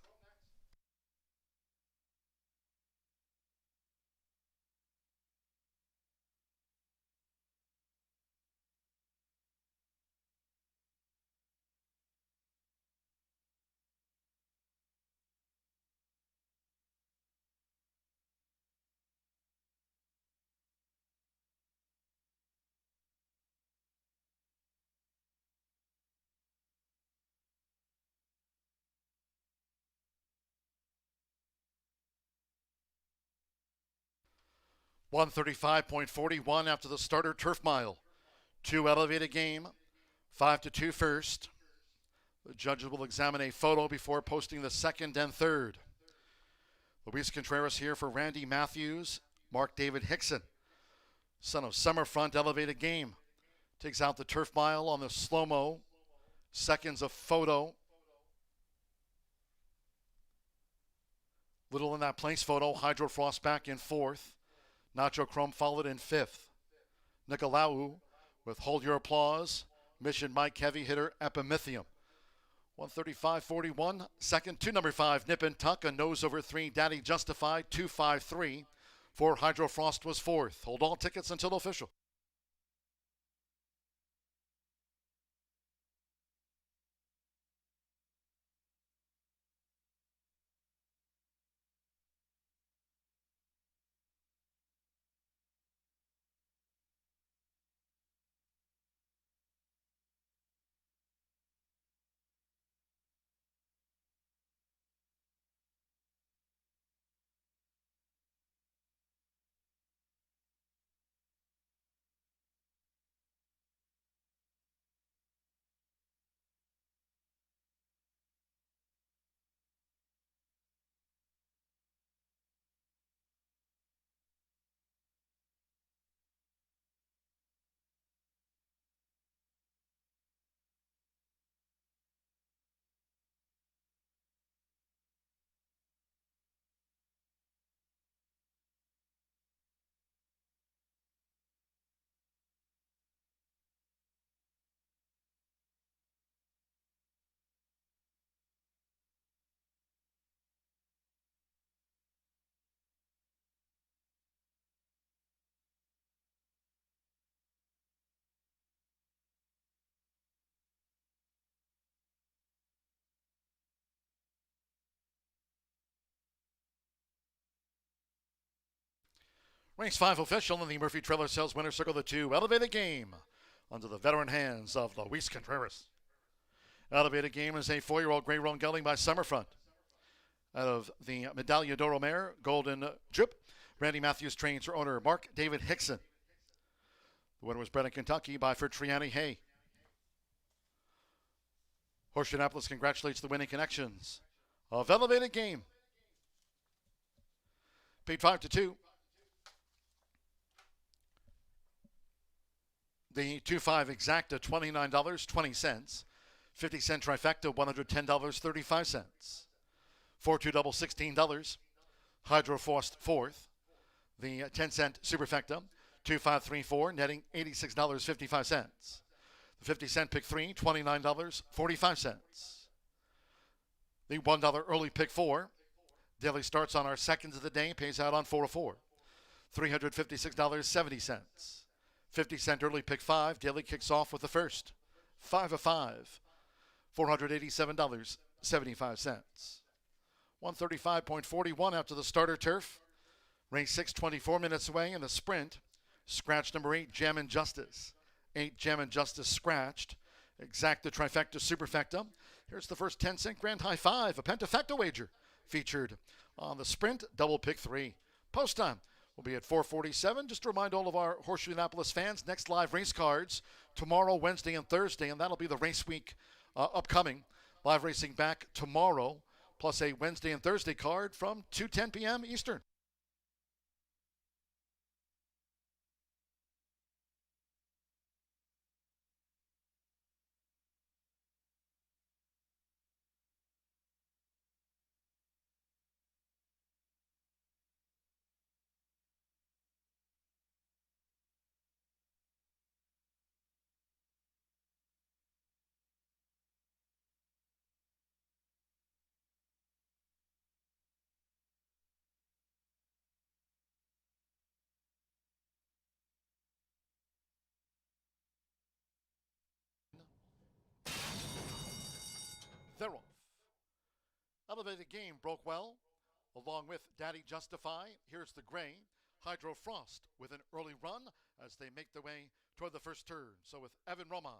$135.41 after the starter turf mile. 2 Elevated Game, 5-2 first. The judges will examine a photo before posting the second and third. Luis Contreras here for Randy Matthews, Mark David Hickson. Son of Summerfront, Elevated Game. Takes out the turf mile on the slow-mo. Seconds of photo. Little in that place photo. Hydro Frost back in 4th. Nacho Chrome followed in 5th. Nicolau with Hold Your Applause. Mission Mike heavy hitter Epimythium. 135.41. Second to number 5, Nip and Tuck. A nose over 3, Daddy Justified. 253. 4, Hydro Frost was 4th. Hold all tickets until official. Race 5 official in the Murphy Trailer Sales Winner Circle the 2 Elevated Game under the veteran hands of Luis Contreras. Elevated Game is a 4-year-old gray roan gelding by Summerfront. Out of the Medaglia d'Oro mare, Golden Drip, Randy Matthews trains her owner, Mark David Hickson. The winner was bred in Kentucky by Fertriani Hay. Horseshoe Indianapolis congratulates the winning connections of Elevated Game. Paid 5-2. The 2-5 exacta, $29.20. 50-cent trifecta, $110.35. 4-2 double, $16. Hydro Frost 4th. The 10-cent superfecta, 2-5-3-4, netting $86.55. The 50-cent pick 3, $29.45. The $1 early pick 4. Daily starts on our second of the day, pays out on 4-4. $356.70. 50-cent early pick 5. Daily kicks off with the first. 5-5. $487.75. 135.41 out to the starter turf. Race 6, 24 minutes away in the sprint. Scratch number 8, Jammin' Justice. 8, Jammin' Justice scratched. Exacta, trifecta, superfecta. Here's the first 10-cent grand high 5, a pentafecta wager featured on the sprint, double pick 3. Post time will be at 4:47. Just to remind all of our Horseshoe Indianapolis fans, next live race cards tomorrow, Wednesday, and Thursday, and that'll be the race week upcoming. Live racing back tomorrow, plus a Wednesday and Thursday card from 2:10 p.m. Eastern. They're off. Elevated Game broke well, along with Daddy Justify. Here's the gray, Hydro Frost with an early run as they make their way toward the first turn. So with Evan Roman,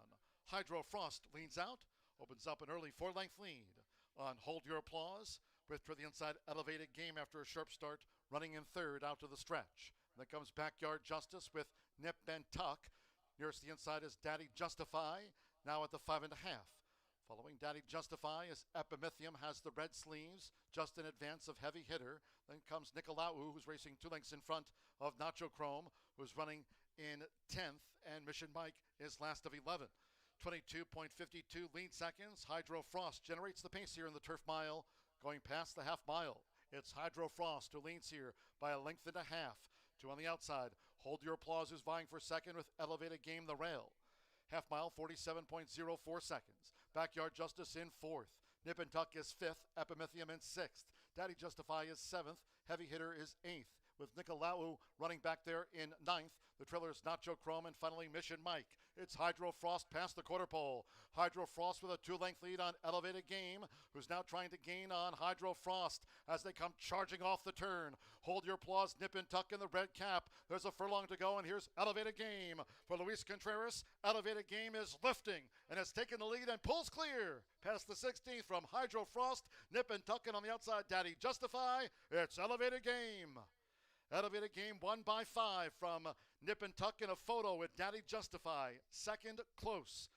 Hydro Frost leans out, opens up an early 4-length lead on Hold Your Applause, with to the inside Elevated Game after a sharp start, running in third out to the stretch. And then comes Backyard Justice with Nip and Tuck. Nearest the inside is Daddy Justify, now at the 5.5. Following Daddy Justify is Epimythium, has the red sleeves, just in advance of Heavy Hitter. Then comes Nicolau, who's racing 2 lengths in front of Nacho Chrome, who's running in 10th, and Mission Mike is last of 11. 22.52 lead seconds. Hydro Frost generates the pace here in the turf mile, going past the half mile. It's Hydro Frost who leads here by 1.5 lengths. 2 on the outside. Hold Your Applause is vying for second with Elevated Game the Rail. Half mile, 47.04 seconds. Backyard Justice in fourth. Nip and Tuck is fifth. Epimethium in sixth. Daddy Justify is seventh. Heavy Hitter is eighth. With Nicolau running back there in ninth. The trailers Nacho Chrome and finally Mission Mike. It's Hydro Frost past the quarter pole. Hydro Frost with a 2-length lead on Elevated Game, who's now trying to gain on Hydro Frost as they come charging off the turn. Hold Your Applause, Nip and Tuck in the red cap. There's a furlong to go, and here's Elevated Game. For Luis Contreras, Elevated Game is lifting and has taken the lead and pulls clear. Past the 16th from Hydro Frost, Nip and Tuck, and on the outside, Daddy Justify. It's Elevated Game. Elevated Game won by 5 from Nip and Tuck in a photo with Daddy Justify. Second, close.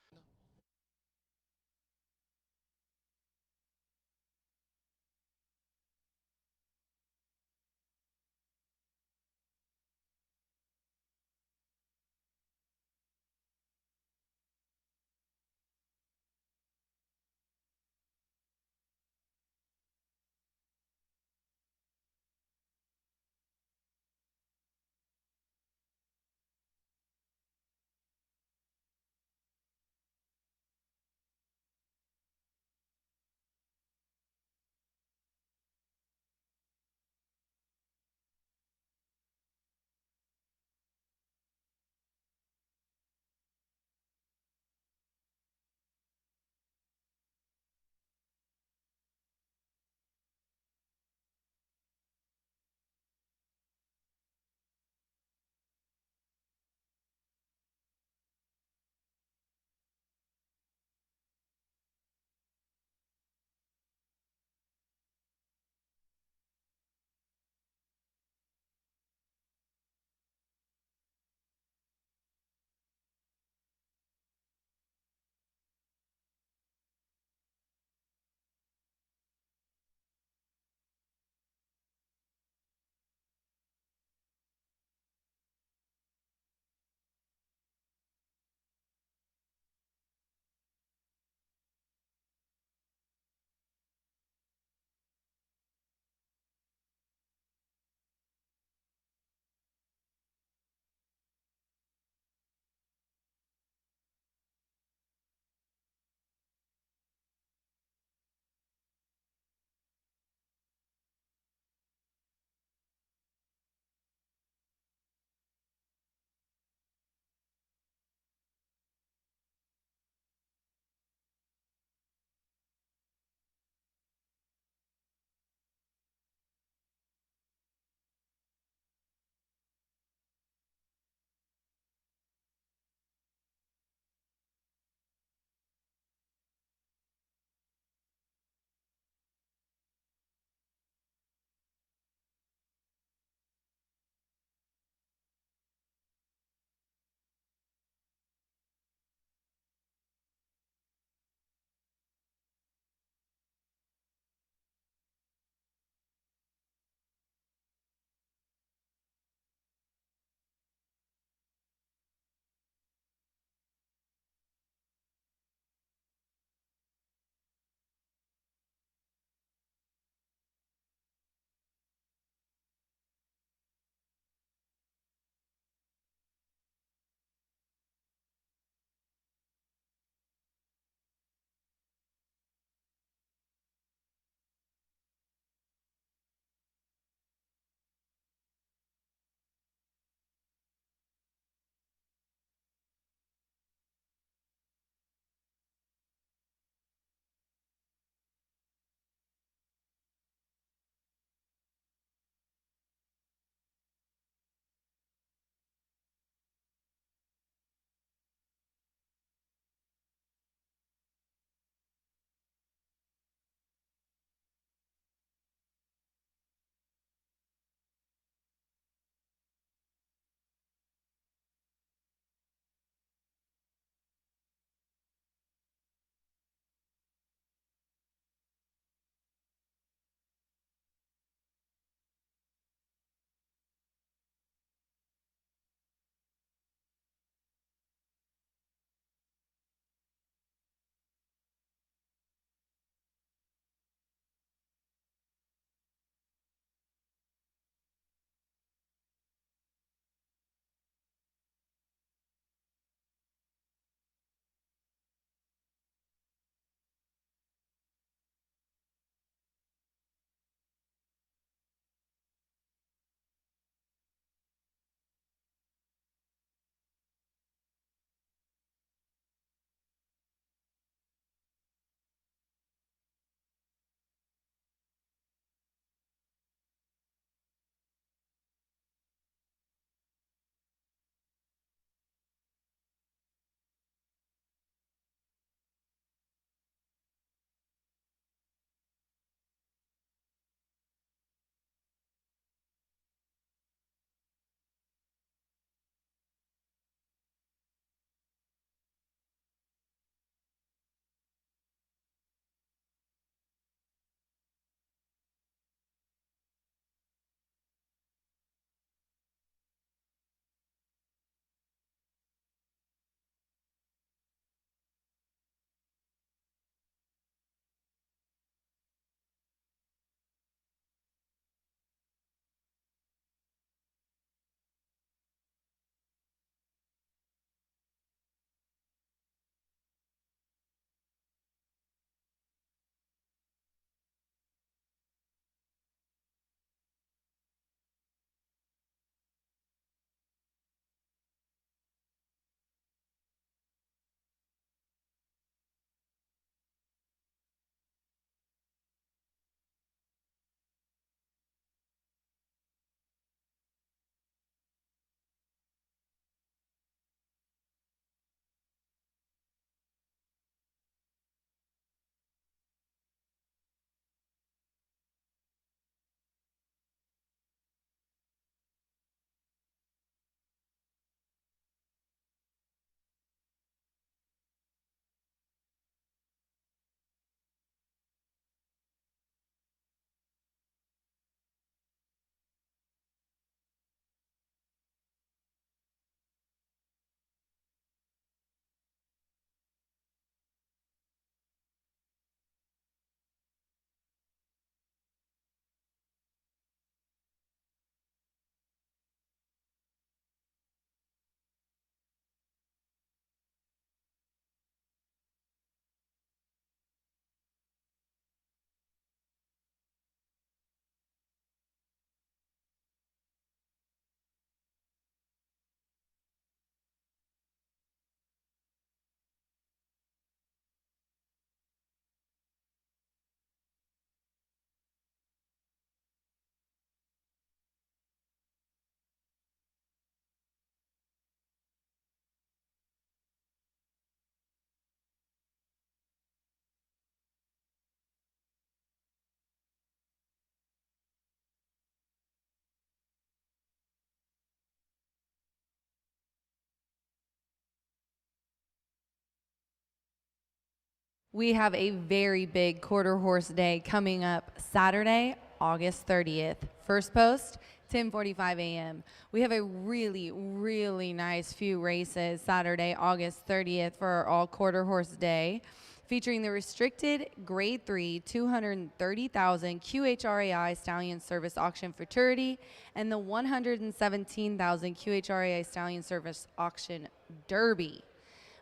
We have a very big quarter horse day coming up Saturday, August 30th. First post, 10:45 a.m. We have a really, really nice few races Saturday, August 30th for our all quarter horse day, featuring the restricted Grade 3 $230,000 QHRAI Stallion Service Auction Futurity and the $117,000 QHRAI Stallion Service Auction Derby.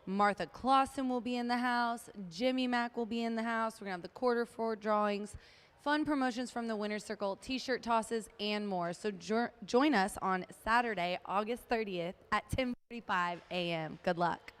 Martha Clausen will be in the house. Jimmy Mack will be in the house. We're going to have the quarter four drawings, fun promotions from the winner's circle, t-shirt tosses, and more. So join us on Saturday, August 30th at 10:45 a.m. Good luck.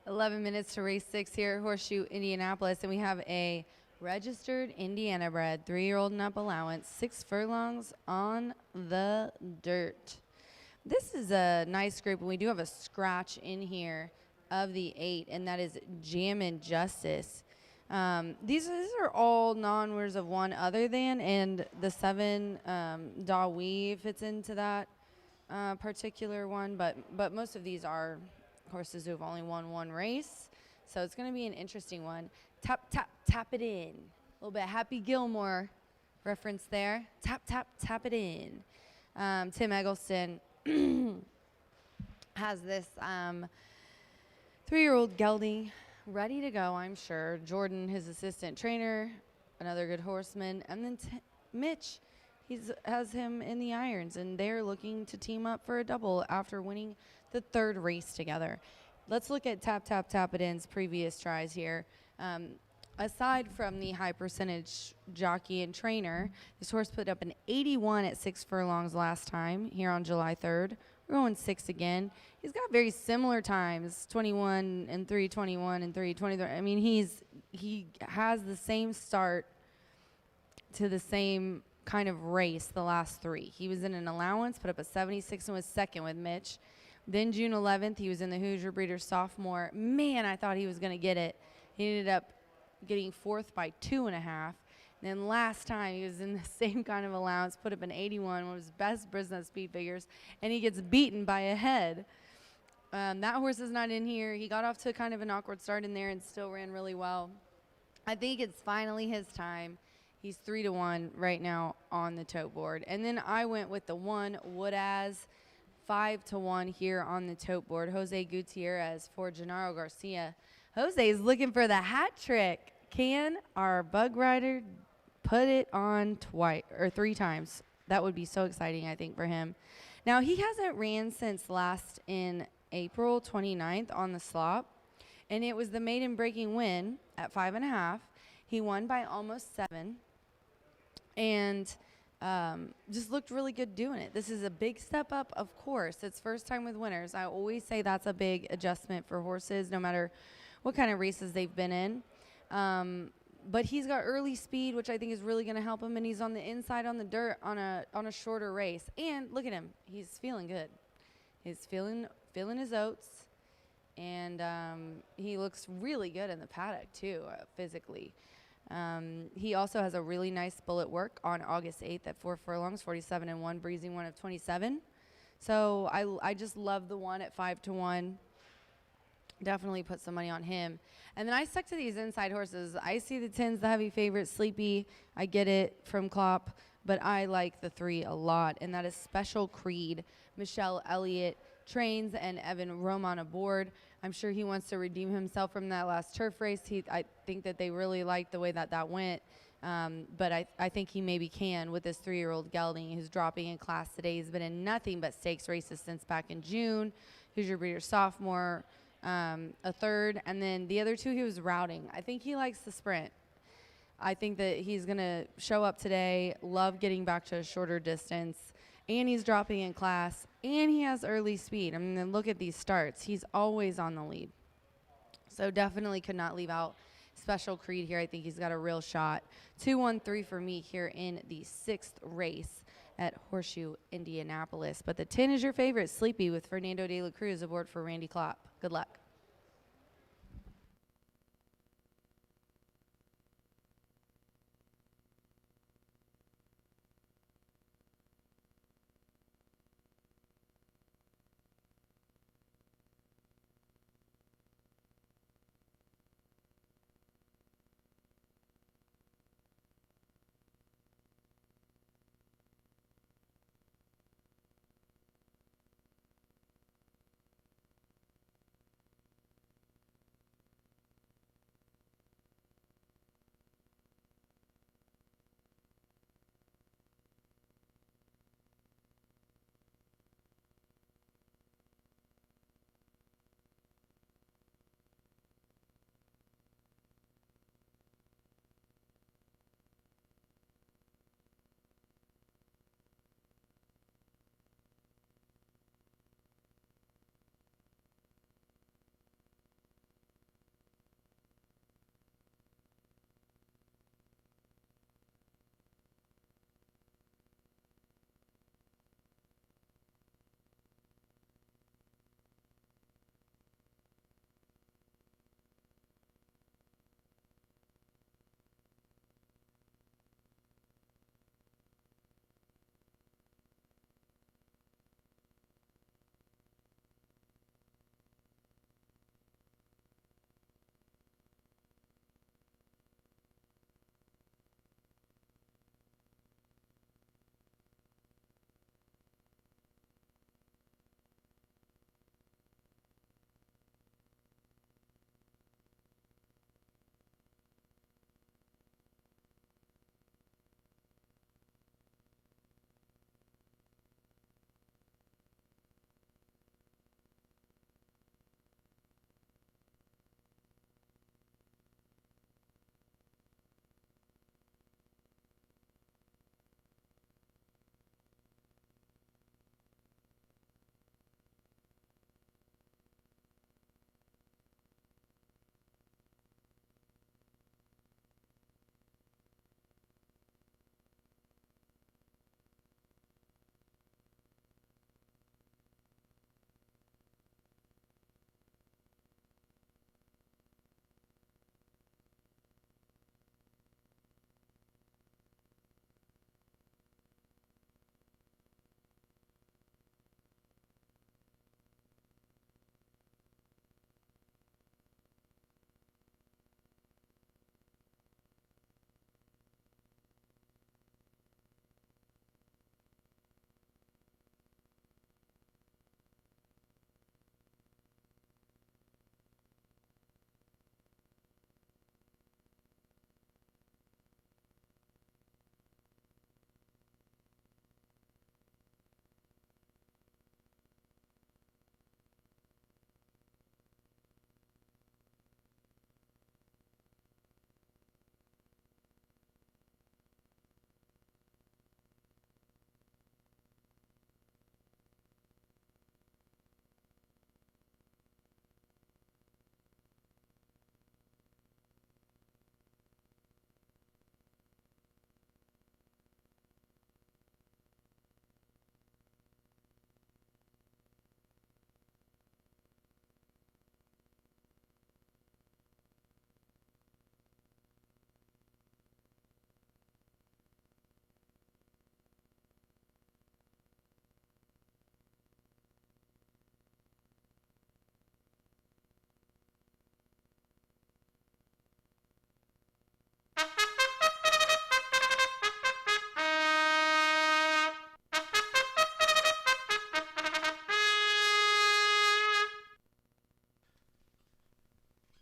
$11 minutes to race 6 here at Horseshoe Indianapolis, and we have a registered Indiana bred 3-year-old and up allowance, 6 furlongs on the dirt. This is a nice group, and we do have a scratch in here of the 8, and that is Jammin' Justice. These are all non-winners of one other than, and the 7 Douly fits into that particular one, but most of these are horses who have only won one race, so it's going to be an interesting one. Tap, tap, tap it in. A little bit of Happy Gilmore reference there. Tap, tap, tap it in. Tim Eggleston has this 3-year-old gelding ready to go, I'm sure. Jordan, his assistant trainer, another good horseman, and then Mitch, has him in the irons, and they're looking to team up for a double after winning the 3rd race together. Let's look at Tap Tap Tap It In's previous tries here. Aside from the high percentage jockey and trainer, this horse put up an 81 at 6 furlongs last time here on July 3rd. We're going 6 again. He's got very similar times, 21 and 3, 21 and 3, 23. I mean, he has the same start to the same kind of race the last 3. He was in an allowance, put up a 76 and was second with Mitch. Then June 11th, he was in the Hoosier Breeders' Sophomore. Man, I thought he was going to get it. He ended up getting 4th by 2.5. And then last time, he was in the same kind of allowance, put up an 81, one of his best business speed figures, and he gets beaten by a head. That horse is not in here. He got off to kind of an awkward start in there and still ran really well. I think it's finally his time. He's 3-1 right now on the tote board. And then I went with the 1 Woodaz, 5-1 here on the tote board. Jose Gutierrez for Gennaro Garcia. Jose is looking for the hat trick. Can our bug rider put it on 3 times? That would be so exciting, I think, for him. Now, he hasn't ran since last in April 29th on the slop, and it was the maiden breaking win at 5.5. He won by almost 7, and just looked really good doing it. This is a big step up, of course. It's first time with winners. I always say that's a big adjustment for horses, no matter what kind of races they've been in. But he's got early speed, which I think is really going to help him, and he's on the inside on the dirt on a shorter race. And look at him. He's feeling good. He's feeling his oats, and he looks really good in the paddock, too, physically. He also has a really nice bullet work on August 8th at 4 furlongs, 47-1, breezing one of 27. So I just love the one at 5-1. Definitely put some money on him. And then I stuck to these inside horses. I see the 10's the heavy favorite, Sleepy. I get it from Klopp, but I like the 3 a lot, and that is Special Creed. Michelle Elliott trains, and Evan Roman aboard. I'm sure he wants to redeem himself from that last turf race. I think that they really liked the way that went, but I think he maybe can with this 3-year-old gelding who's dropping in class today. He's been in nothing but stakes races since back in June. Hoosier Breeder sophomore, a third, and then the other 2 he was routing. I think he likes the sprint. I think that he's going to show up today, love getting back to a shorter distance, and he's dropping in class, and he has early speed. I mean, look at these starts. He's always on the lead. So definitely could not leave out Special Creed here. I think he's got a real shot. 2-1-3 for me here in the 6th race at Horseshoe Indianapolis. But the 10 is your favorite, Sleepy, with Fernando de la Cruz aboard for Randy Klopp. Good luck.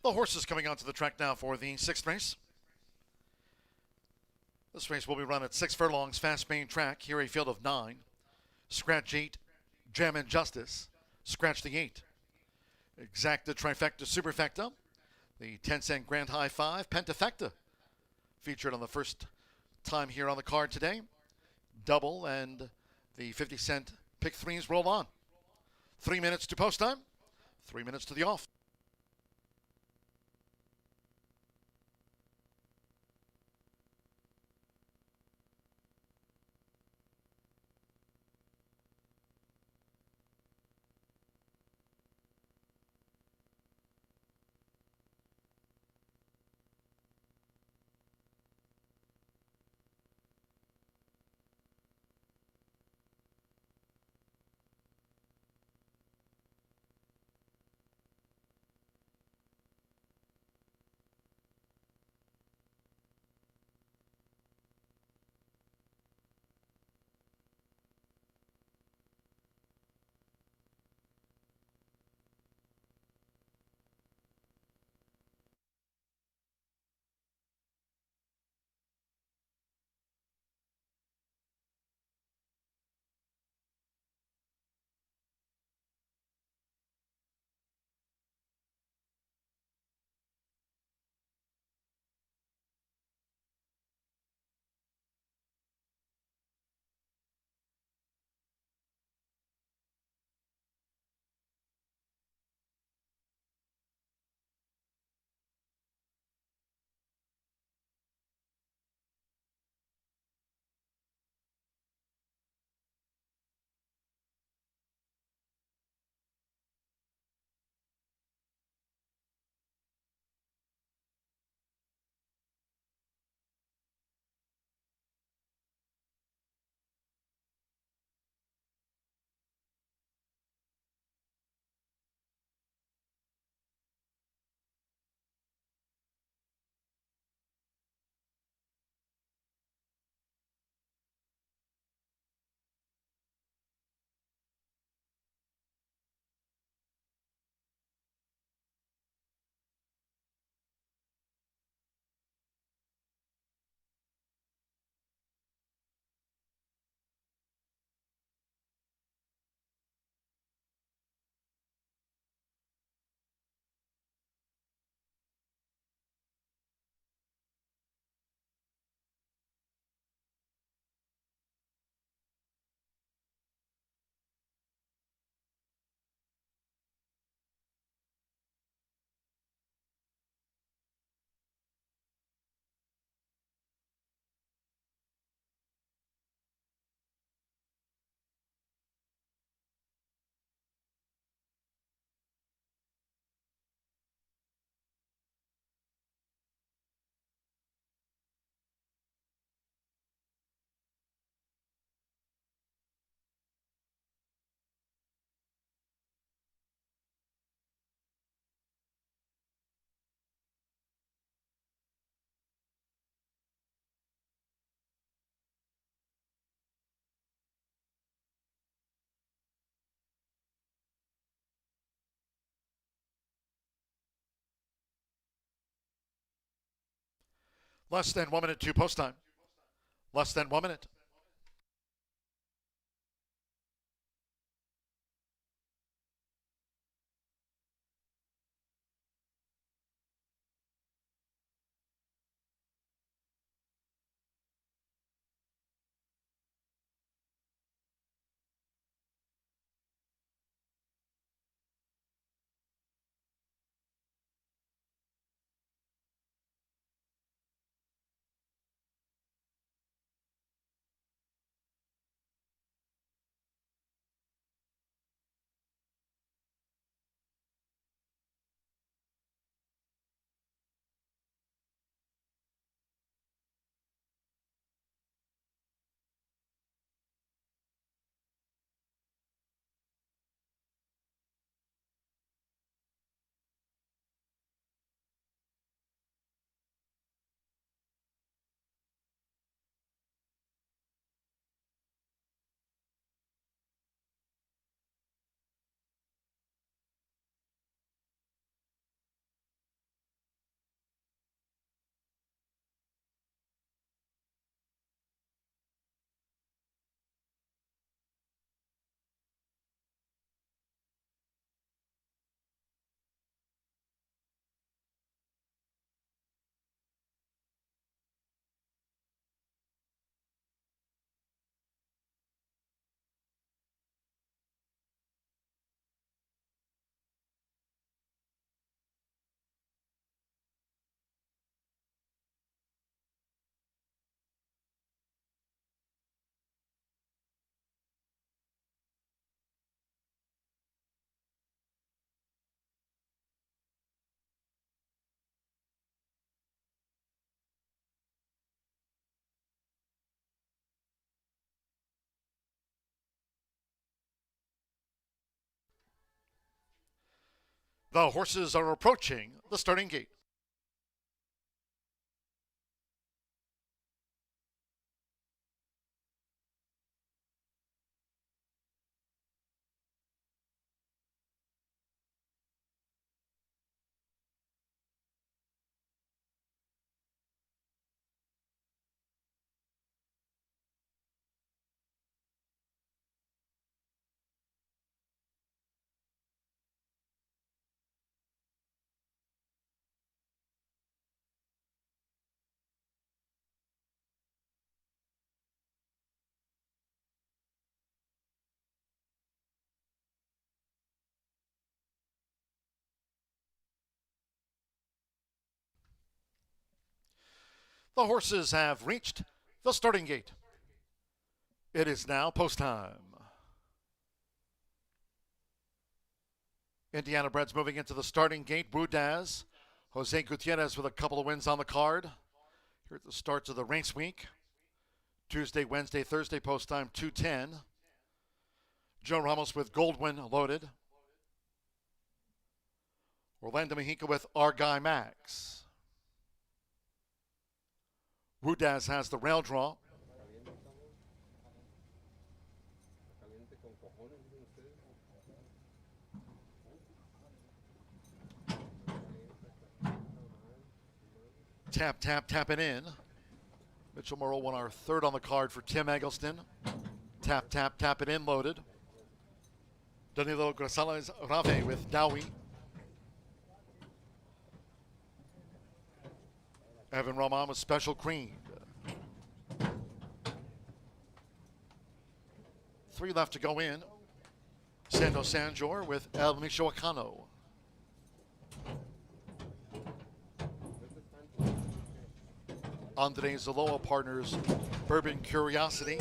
The horses coming onto the track now for the 6th race. This race will be run at 6 furlongs, fast main track. Here a field of 9. Scratch 8, Jam and Justice. Scratch the 8. Exacta, Trifecta, Superfecta. The 10-cent Grand High 5, Pentafecta. Featured on the first time here on the card today. Double and the 50-cent Pick 3s roll on. 3 minutes to post time. 3 minutes to the off. Less than 1 minute to post time. Less than 1 minute. The horses are approaching the starting gate. The horses have reached the starting gate. It is now post time. Indiana breds moving into the starting gate. Budaz, Jose Gutierrez with a couple of wins on the card. Here at the starts of the race week. Tuesday, Wednesday, Thursday post time 2:10. Joe Ramos with Goldwyn loaded. Orlando Mexico with Our Guy Max. Budaz has the rail draw. Tap, tap, tap it in. Mitchell Morrow won our third on the card for Tim Eggleston. Tap, tap, tap it in, loaded. Danilo Grasales Rave with Douly. Evan Roman with Special Queen. 3 left to go in. Santo Sanjor with El Michoacano. Andre Zaloa partners Bourbon Curiosity.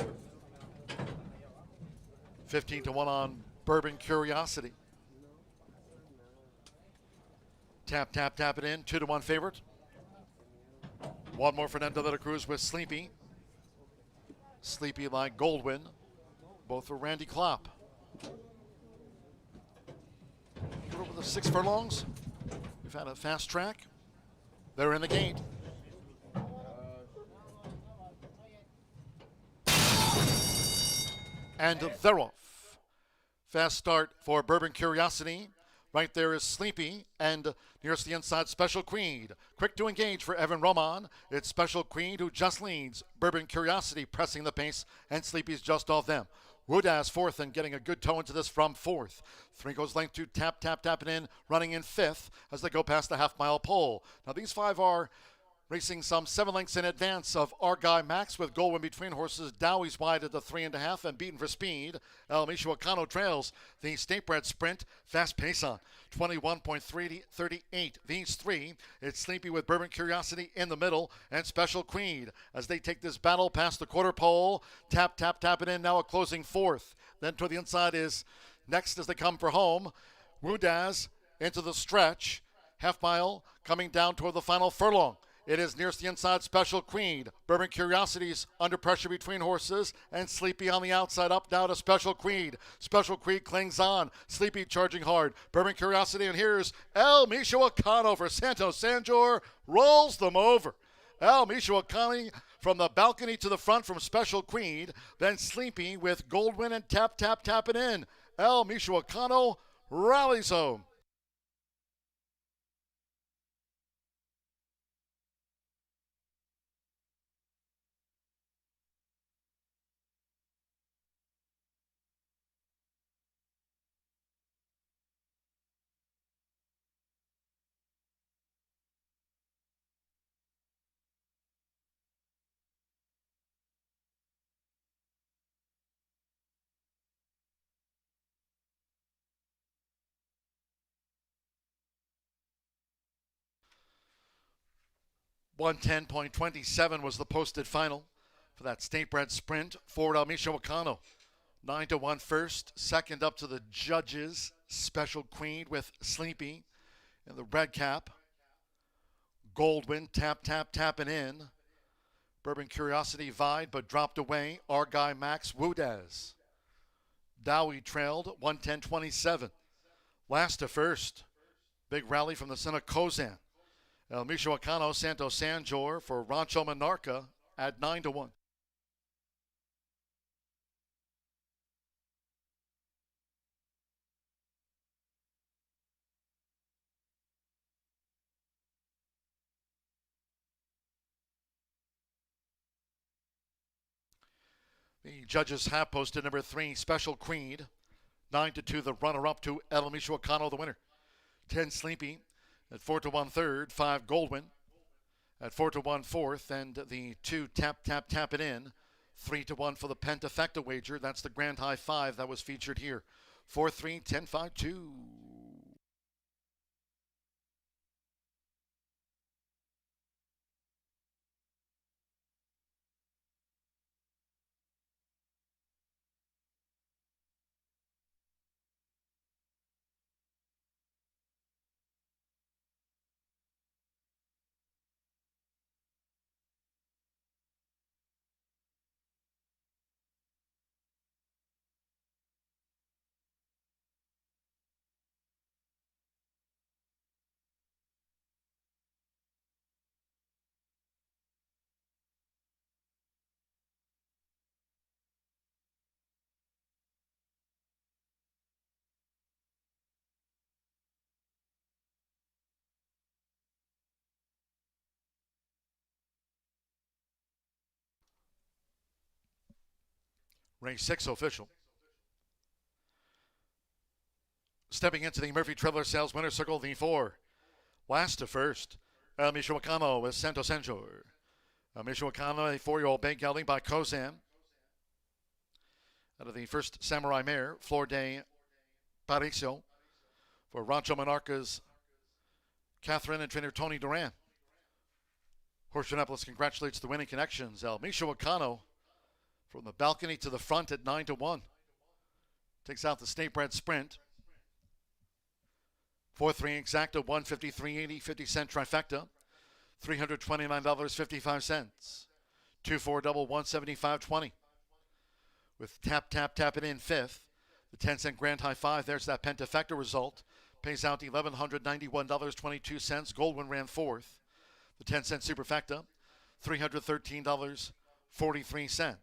15-1 on Bourbon Curiosity. Tap, tap, tap it in. 2-1 favorite. One more Fernando de la Cruz with Sleepy. Sleepy like Goldwyn. Both for Randy Klopp. Over the 6 furlongs. We've had a fast track. They're in the gate. And they're off. Fast start for Bourbon Curiosity. Right there is Sleepy, and nearest the inside, Special Queen. Quick to engage for Evan Roman. It's Special Queen who just leads. Bourbon Curiosity pressing the pace, and Sleepy's just off them. Woodaz fourth and getting a good toe into this from fourth. 3 goes length 2, tap, tap, tapping in, running in fifth as they go past the half-mile pole. Now these 5 are racing some 7 lengths in advance of Our Guy Max with Goldwyn between horses. Dowie's wide at the 3.5 and beaten for speed. El Michoacano trails the State Bred Sprint. Fast pace on 21.38. These 3. It's Sleepy with Bourbon Curiosity in the middle and Special Queen as they take this battle past the quarter pole. Tap, tap, tap it in. Now a closing fourth. Then to the inside is next as they come for home. Woodaz into the stretch. Half mile coming down toward the final furlong. It is nearest the inside, Special Queen. Bourbon Curiosity's under pressure between horses, and Sleepy on the outside, up now to Special Queen. Special Queen clings on. Sleepy charging hard. Bourbon Curiosity, and here's El Michoacano for Santo Sanjor. Rolls them over. El Michoacano from the balcony to the front from Special Queen. Then Sleepy with Goldwyn and tap, tap, tap it in. El Michoacano rallies home. $110.27 was the posted final for that State Bred Sprint. Forward El Michoacano. 9-1 first. Second up to the judges. Special Queen with Sleepy in the red cap. Goldwyn tap, tap, tapping in. Bourbon Curiosity vied but dropped away. Our Guy Max Woodaz. Dowie trailed 110.27. Last to first. Big rally from the son of Kozan. El Michoacano Santos Sanjor for Rancho Monarca at 9-1. The judges have posted number 3, Special Creed. 9-2, the runner-up to El Michoacano, the winner. 10, Sleepy at 4-1 third. 5, Goldwyn at 4-1 fourth. And the 2, Tap, Tap, Tap It In. 3-1 for the Pentafecta wager. That's the Grand High 5 that was featured here. 4-3, 10-5, 2. Race 6 official. Stepping into the Murphy Traveler Sales winner circle, the 4. Last to first, El Michoacano with Santos Sanjor. El Michoacano, a 4-year-old bank gelding by Kozan. Out of the first Samurai mare, Flor de Paricio, for Rancho Monarca's Catherine and trainer Tony Duran. Horseshoe Indianapolis congratulates the winning connections. El Michoacano from the balcony to the front at 9-1. Takes out the State Bred Sprint. 4-3 exacta, 153.80, 50-cent trifecta, $329.55. 2-4 double, 175.20. With Tap, Tap, Tap It In fifth. The 10-cent Grand High 5, there's that Pentafecta result. Pays out $1,191.22. Goldwyn ran fourth. The 10-cent Superfecta, $313.43.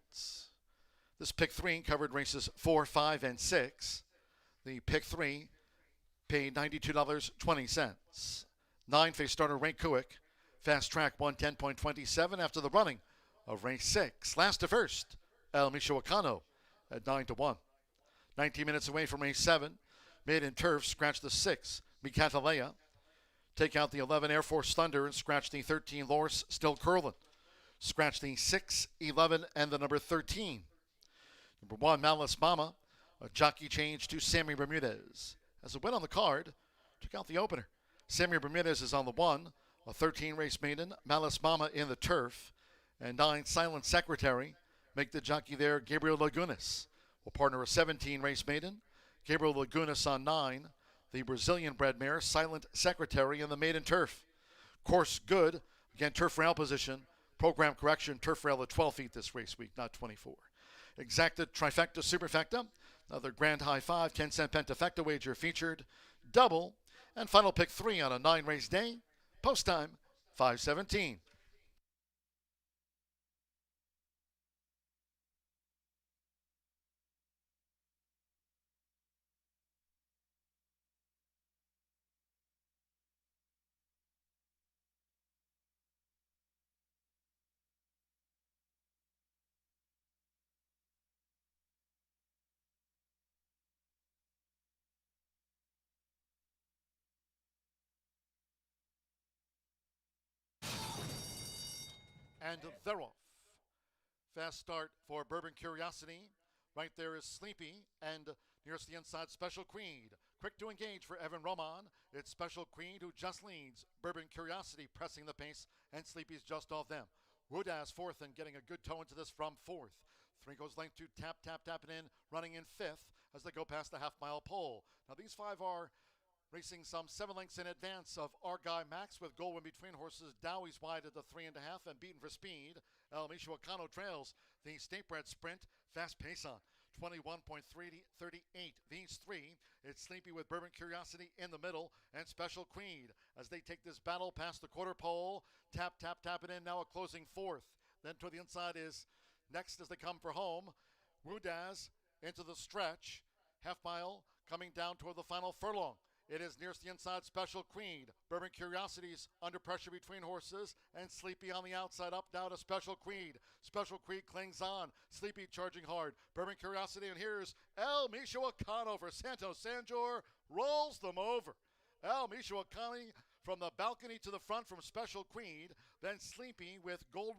This pick 3 covered races 4, 5, and 6. The pick 3 paid $92.20. 9 face starter Ray Kuick. Fast track 110.27 after the running of race 6. Last to first, El Michoacano at 9-1. 19 minutes away from race 7. Made in turf, scratch the 6, Micatalea. Take out the 11 Air Force Thunder and scratch the 13 Loris Still Curlin. Scratch the 6, 11, and the number 13. Number 1, Malice Mama. A jockey change to Sammy Bermudez. As a win on the card, took out the opener. Sammy Bermudez is on the 1. A 13 race maiden, Malice Mama in the turf. And 9, Silent Secretary. Make the jockey there, Gabriel Lagunas. Will partner a 17 race maiden. Gabriel Lagunas on 9. The Brazilian bred mare, Silent Secretary, in the maiden turf. Course good. Again, turf rail position. Program correction, turf rail at 12 feet this race week, not 24. Exacta, trifecta, superfecta. Another Grand High 5, 10-cent Pentafecta wager featured. Double. And final pick 3 on a 9-race day. Post time, 5:17. And they're off. Fast start for Bourbon Curiosity. Right there is Sleepy, and nearest the inside, Special Creed. Quick to engage for Evan Roman. It's Special Creed who just leads. Bourbon Curiosity pressing the pace, and Sleepy's just off them. Woodaz fourth and getting a good toe into this from fourth. 3 goes length to Tap, Tap, Tap It In, running in fifth as they go past the half-mile pole. Now these 5 are racing some 7 lengths in advance of our guy Max, with Goldwyn between horses. Dowie's wide at the 3.5 and beaten for speed. El Michoacano trails the State Bred Sprint. Fast pace on. 21.338. These three, it's Sleepy with Bourbon Curiosity in the middle, and Special Queen as they take this battle past the quarter pole. Tap, tap, tap it in. Now a closing fourth. Then toward the inside is next as they come for home. Wudaz into the stretch. Half mile coming down toward the final furlong. It is nearest the inside, Special Queen. Bourbon Curiosities under pressure between horses, and Sleepy on the outside, up now to Special Queen. Special Queen clings on. Sleepy charging hard. Bourbon Curiosity, and here's El Misho Akano for Santo Sanjor. Rolls them over. El Misho Akano from the balcony to the front from Special Queen. Then Sleepy with Gold.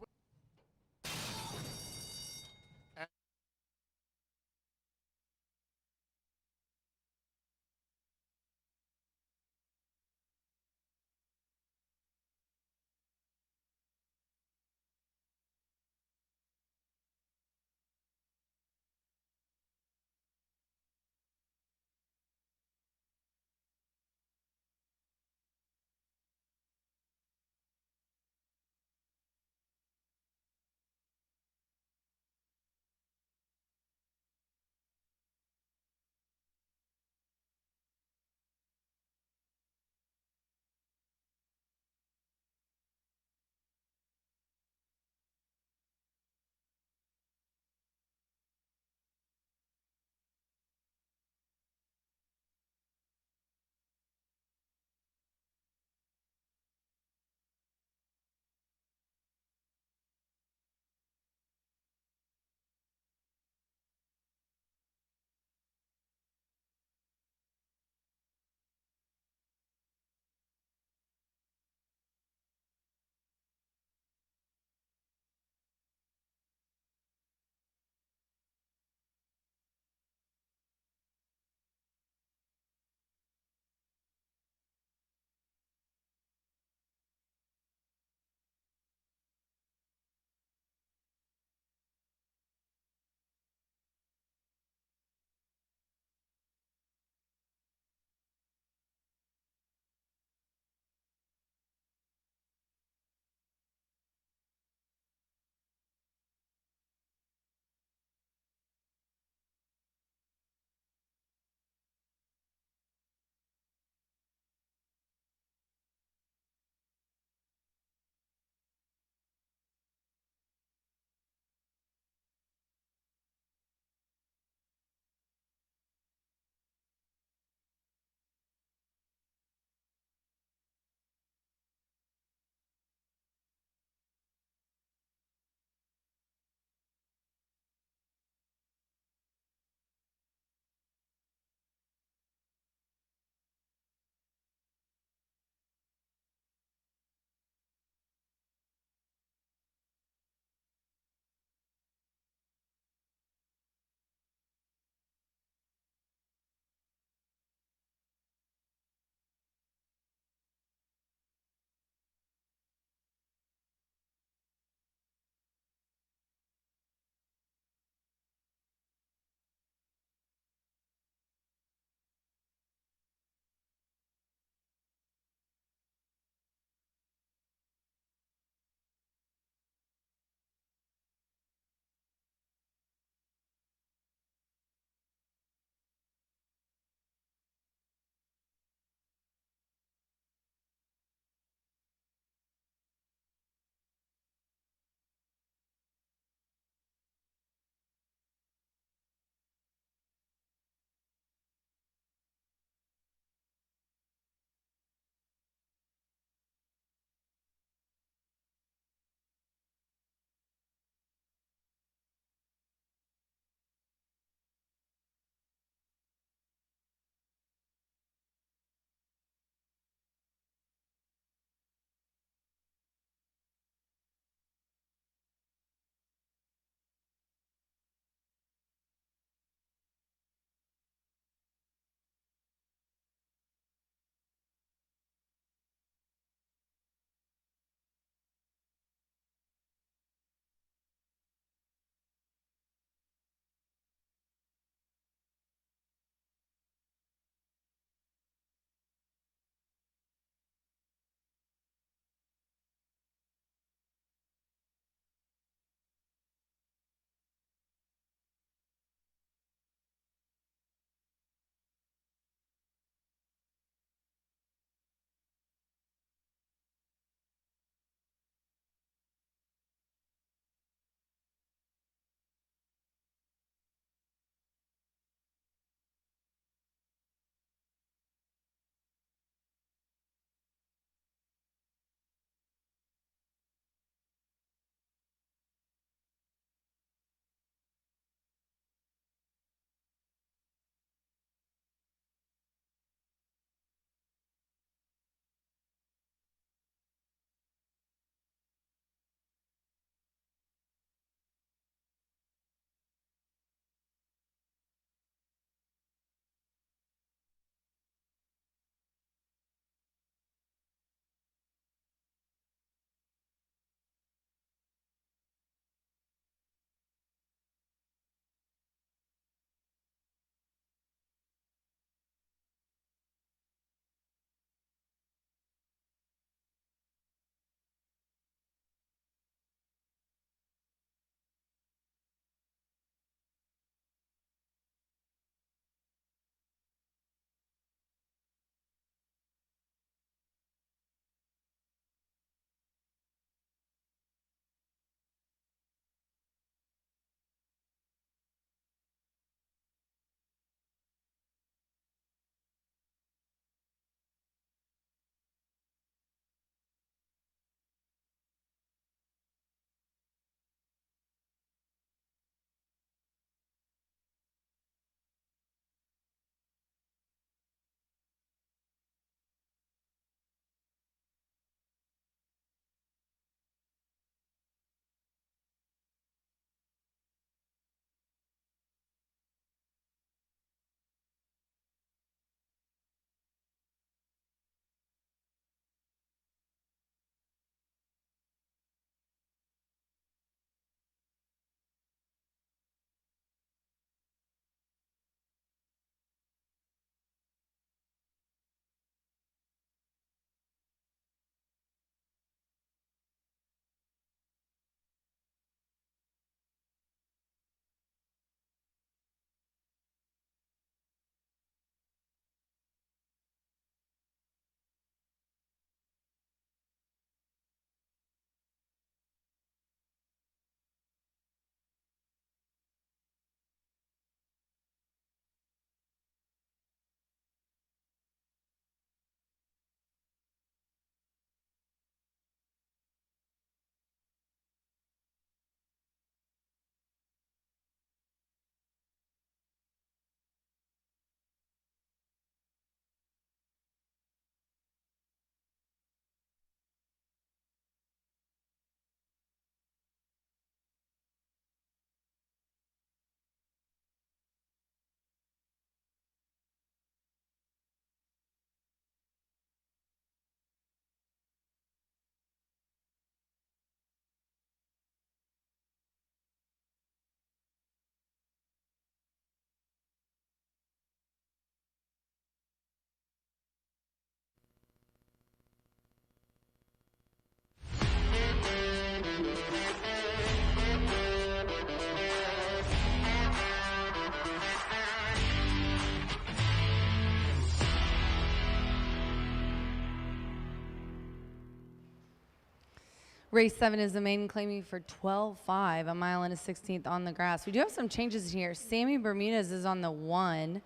Race 7 is the maiden claiming for 12.5, a mile and a 16th on the grass. We do have some changes here. Sammy Bermudez is on the 1,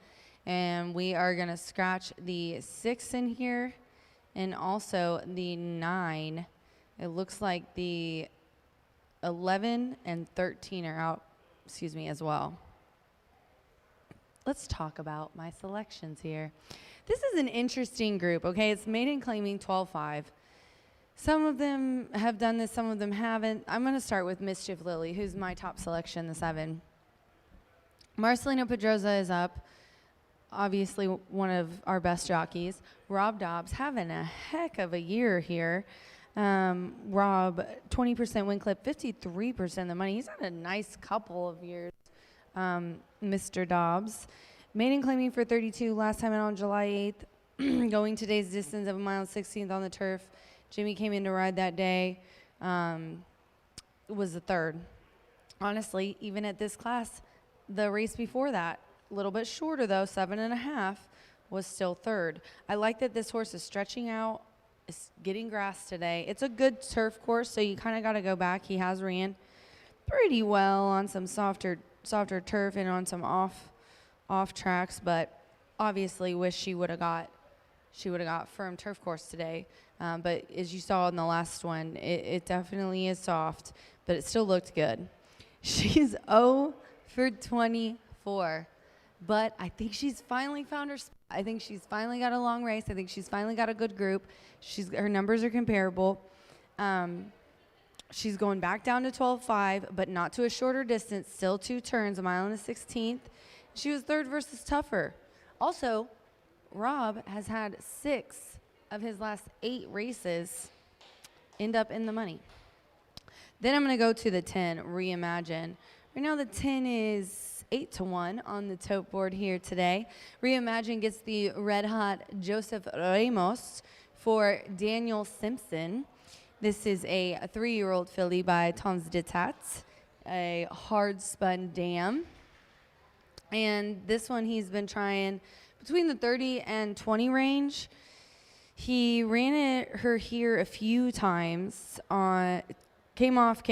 and we are going to scratch the 6 in here and also the 9. It looks like the 11 and 13 are out, as well. Let's talk about my selections here. This is an interesting group, okay? It's maiden claiming 12.5. Some of them have done this, some of them haven't. I'm going to start with Mischief Lily, who's my top selection, the 7. Marcelino Pedroza is up, obviously one of our best jockeys. Rob Dobbs having a heck of a year here. Rob, 20% win clip, 53% of the money. He's had a nice couple of years, Mr. Dobbs. Maiden claiming for 32 last time out on July 8th. Going today's distance of a mile and 16th on the turf. Jimmy came in to ride that day. Was the 3rd. Honestly, even at this class, the race before that, a little bit shorter though, 7.5, was still 3rd. I like that this horse is stretching out, is getting grass today. It's a good turf course, so you kind of got to go back. He has ran pretty well on some softer turf and on some off tracks, but obviously wish she would have got firm turf course today. But as you saw in the last one, it definitely is soft, but it still looked good. She's 0 for 24, but I think she's finally found her spot. I think she's finally got a long race. I think she's finally got a good group. Her numbers are comparable. She's going back down to 12.5, but not to a shorter distance, still 2 turns, a mile and a 16th. She was 3rd versus tougher. Also, Rob has had 6 of his last 8 races end up in the money. Then I'm going to go to the 10, Reimagine. Right now the 10 is 8-1 on the tote board here today. Reimagine gets the red hot Joseph Ramos for Daniel Simpson. This is a 3-year-old filly by Tons de Tat, a hard spun dam. And this one he's been trying between the 30 and 20 range. He ran her here a few times, came off.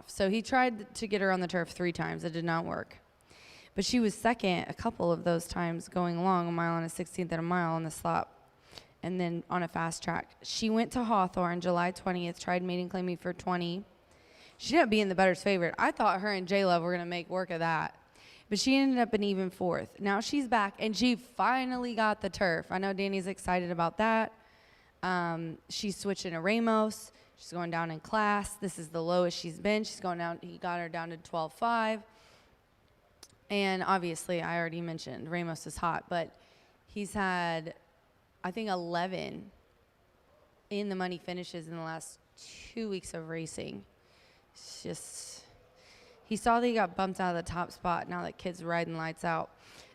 So he tried to get her on the turf 3 times. It did not work. But she was second a couple of those times going along, a mile and a 16th and a mile on the slop, and then on a fast track. She went to Hawthorne July 20th, tried maiden claiming for 20. She ended up being the better's favorite. I thought her and J-Love were going to make work of that. But she ended up an even 4th. Now she's back, and she finally got the turf. I know Danny's excited about that. She's switching to Ramos. She's going down in class. This is the lowest she's been. She's going down. He got her down to 12.5. And obviously, I already mentioned Ramos is hot, but he's had, I think, 11 in the money finishes in the last 2 weeks of racing. It's just... He saw that he got bumped out of the top spot. Now that kid's riding lights out.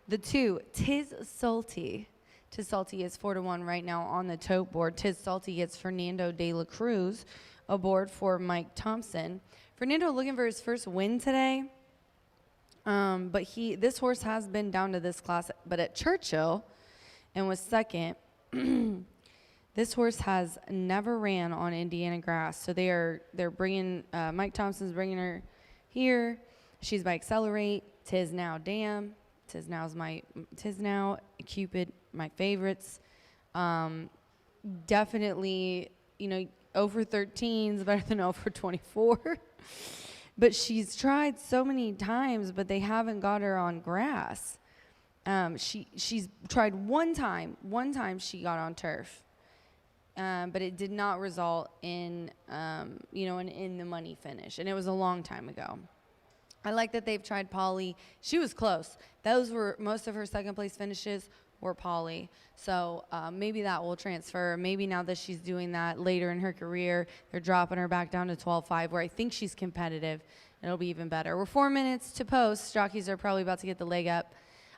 The 2, Tiz Salty. Tiz Salty is 4-1 right now on the tote board. Tiz Salty gets Fernando de la Cruz aboard for Mike Thompson. Fernando looking for his first win today. But this horse has been down to this class, but at Churchill, and was second. This horse has never ran on Indiana grass, so they're bringing Mike Thompson's bringing her here. She's by Accelerate. Tiz Now Dam. Tiz Now Cupid, my favorites. Definitely, 0 for 13 is better than 0 for 24. But she's tried so many times, but they haven't got her on grass. She's tried one time. One time she got on turf. But it did not result in, an in the money finish. And it was a long time ago. I like that they've tried Polly. She was close. Those were most of her second place finishes were Polly. So maybe that will transfer. Maybe now that she's doing that later in her career, they're dropping her back down to 12.5, where I think she's competitive. It'll be even better. We're 4 minutes to post. Jockeys are probably about to get the leg up.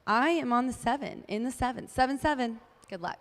I am on the 7, in the 7. 7-7. Good luck.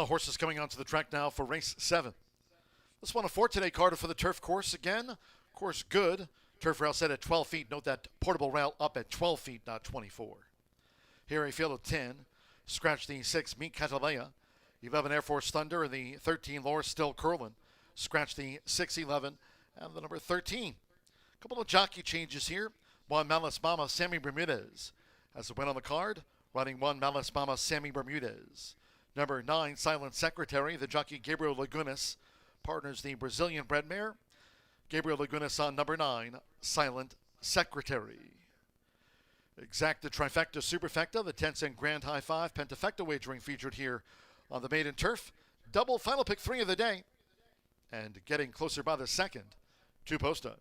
Horses coming onto the track now for race 7. This one a 4 today, Carter, for the turf course again. Course good. Turf rail set at 12 feet. Note that portable rail up at 12 feet, not 24. Here a field of 10. Scratch the 6, Meet Catalea. 11, Air Force Thunder, and the 13, Laura Still Curlin. Scratch the 6, 11, and the number 13. A couple of jockey changes here. 1, Malice Mama, Sammy Bermudez. Has a win on the card. Running 1, Malice Mama, Sammy Bermudez. Number 9, Silent Secretary, the jockey Gabriel Lagunas. Partners the Brazilian bred mare. Gabriel Lagunas on number 9, Silent Secretary. Exacta Trifecta Superfecta, the 10-cent Grand High 5 Pentafecta wagering featured here on the maiden turf. Double final pick 3 of the day. And getting closer by the second to post time.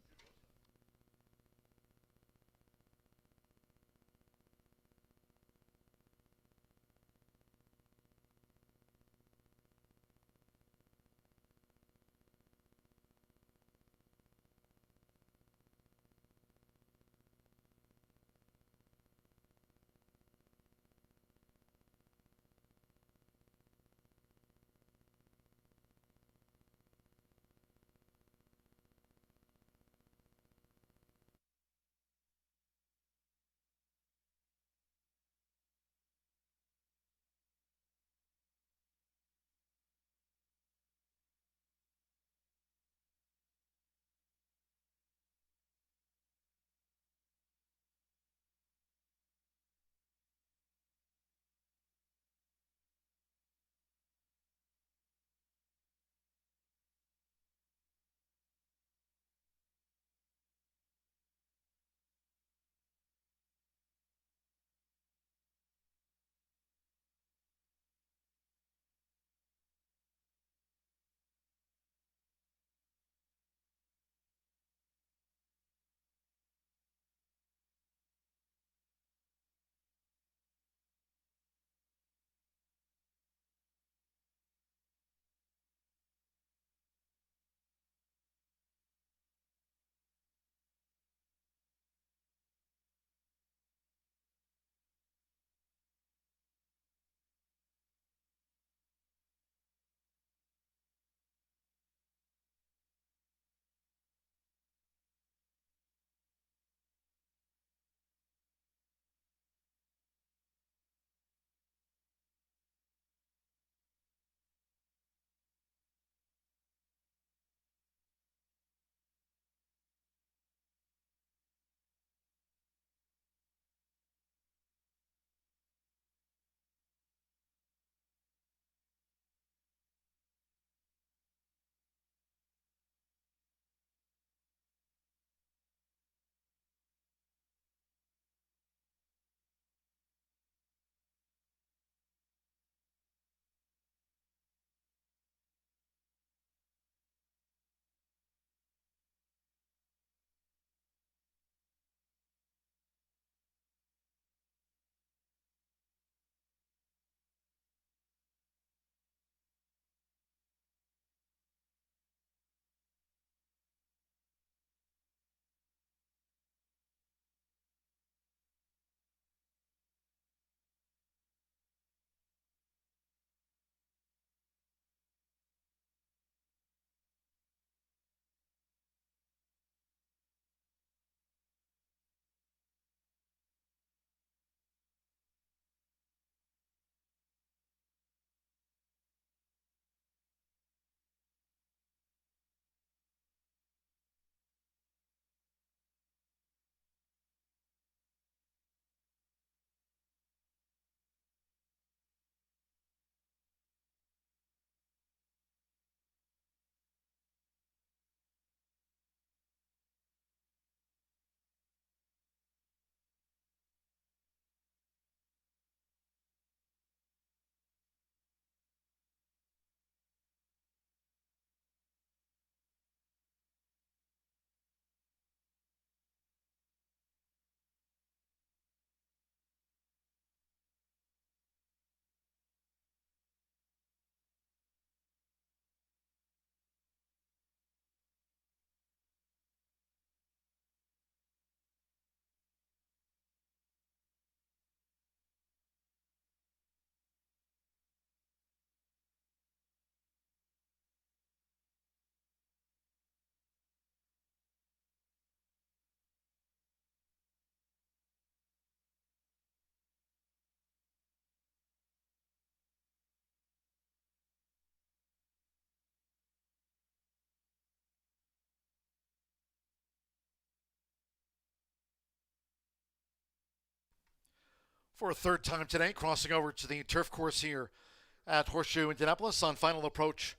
For a third time today, crossing over to the turf course here at Horseshoe Indianapolis on final approach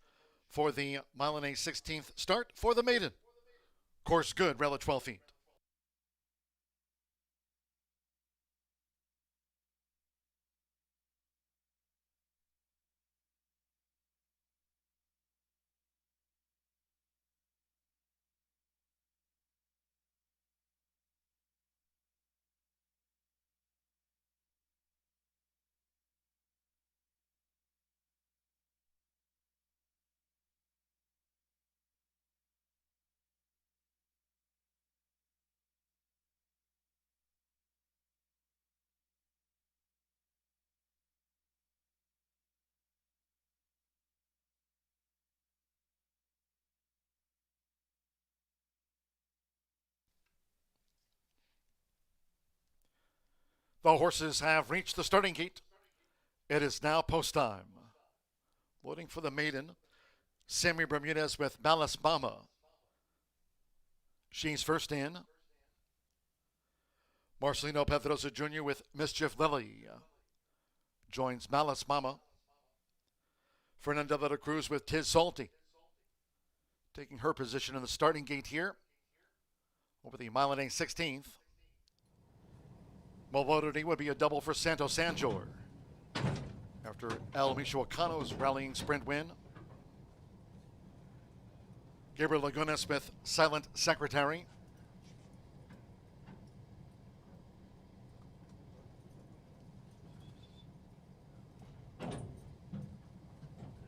for the mile and a 16th start for the maiden. Course good, rail at 12 feet. The horses have reached the starting gate. It is now post time. Loading for the maiden, Sammy Bermudez with Malice Mama. She's first in. Marcelino Pedrosa Jr. with Mischief Lily joins Malice Mama. Fernando de la Cruz with Tiz Salty, taking her position in the starting gate here over the mile and a 16th. Melodity would be a double for Santos Sanjor after El Michoacano's rallying sprint win. Gabriel Lagunas with Silent Secretary.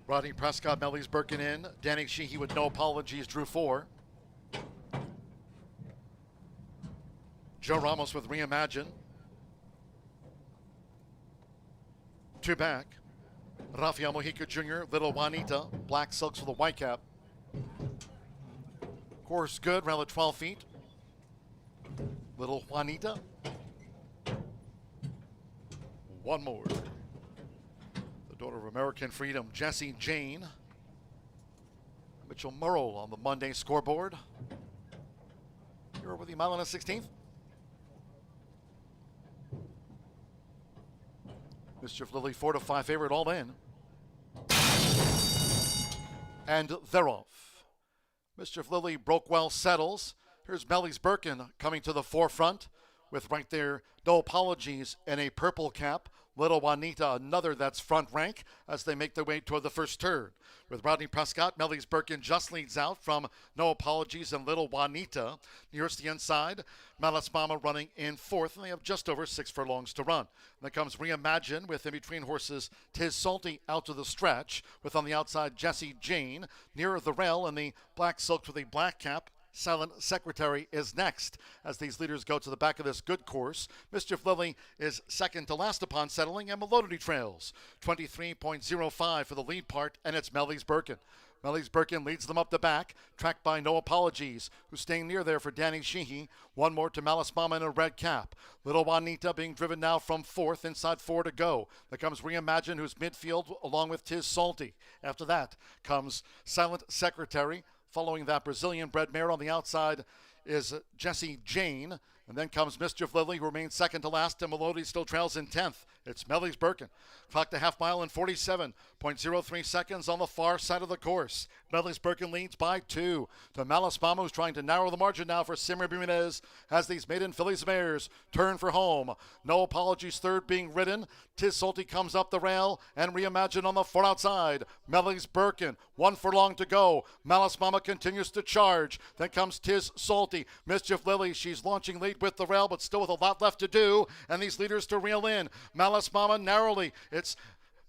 Rodney Prescott, Melly's Birkin in. Danny Sheehy with No Apologies drew 4. Joe Ramos with Reimagine. 2 back. Rafael Mojica Jr., Little Juanita, Black Silks with a white cap. Course good, rail at 12 feet. Little Juanita. One more. The daughter of American Freedom, Jessie Jane. Mitchell Murrow on the Monday scoreboard. Here over the mile and a 16th. Mischief Lily 4-5 favorite all in. And they're off. Mischief Lily broke well, settles. Here's Melly's Birkin coming to the forefront with right there No Apologies and a purple cap. Little Juanita, another that's front rank as they make their way toward the first turn. With Rodney Prescott, Melly's Birkin just leads out from No Apologies and Little Juanita. Nearest the inside, Malice Mama running in fourth, and they have just over 6 furlongs to run. And then comes Reimagine with in between horses Tiz Salty out to the stretch, with on the outside Jessie Jane. Nearer the rail in the black silk with a black cap. Silent Secretary is next as these leaders go to the back of this good course. Mischief Lily is second to last upon settling, and Melodity trails 23.05 for the lead part, and it's Melly's Birkin. Melly's Birkin leads them up the back, tracked by No Apologies, who's staying near there for Danny Sheehy. One more to Malice Mama in a red cap. Little Juanita being driven now from fourth, inside 4 to go. There comes Reimagine, who's midfield, along with Tiz Salty. After that comes Silent Secretary. Following that Brazilian-bred mare on the outside is Jessie Jane. And then comes Mischief Lily, who remains second to last, and Melody still trails in 10th. It's Melly's Birkin. Clocked a half mile in 47.03 seconds on the far side of the course. Melly's Birkin leads by 2 to Malice Mama, who's trying to narrow the margin now for Simmer Bermudez as these maiden fillies mares turn for home. No Apologies third being ridden. Tiz Salty comes up the rail and Reimagine on the far outside. Melly's Birkin, 1 furlong to go. Malice Mama continues to charge. Then comes Tiz Salty. Mischief Lily, she's launching lead with the rail, but still with a lot left to do. And these leaders to reel in. Malice Mama narrowly. It's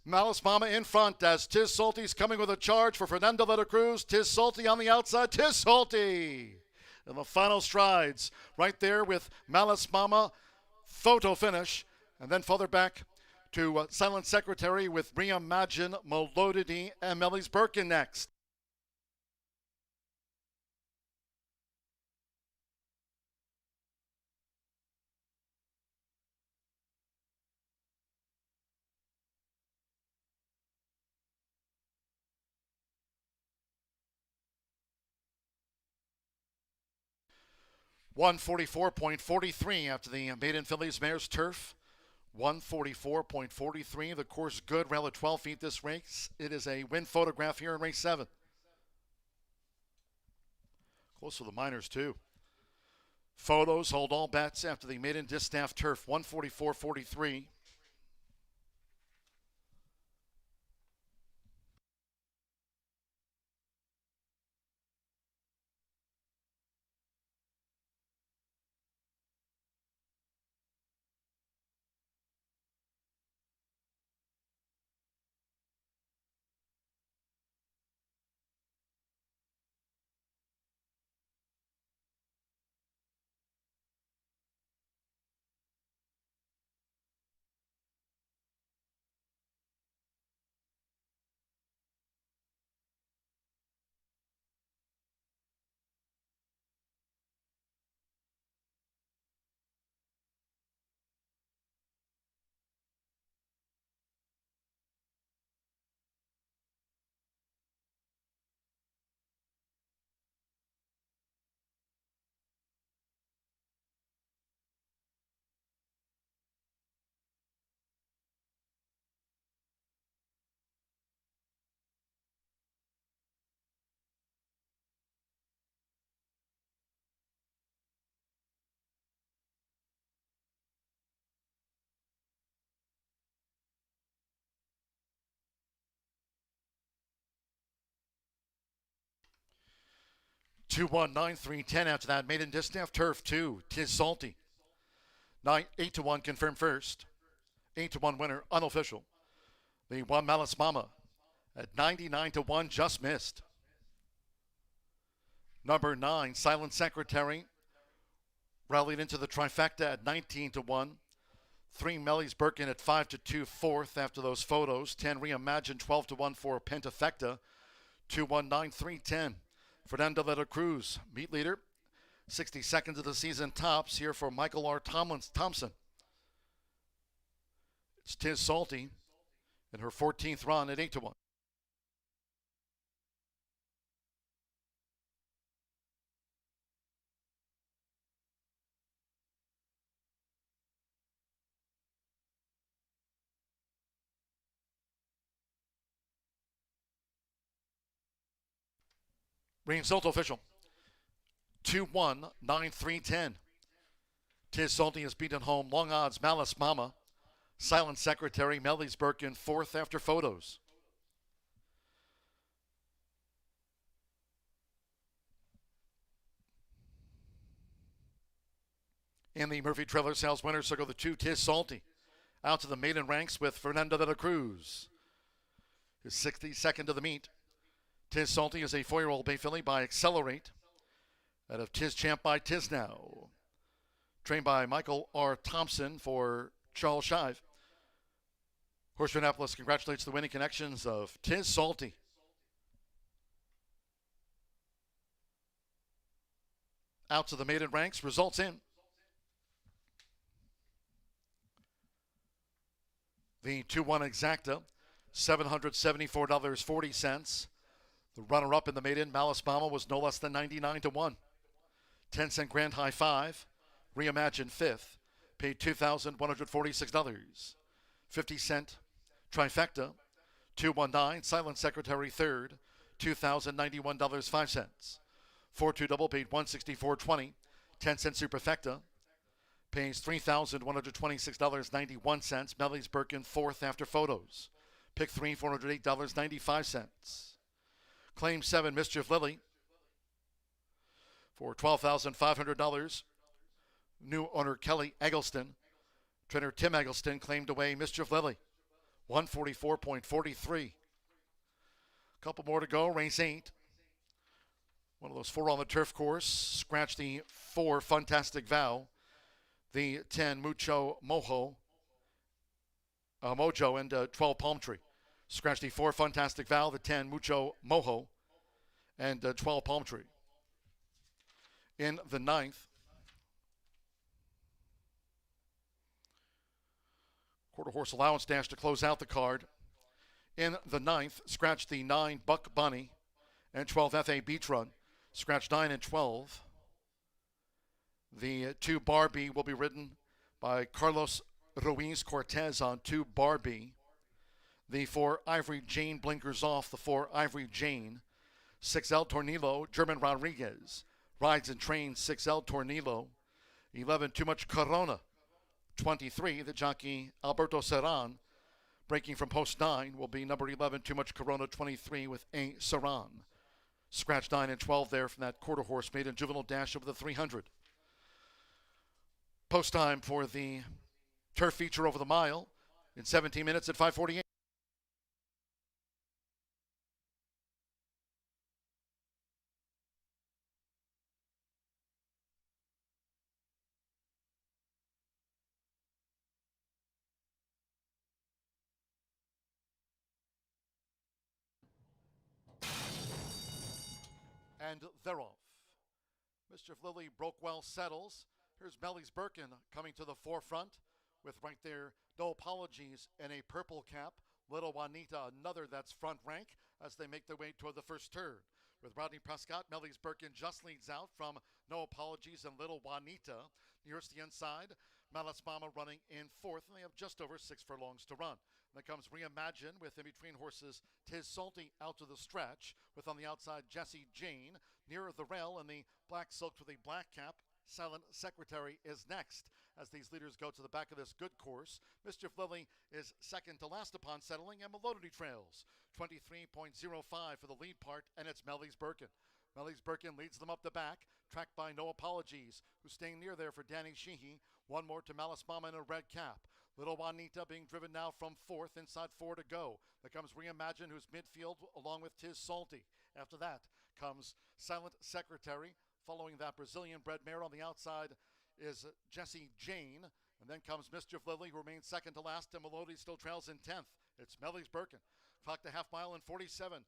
Malice Mama in front as Tiz Salty's coming with a charge for Fernando de la Cruz. Tiz Salty on the outside. Tiz Salty in the final strides right there with Malice Mama. Photo finish. And then further back to Silent Secretary with Reimagine, Melodity, and Melly's Birkin next. .144.43 after the maiden fillies mares turf. 144.43. The course good, rail at 12 feet this race. It is a win photograph here in race 7. Close to the minors, too. Photos hold all bets after the maiden distaff turf, 144.43. Two, 1, 9, 3, 10 after that. Maiden distaff turf 2. Tis Salty. 8-1 confirmed first. 8-1 winner unofficial. The 1 Malice Mama at 99-1 just missed. Number 9 Silent Secretary rallied into the trifecta at 19-1. 3 Melly's Birkin at 5-2 fourth after those photos. 10 Reimagined 12-1 for Pentafecta. 2-1 9 3 10. Fernando de la Cruz, meet leader. 60 seconds of the season tops here for Michael R. Thompson. It's Tis Salty in her 14th run at 8-1. Result official. 2-1, 9 3 10. Tis Salty has beaten home long odds Malice Mama. Silent Secretary Melly's Birkin fourth after photos. In the Murphy Trailer Sales winner circle, the 2 Tis Salty out to the maiden ranks with Fernando de la Cruz. His 62nd of the meet. Tis Salty is a 4-year-old bay filly by Accelerate out of Tis Champ by Tis Now. Trained by Michael R. Thompson for Charles Shive. Horseshoe Indianapolis congratulates the winning connections of Tis Salty. Out to the maiden ranks, results in. The 2-1 Exacta, $774.40. The runner-up in the maiden, Malice Mama, was no less than 99-1. 10-cent Grand High 5, Reimagined 5th, paid $2,146. 50-cent Trifecta, 219, Silent Secretary 3rd, $2,091.05. 4-2 double paid $164.20. 10-cent Superfecta pays $3,126.91. Melly's Birkin 4th after photos. Pick 3, $408.95. Claim 7, Mischief Lily, for $12,500. New owner Kelly Eggleston. Trainer Tim Eggleston claimed away Mischief Lily, 144.43. Couple more to go, race 8. One of those 4 on the turf course. Scratch the 4 Fantastic Vow. The 10 Mojo, and 12 Palm Tree. Scratch the 4 Fantastic Val, the 10 Mojo, and 12 Palm Tree. In the 9th, quarter horse allowance dash to close out the card. In the 9th, scratch the 9 Buck Bunny and 12 FA Beach Run. Scratch 9 and 12. The 2 Barbie will be ridden by Carlos Ruiz Cortez on 2 Barbie. The 4 Ivory Jane blinkers off the 4 Ivory Jane. 6 El Tornillo, German Rodriguez. Rides and trains 6 El Tornillo. 11 Too Much Corona. 23 the jockey Alberto Serran. Breaking from post 9 will be number 11 Too Much Corona, 23 with A. Serran. Scratch 9 and 12 there from that quarter horse maiden juvenile dash over the 300. Post time for the turf feature over the mile in 17 minutes at 5:48. And they're off. Mischief Lily broke well settles. Here's Melly's Birkin coming to the forefront with right there No Apologies and a purple cap. Little Juanita, another that's front rank as they make their way toward the first turn. With Rodney Prescott, Melly's Birkin just leads out from No Apologies and Little Juanita. Nearest the inside, Malice Mama running in fourth, and they have just over 6 furlongs to run. And then comes Reimagine with in between horses Tis Salty out to the stretch, with on the outside Jessie Jane. Nearer the rail in the black silk with a black cap, Silent Secretary is next as these leaders go to the back of this good course. Mischief Lily is second to last upon settling, and Melody trails 23.05 for the lead part, and it's Melly's Birkin. Melly's Birkin leads them up the back, tracked by No Apologies, who's staying near there for Danny Sheehy. One more to Malice Mama in a red cap. Little Juanita being driven now from fourth, inside 4 to go. There comes Reimagine, who's midfield, along with Tis Salty. After that comes Silent Secretary. Following that Brazilian-bred mare on the outside is Jessie Jane. And then comes Mischief Lily, who remains second to last, and Melody still trails in 10th. It's Melly's Birkin. Clock to half mile in 47.03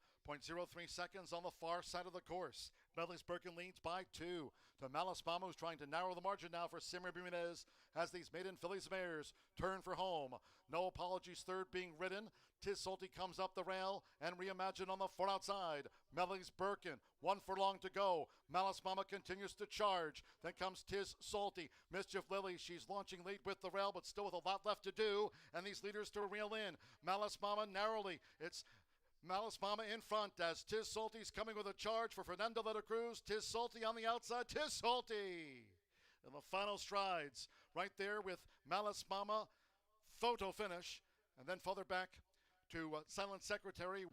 seconds on the far side of the course. Melly's Birkin leads by 2 to Malice Mama, who's trying to narrow the margin now for Simmer Bermudez as these maiden fillies mares turn for home. No Apologies third being ridden. Tis Salty comes up the rail and Reimagine on the far outside. Melly's Birkin, 1 furlong to go. Malice Mama continues to charge. Then comes Tis Salty. Mischief Lily, she's launching lead with the rail, but still with a lot left to do. And these leaders to reel in. Malice Mama narrowly. It's Malice Mama in front as Tis Salty's coming with a charge for Fernando de la Cruz. Tis Salty on the outside. Tis Salty in the final strides right there with Malice Mama. Photo finish. And then further back to Silent Secretary.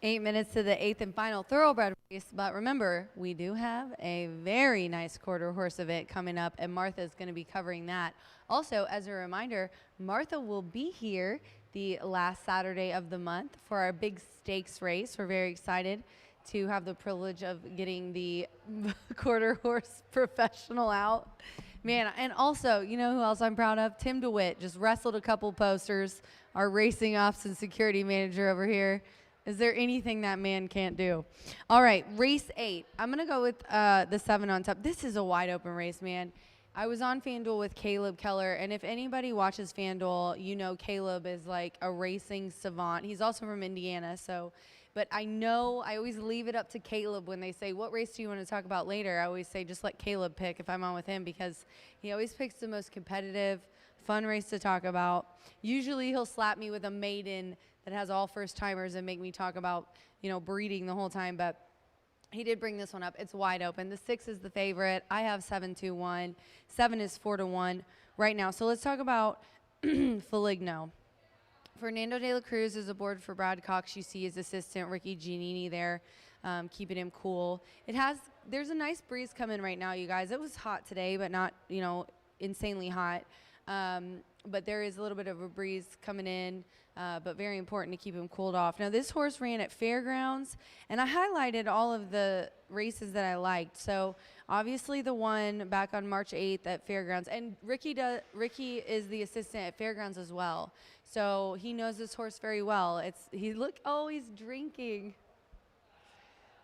8 minutes to the 8th and final thoroughbred race. But remember, we do have a very nice quarter horse event coming up, and Martha's going to be covering that. Also, as a reminder, Martha will be here the last Saturday of the month for our big stakes race. We're very excited to have the privilege of getting the quarter horse professional out. Man, and also, you know who else I'm proud of? Tim DeWitt just wrestled a couple posters, our racing ops and security manager over here. Is there anything that man can't do? All right, race 8. I'm going to go with the 7 on top. This is a wide open race, man. I was on FanDuel with Caleb Keller, and if anybody watches FanDuel, you know Caleb is like a racing savant. He's also from Indiana, so, but I know I always leave it up to Caleb when they say, what race do you want to talk about later? I always say, just let Caleb pick if I'm on with him, because he always picks the most competitive, fun race to talk about. Usually he'll slap me with a maiden that has all first timers and make me talk about, you know, breeding the whole time, but he did bring this one up. It's wide open. The 6 is the favorite. I have 7-2-1. 7 is 4-1 right now. So let's talk about Feligno. Fernando de la Cruz is aboard for Brad Cox. You see his assistant, Ricky Giannini, there, keeping him cool. There's a nice breeze coming right now, you guys. It was hot today, but not, you know, insanely hot. But there is a little bit of a breeze coming in, but very important to keep him cooled off. Now, this horse ran at Fairgrounds, and I highlighted all of the races that I liked. So, obviously, the one back on March 8th at Fairgrounds, and Ricky is the assistant at Fairgrounds as well. So, he knows this horse very well. He's drinking.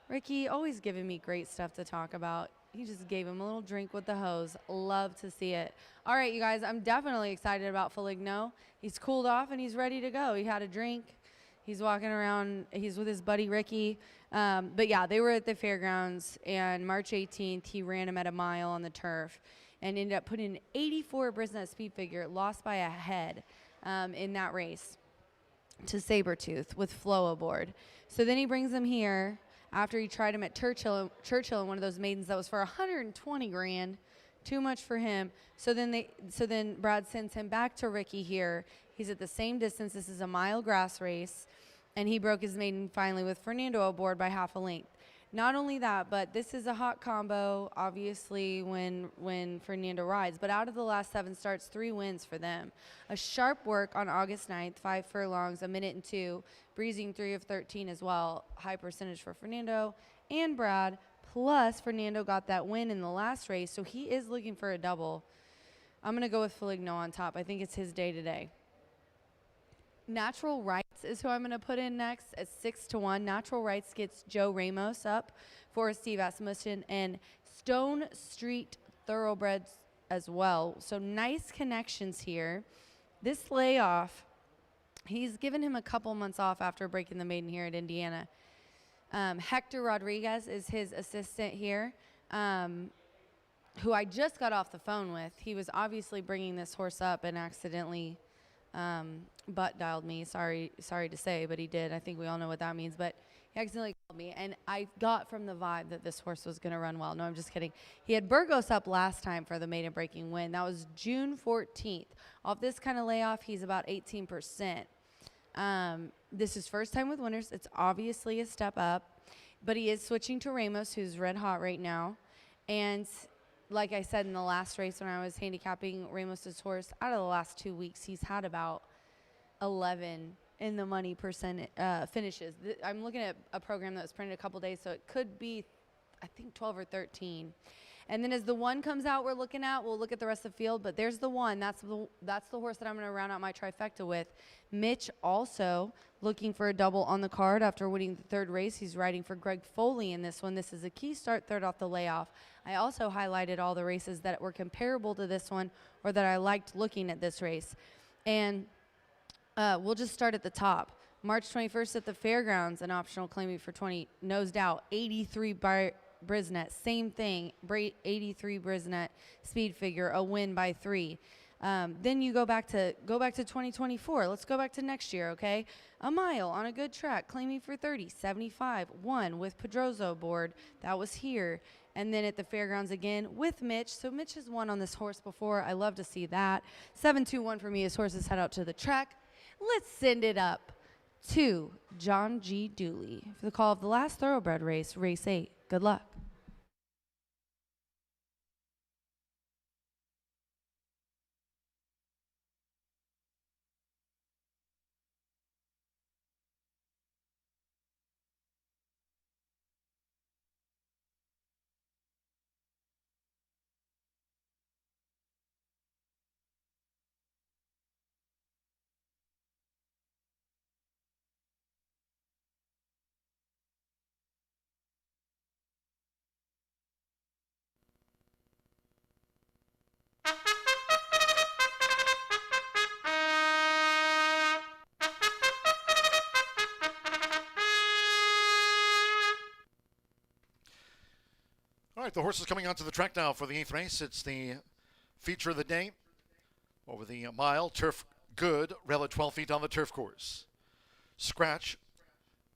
Ricky, always giving me great stuff to talk about. He just gave him a little drink with the hose. Love to see it. All right, you guys, I'm definitely excited about Feligno. He's cooled off and he's ready to go. He had a drink. He's walking around. He's with his buddy Ricky. But yeah, they were at the fairgrounds, and March 18th, he ran him at a mile on the turf and ended up putting an 84 Brisnet speed figure, lost by a head in that race to Sabretooth with Flo aboard. So then he brings him here after he tried him at Churchill in one of those maidens that was for 120 grand, too much for him. So then Brad sends him back to Ricky here. He's at the same distance. This is a mile grass race, and he broke his maiden finally with Fernando aboard by half a length. Not only that, but this is a hot combo, obviously, when Fernando rides. But out of the last 7 starts, 3 wins for them. A sharp work on August 9th, 5 furlongs, 1 minute and 2, breezing 3 of 13 as well. High percentage for Fernando and Brad. Plus, Fernando got that win in the last race, so he is looking for a double. I'm going to go with Feligno on top. I think it's his day today. Natural Rights is who I'm going to put in next at 6-1. Natural Rights gets Joe Ramos up for Steve Asmussen, and Stone Street Thoroughbreds as well. So nice connections here. This layoff, he's given him a couple months off after breaking the maiden here at Indiana. Hector Rodriguez is his assistant here, who I just got off the phone with. He was obviously bringing this horse up and accidentally butt dialed me. Sorry to say, but he did. I think we all know what that means. But he accidentally called me, and I got from the vibe that this horse was going to run well. No, I'm just kidding. He had Burgos up last time for the maiden breaking win. That was June 14th. Off this kind of layoff, he's about 18%. This is first time with winners. It's obviously a step up, but he is switching to Ramos, who's red hot right now. And like I said in the last race when I was handicapping Ramos's horse, out of the last 2 weeks, he's had about 11 in the money percent finishes. I'm looking at a program that was printed a couple days, so it could be, I think, 12 or 13. And then as the one comes out, we'll look at the rest of the field, but there's the one. That's the horse that I'm going to round out my trifecta with. Mitch also looking for a double on the card after winning the 3rd race. He's riding for Greg Foley in this one. This is a key start, 3rd off the layoff. I also highlighted all the races that were comparable to this one or that I liked looking at this race. And we'll just start at the top. March 21st at the Fairgrounds, an optional claiming for 20, nosed out, 83 by Brisnet, same thing, 83 Brisnet speed figure, a win by 3. Then you go back to 2024. Let's go back to next year, okay? A mile on a good track, claiming for 30, 75, 1 with Pedrozo aboard. That was here. And then at the fairgrounds again with Mitch. So Mitch has won on this horse before. I love to see that. 7-2-1 for me as horses head out to the track. Let's send it up 2, John G. Douly. For the call of the last thoroughbred race, race 8. Good luck. All right, the horse is coming onto the track now for the 8th race. It's the feature of the day over the mile. Turf good, rail at 12 feet on the turf course. Scratch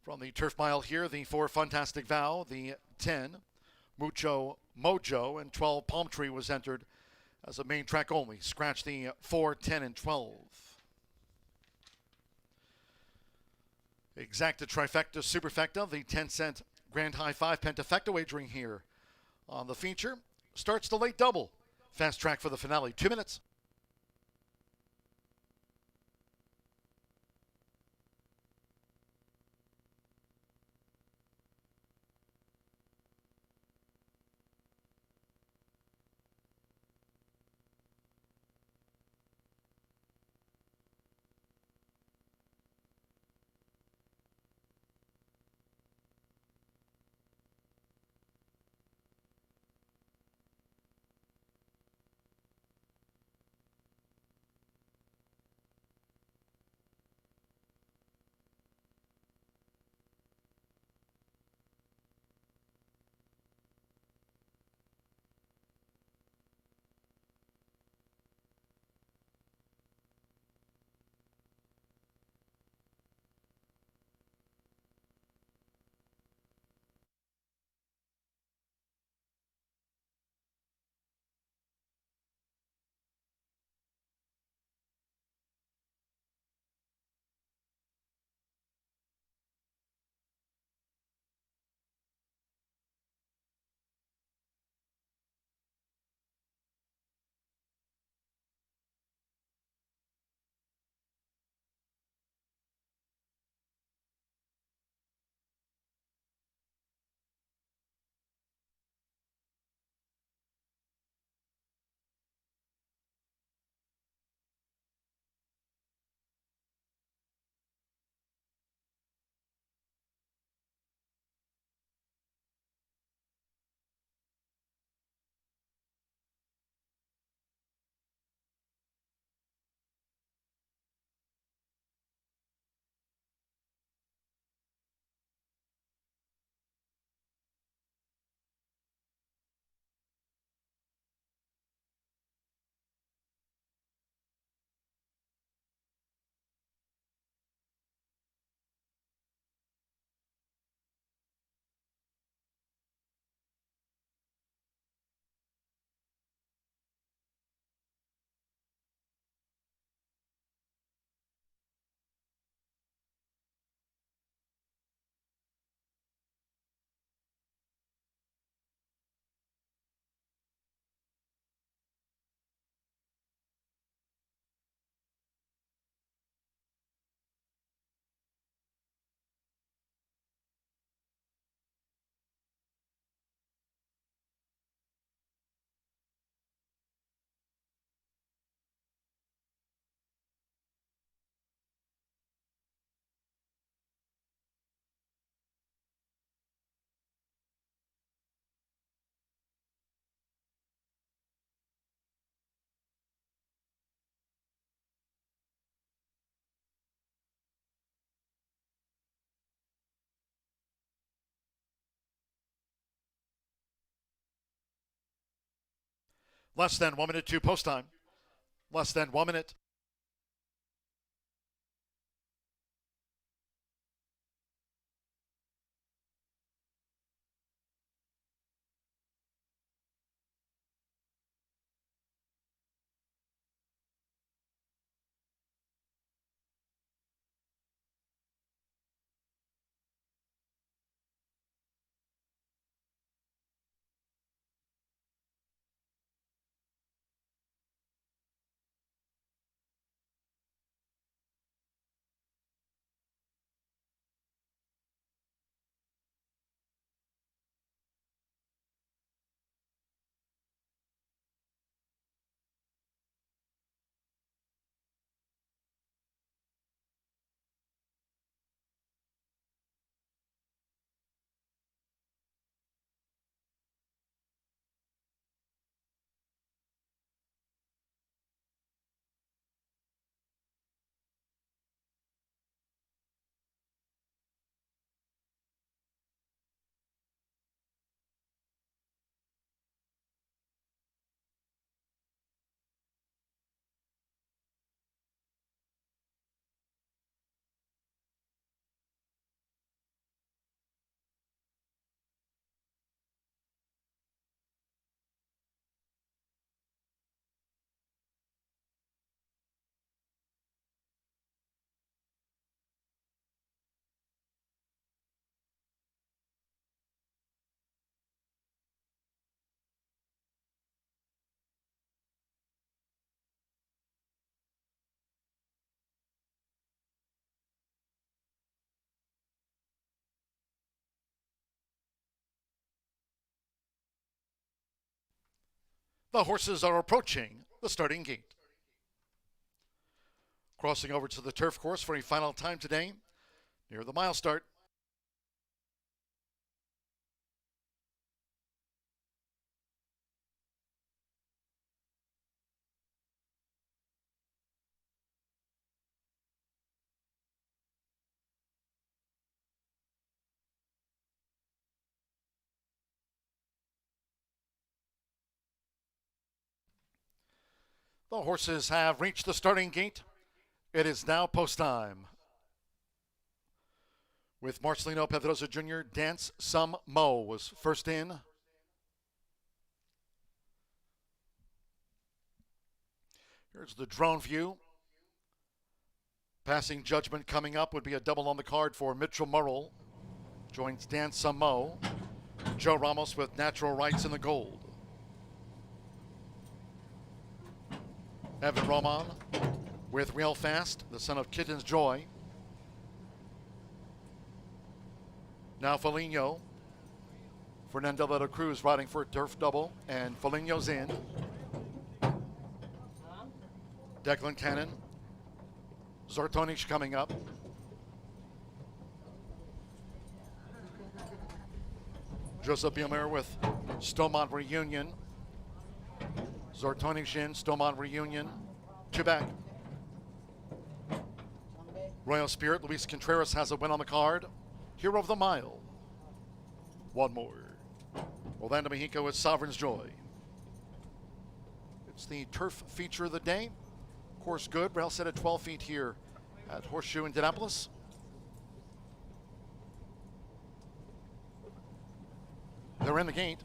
from the turf mile here. The 4 Fantastic Vow, the 10 Mucho Mojo, and 12 Palm Tree was entered as a main track only. Scratch the 4, 10, and 12. Exacta Trifecta Superfecta, the 10-cent Grand High 5 Pentafecta wagering here on the feature. Starts the late double. Fast track for the finale. 2 minutes. Less than 1 minute to post time. Less than 1 minute. The horses are approaching the starting gate. Crossing over to the turf course for a final time today, near the mile start. The horses have reached the starting gate. It is now post time. With Marcelino Pedrosa Jr., Dance Some Mo was first in. Here's the drone view. Passing Judgment coming up would be a double on the card for Mitchell Murrell. Joins Dance Some Mo. Joe Ramos with Natural Rights in the gold. Evan Roman with Real Fast, the son of Kitten's Joy. Now Foligno. Fernando de la Cruz riding for a turf double, and Foligno's in. Declan Cannon. Zartonic coming up. Joseph Biemer with Stomont Reunion. Zartonic in, Stomont Reunion. Two back. Royal Spirit, Luis Contreras has a win on the card. Hero of the Mile. One more. Orlando Mexico with Sovereign's Joy. It's the turf feature of the day. Course good. Rail set at 12 feet here at Horseshoe Indianapolis. They're in the gate.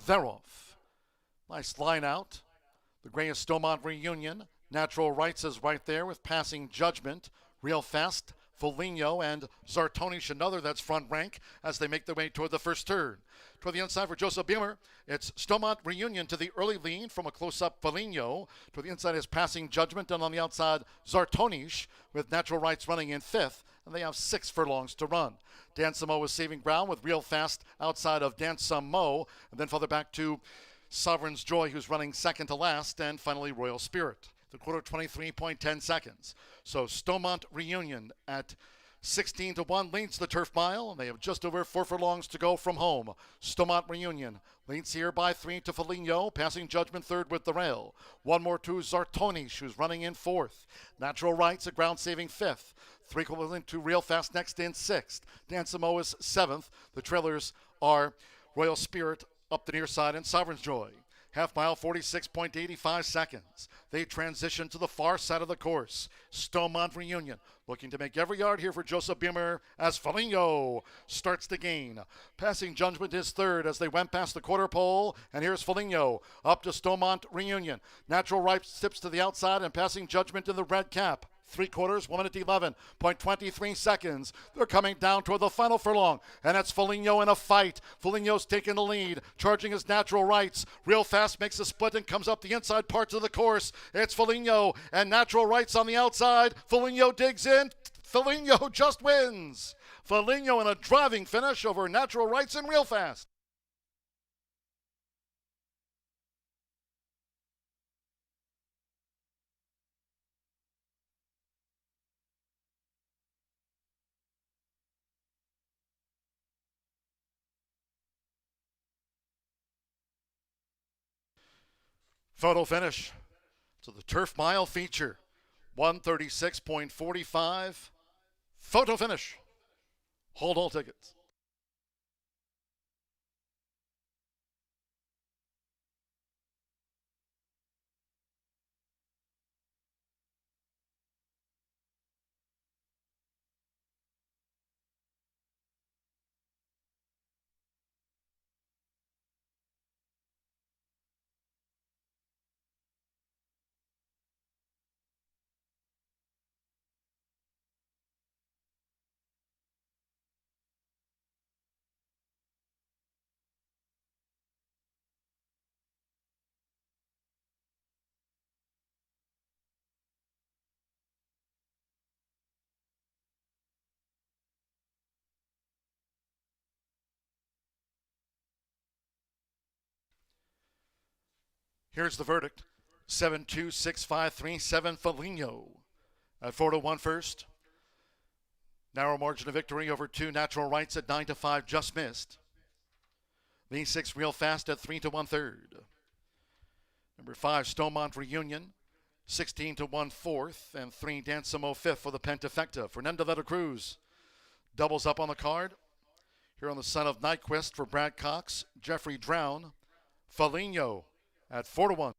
They're off. Nice line out. The gray is Stomont Reunion. Natural Rights is right there with Passing Judgment. Real Fast, Foligno, and Zartonic, another that's front rank as they make their way toward the first turn. Toward the inside for Joseph Biemer, it's Stomont Reunion to the early lead from a close-up Foligno. To the inside is Passing Judgment, and on the outside, Zartonic with Natural Rights running in fifth, and they have 6 furlongs to run. Dan Samo is saving ground with Real Fast outside of Dan Samo, and then further back to Sovereign's Joy, who's running second to last, and finally Royal Spirit. The quarter 23.10 seconds. So Stomont Reunion at 16-1 leads the turf mile, and they have just over 4 furlongs to go from home. Stomont Reunion leads here by 3 to Foligno, Passing Judgment third with the rail. One more to Zartonic, who's running in fourth. Natural Rights, a ground saving fifth. 3 equivalent to Real Fast next in sixth. Dansamo is seventh. The trailers are Royal Spirit up the near side and Sovereign's Joy. Half mile, 46.85 seconds. They transition to the far side of the course. Stomont Reunion looking to make every yard here for Joseph Biemer as Foligno starts to gain. Passing Judgment is third as they went past the quarter pole. And here's Foligno up to Stomont Reunion. Natural Rights tips to the outside and Passing Judgment in the red cap. 3/4, 1 minute 11.23 seconds. They're coming down toward the final furlong, and that's Foligno in a fight. Foligno's taking the lead, charging his Natural Rights. Real Fast makes a split and comes up the inside parts of the course. It's Foligno and Natural Rights on the outside. Foligno digs in. Foligno just wins. Foligno in a driving finish over Natural Rights and Real Fast. Photo finish to the Turf Mile feature. 136.45. Photo finish. Hold all tickets. Here's the verdict. 7-2-6-5-3-7 Foligno at 4-1 first. Narrow margin of victory over 2 Natural Rights at 9-5, just missed. V6 Real Fast at 3-1 third. Number 5 Stomont Reunion, 16-1 fourth, and 3 Dancimo fifth for the Pentafecta. Fernando de la Cruz doubles up on the card. Here on the son of Nyquist for Brad Cox, Jeffrey Drown, Foligno at 4-1.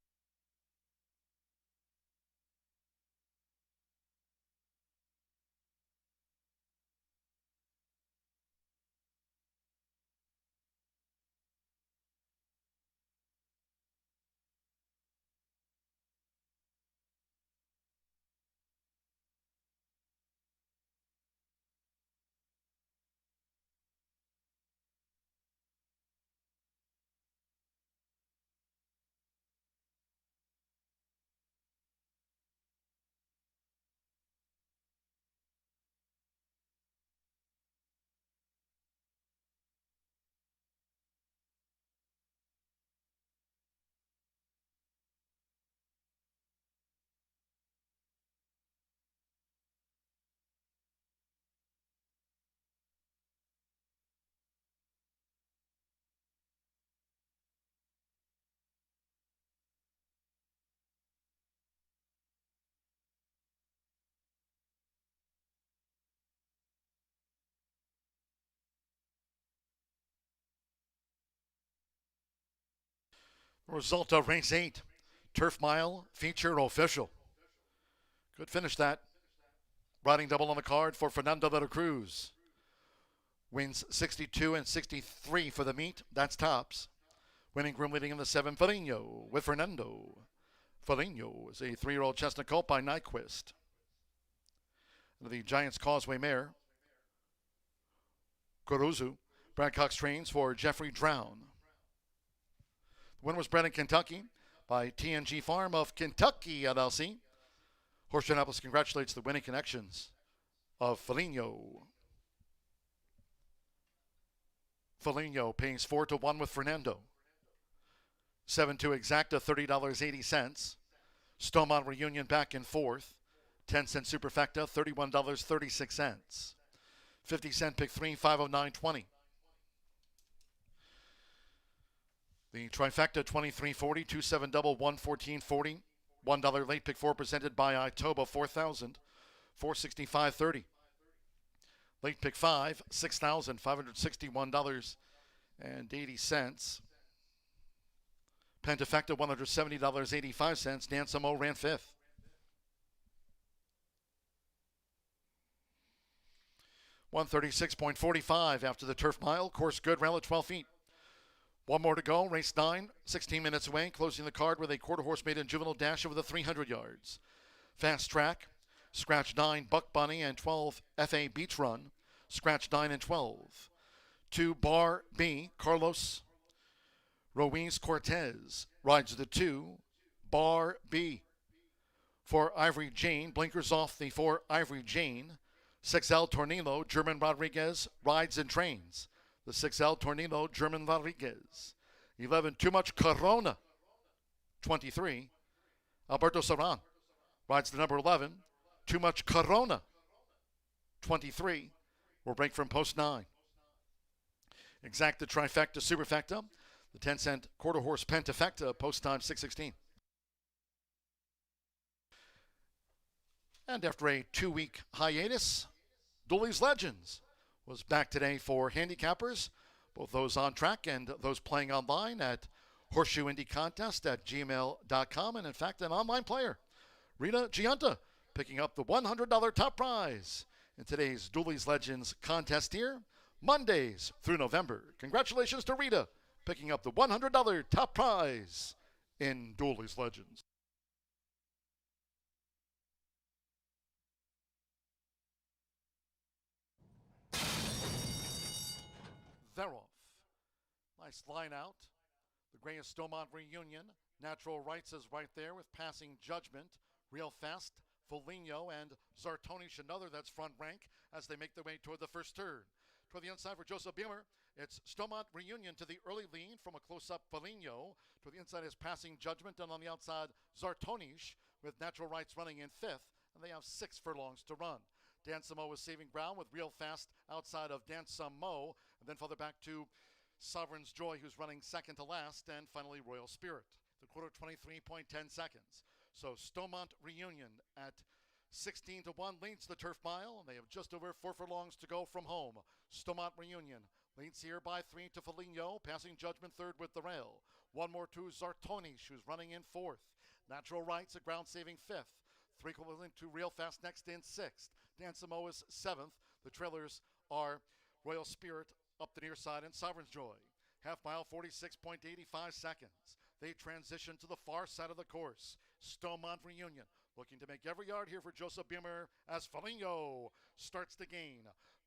Result of race 8, Turf Mile feature official. Good finish that. Riding double on the card for Fernando de la Cruz. Wins 62 and 63 for the meet. That's tops. Winning groom leading in the 7, Foligno with Fernando. Foligno is a 3-year-old chestnut colt by Nyquist. The Giants Causeway mare, Kuruzu. Brad Cox trains for Jeffrey Drown. The winner was bred in Kentucky by TNG Farm of Kentucky, LLC. Horseshoe Indianapolis congratulates the winning connections of Foligno. Foligno pays 4-1 with Fernando. 7-2 exacta, $30.80. Stomont Reunion back in fourth. 10-cent Superfecta, $31.36. 50-cent pick 3, $509.20. The trifecta, $23.40, 2-7 double, $114.40. $1 late pick 4 presented by Itoba, $4,000, $465.30. Late pick 5, $6,561.80. Pentafecta, $170.85. Dancimo ran fifth. $136.45 after the turf mile. Course good, rail at 12 feet. One more to go. Race 9, 16 minutes away. Closing the card with a quarter horse maiden juvenile dash over the 300 yards. Fast Track, Scratch 9, Buck Bunny, and 12, FA Beach Run. Scratch 9 and 12. 2, Bar B, Carlos Ruiz Cortez rides the 2, Bar B. For Ivory Jane, blinkers off the 4, Ivory Jane. 6L Tornillo, German Rodriguez rides and trains. The 6L Tornillo, German Rodriguez. 11, Too Much Corona. 23, Alberto Saran rides the number 11, Too Much Corona. 23, we'll break from post 9. Exacta Trifecta Superfecta, the 10-cent quarter horse Pentafecta, post time 6:16. And after a 2-week hiatus, Douly's Legends was back today for handicappers, both those on track and those playing online at Horseshoe Indy Contest at gmail.com, and in fact an online player, Rita Giunta, picking up the $100 top prize in today's Douly's Legends contest here, Mondays through November. Congratulations to Rita, picking up the $100 top prize in Douly's Legends. They're off. Nice line out. The Grayest Stomont Reunion. Natural Rights is right there with Passing Judgment. Real Fast, Foligno, and Zartoni Another. That's front rank as they make their way toward the first turn. Toward the inside for Joseph Beamer. It's Stomont Reunion to the early lead from a close-up Foligno. To the inside is Passing Judgment, and on the outside, Zartonish, with Natural Rights running in fifth, and they have 6 furlongs to run. Dansamo is saving ground with Real Fast outside of Dansamo, and then further back to Sovereign's Joy, who's running second to last, and finally Royal Spirit. The quarter 23.10 seconds. So Stomont Reunion at 16-1 leads the turf mile, and they have just over 4 furlongs to go from home. Stomont Reunion leads here by 3 to Foligno, Passing Judgment third with the rail. 1 more to Zartonish, who's running in fourth. Natural Rights, a ground-saving fifth. 3 equivalent to Real Fast next in sixth. Dansamo is seventh. The trailers are Royal Spirit up the near side and Sovereign's Joy. Half mile, 46.85 seconds. They transition to the far side of the course. Stomont Reunion looking to make every yard here for Joseph Beamer as Foligno starts to gain.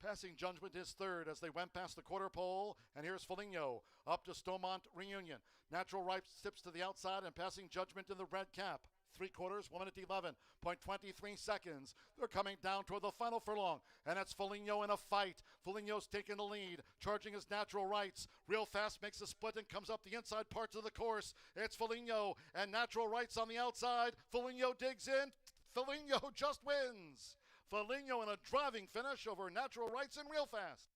Passing Judgment is third as they went past the quarter pole, and here's Foligno up to Stomont Reunion. Natural Rights tips to the outside, and Passing Judgment in the red cap. 3/4, 1 minute 11.23 seconds. They're coming down toward the final furlong, and it's Foligno in a fight. Foligno's taking the lead, charging his Natural Rights. Real Fast makes a split and comes up the inside parts of the course. It's Foligno and Natural Rights on the outside. Foligno digs in. Foligno just wins. Foligno in a driving finish over Natural Rights and Real Fast.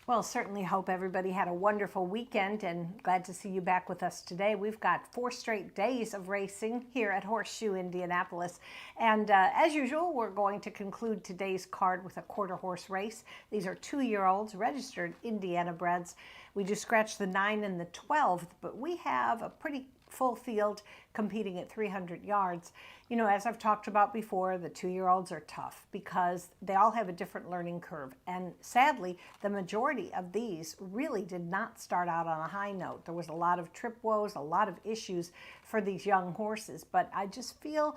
Well, certainly hope everybody had a wonderful weekend and glad to see you back with us today. We've got 4 straight days of racing here at Horseshoe Indianapolis. And as usual, we're going to conclude today's card with a quarter horse race. These are 2-year-olds, registered Indiana breds. We just scratched the 9 and the 12, but we have a pretty full field competing at 300 yards. You know, as I've talked about before, the 2-year-olds are tough because they all have a different learning curve. And sadly, the majority of these really did not start out on a high note. There was a lot of trip woes, a lot of issues for these young horses. But I just feel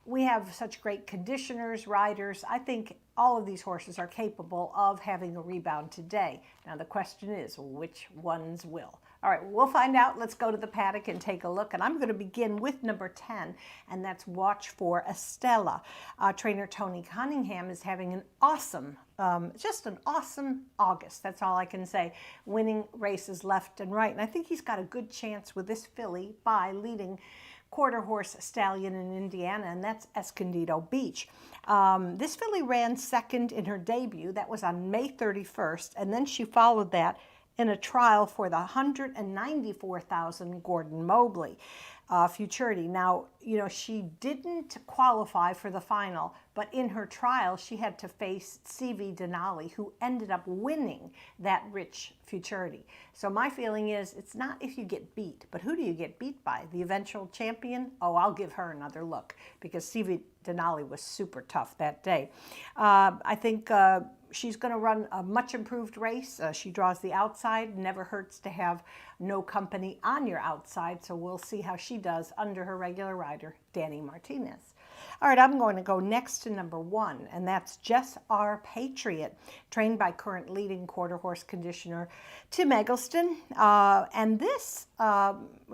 we have such great conditioners, riders. I think all of these horses are capable of having a rebound today. Now the question is, which ones will? All right, we'll find out. Let's go to the paddock and take a look. And I'm going to begin with number 10, and that's Watch for Estella. Trainer Tony Cunningham is having an awesome, just an awesome August. That's all I can say. Winning races left and right. And I think he's got a good chance with this filly by leading quarter horse stallion in Indiana, and that's Escondido Beach. This filly ran second in her debut. That was on May 31st, and then she followed that in a trial for the $194,000 Gordon Mobley Futurity. Now, you know, she didn't qualify for the final, but in her trial, she had to face CV Denali, who ended up winning that rich Futurity. So my feeling is it's not if you get beat, but who do you get beat by? The eventual champion? Oh, I'll give her another look because CV Denali was super tough that day. I think she's going to run a much improved race. She draws the outside. Never hurts to have no company on your outside. So we'll see how she does under her regular rider, Danny Martinez. All right, I'm going to go next to number 1, and that's Jess R. Patriot, trained by current leading quarter horse conditioner Tim Eggleston. And this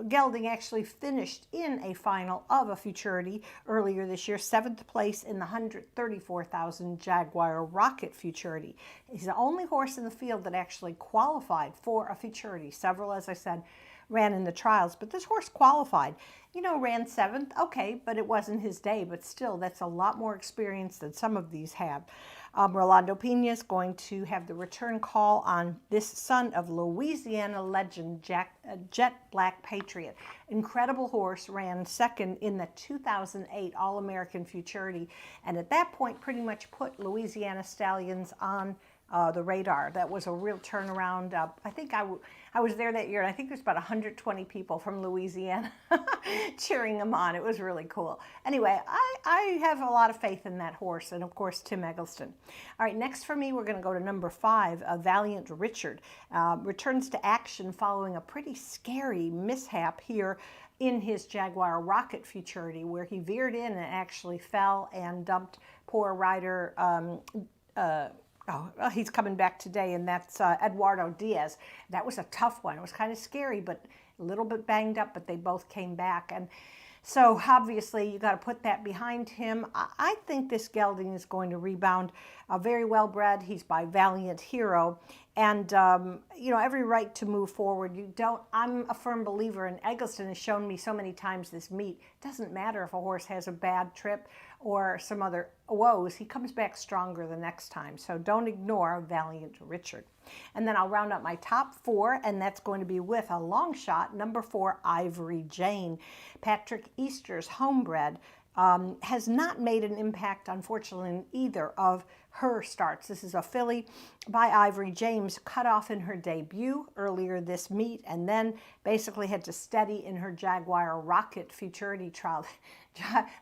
gelding actually finished in a final of a Futurity earlier this year, 7th place in the $134,000 Jaguar Rocket Futurity. He's the only horse in the field that actually qualified for a Futurity. Several, as I said, ran in the trials, but this horse qualified. You know, ran 7th, okay, but it wasn't his day, but still, that's a lot more experience than some of these have. Rolando Pena is going to have the return call on this son of Louisiana legend Jet Black Patriot. Incredible horse, ran second in the 2008 All-American Futurity, and at that point pretty much put Louisiana Stallions on the radar. That was a real turnaround. I think I was there that year, and I think there's about 120 people from Louisiana cheering him on. It was really cool. Anyway, I have a lot of faith in that horse, and of course, Tim Eggleston. All right, next for me, we're going to go to number 5, Valiant Richard. Returns to action following a pretty scary mishap here in his Jaguar Rocket Futurity, where he veered in and actually fell and dumped poor rider he's coming back today, and that's Eduardo Diaz. That was a tough one. It was kind of scary, but a little bit banged up, but they both came back. And so obviously you got to put that behind him. I think this gelding is going to rebound. Very well bred. He's by Valiant Hero. And, you know, every right to move forward. I'm a firm believer, and Eggleston has shown me so many times this meet. It doesn't matter if a horse has a bad trip or some other woes. He comes back stronger the next time. So don't ignore Valiant Richard. And then I'll round up my top 4, and that's going to be with a long shot, number 4, Ivory Jane. Patrick Easter's homebred. Has not made an impact, unfortunately, in either of her starts. This is a filly by Ivory James, cut off in her debut earlier this meet, and then basically had to steady in her Jaguar Rocket Futurity trial.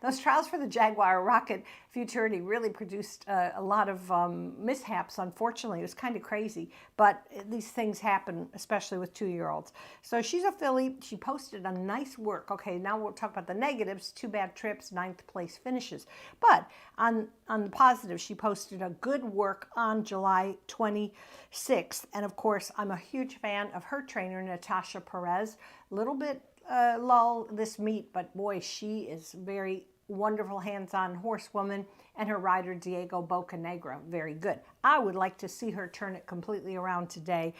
Those trials for the Jaguar Rocket Futurity really produced a lot of mishaps, unfortunately. It was kind of crazy, but these things happen, especially with 2-year-olds. So she's a filly. She posted a nice work. Okay, now we'll talk about the negatives. 2 bad trips, 9th place finishes. But on the positive, she posted a good work on July 26th. And of course, I'm a huge fan of her trainer, Natasha Perez. A little bit lull this meet, but boy, she is very wonderful hands-on horsewoman, and her rider Diego Bocanegra, very good. I would like to see her turn it completely around today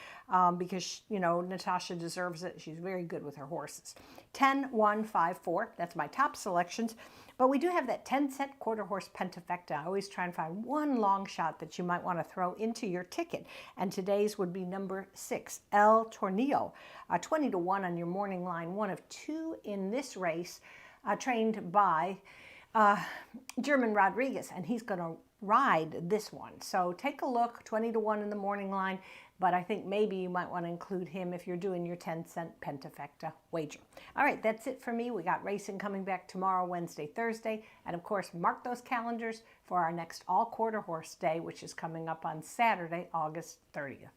because, you know, Natasha deserves it. She's very good with her horses. 10, 1, 5, 4. That's my top selections. But we do have that 10-cent quarter horse pentafecta. I always try and find one long shot that you might want to throw into your ticket. And today's would be number 6, El Tornillo. 20 to 1 on your morning line. One of 2 in this race, trained by German Rodriguez, and he's going to ride this one. So take a look, 20 to 1 in the morning line, but I think maybe you might want to include him if you're doing your 10-cent pentafecta wager. All right, that's it for me. We got racing coming back tomorrow, Wednesday, Thursday, and of course, mark those calendars for our next all-quarter horse day, which is coming up on Saturday, August 30th.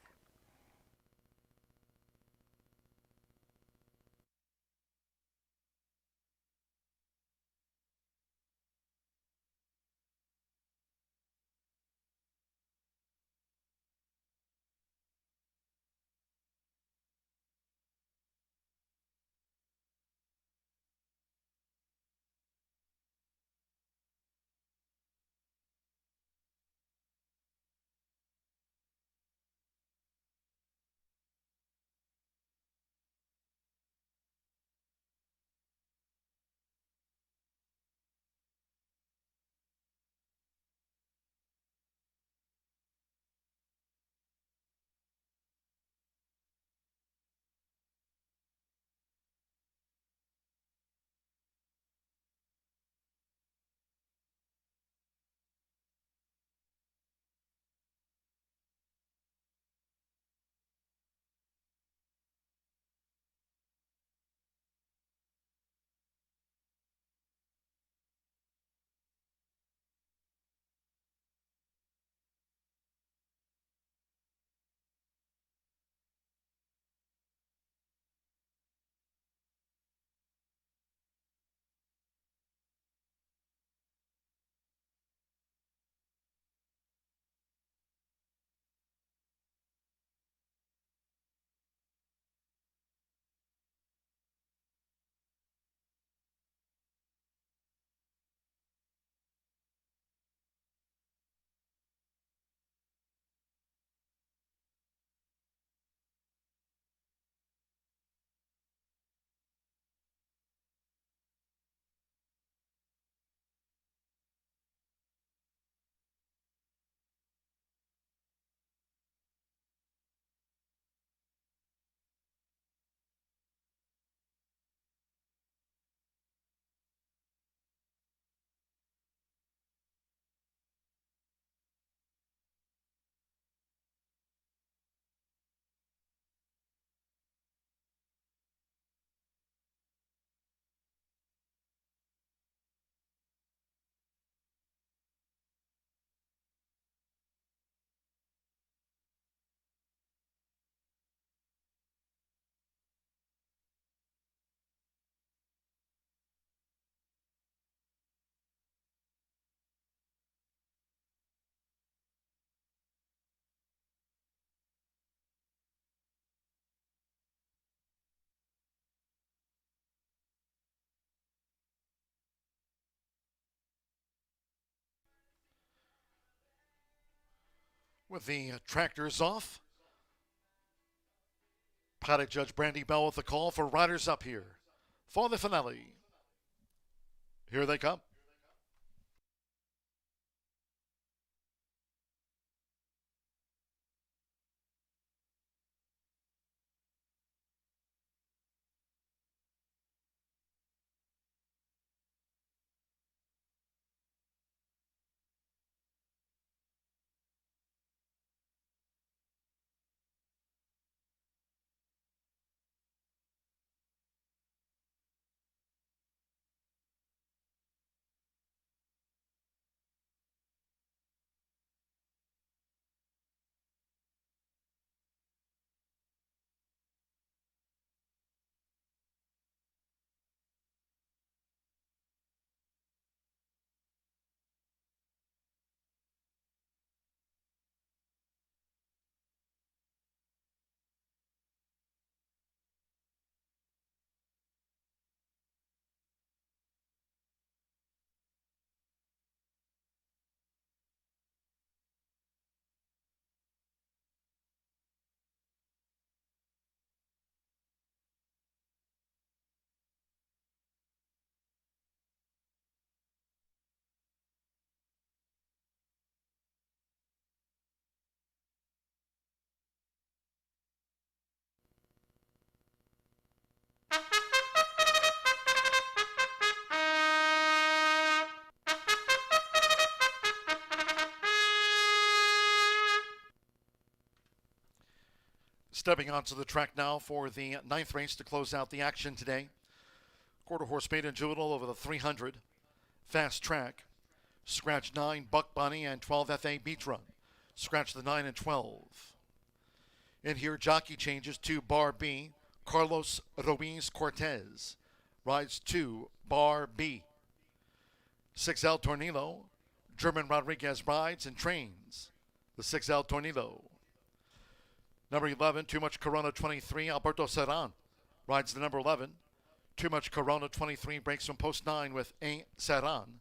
With the tractors off, paddock judge Brandy Bell with the call for riders up here for the finale. Here they come. Stepping onto the track now for the 9th race to close out the action today. Quarter horse maiden juvenile over the 300. Fast track. Scratch 9, Buck Bunny, and 12 FA Beach Run. Scratch the 9 and 12. In here, jockey changes to Bar B. Carlos Ruiz Cortez rides 2, Bar B. 6 El Tornillo. German Rodriguez rides and trains the 6 El Tornillo. Number 11, Too Much Corona 23, Alberto Serran rides the number 11. Too Much Corona 23 breaks from post 9 with A. Serran.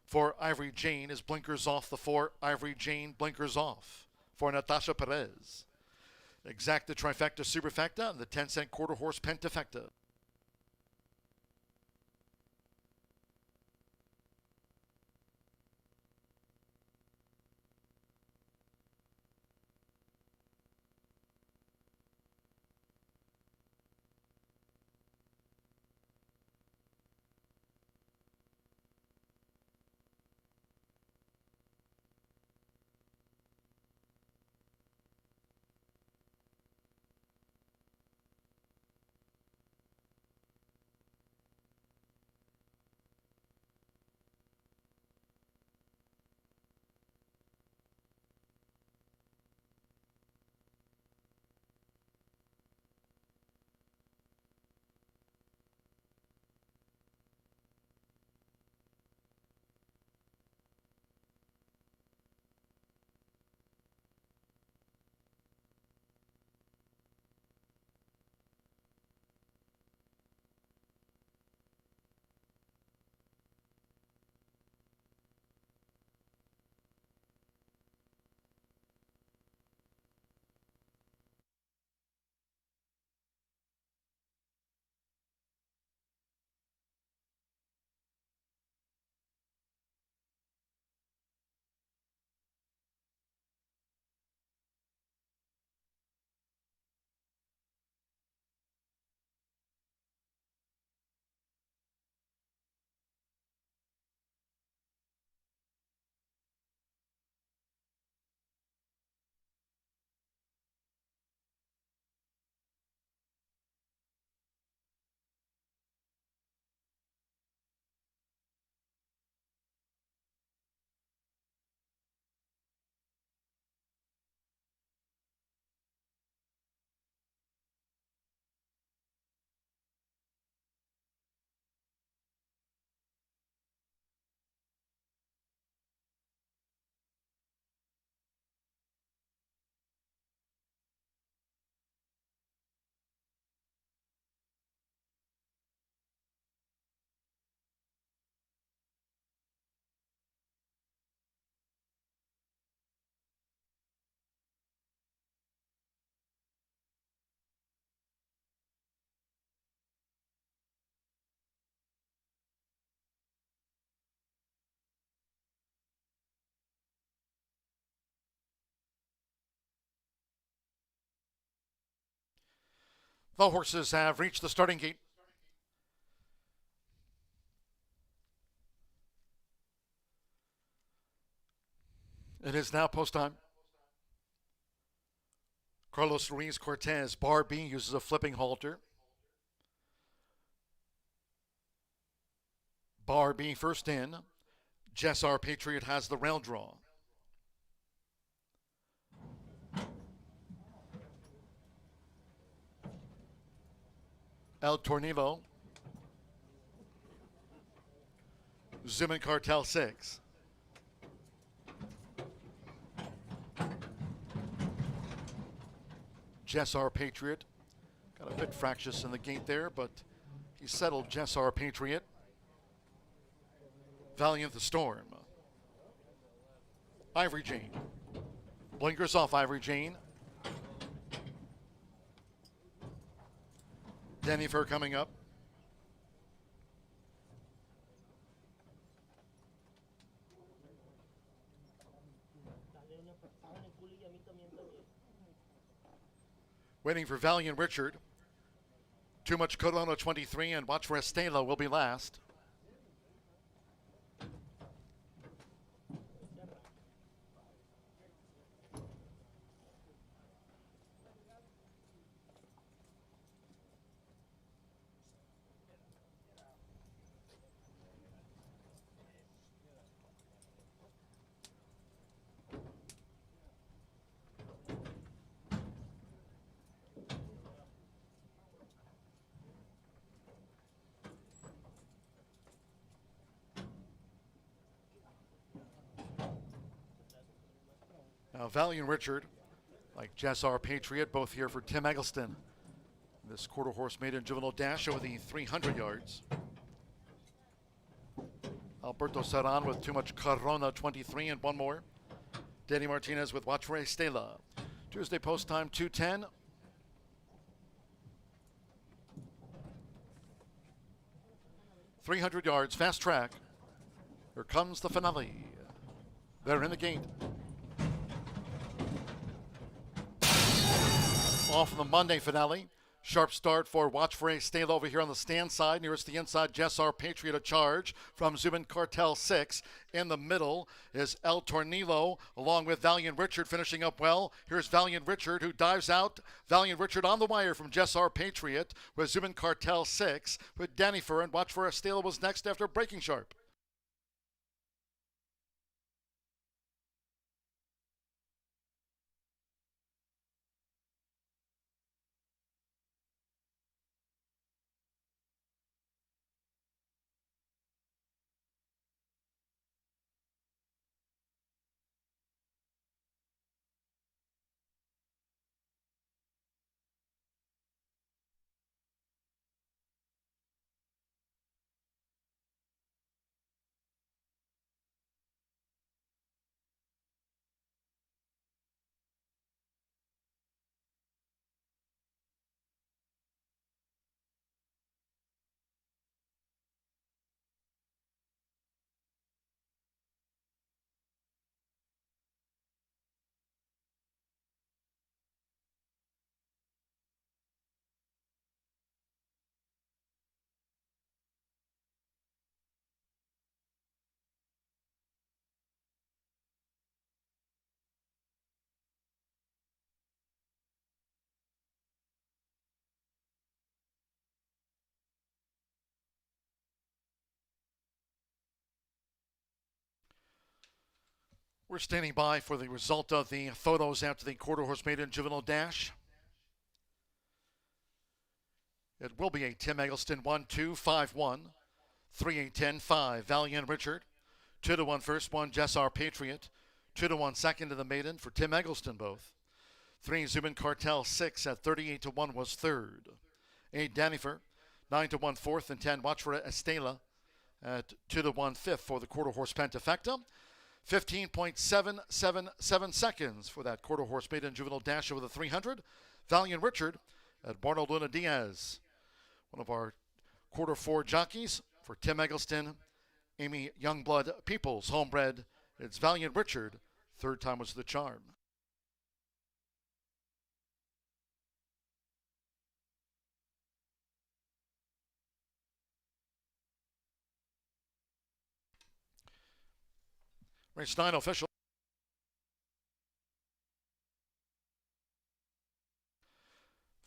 For Ivory Jane is blinkers off the 4. Ivory Jane blinkers off for Natasha Perez. Exacta Trifecta Superfecta and the 10-cent quarter horse Pentafecta. The horses have reached the starting gate. It is now post time. Carlos Ruiz Cortez, Bar B, uses a flipping halter. Bar B first in. Jess R. Patriot has the rail draw. El Tornillo. Zimmern Cartel 6. Jess R. Patriot. Got a bit fractious in the gate there, but he settled Jess R. Patriot. Valiant the Storm. Ivory Jane. Blinkers off Ivory Jane. Dennyfer coming up. Waiting for Valiant Richard. Too Much Corona 23 and Watch for Estela will be last. Now, Valiant Richard, like Jess R. Patriot, both here for Tim Eggleston. This quarter horse maiden juvenile dash over the 300 yards. Alberto Serran with Too Much Corona 23 and one more. Danny Martinez with Watch for Estela. Tuesday post time 2:10. .300 yards, fast track. Here comes the finale. They're in the gate. Off in the Monday finale. Sharp start for Watch for Estela over here on the stand side. Nearest the inside, Jess R. Patriot, a charge from Zubin Cartel 6. In the middle is El Tornillo, along with Valiant Richard finishing up well. Here's Valiant Richard, who dives out. Valiant Richard on the wire from Jess R. Patriot with Zubin Cartel 6. With Danny Fur, and Watch for Estela was next after breaking sharp. We're standing by for the result of the photos after the quarter horse maiden juvenile dash. It will be a Tim Eggleston 1-2, 5-1, 3-8, 10-5. Valiant Richard, 2-1 first one. Jess R. Patriot, 2-1 second to the maiden for Tim Eggleston both. 3 Zubin Cartel 6 at 38-1 was third. 8 Danifer, 9-1 fourth, and 10 Watch for Estela at 2-1 fifth for the quarter horse Pentafecta. 15.777 seconds for that quarter horse maiden juvenile dash over the 300. Valiant Richard at Eduardo Luna Diaz. One of our quarter four jockeys for Tim Eggleston, Amy Youngblood Peoples, homebred. It's Valiant Richard. Third time was the charm. Race 9 official.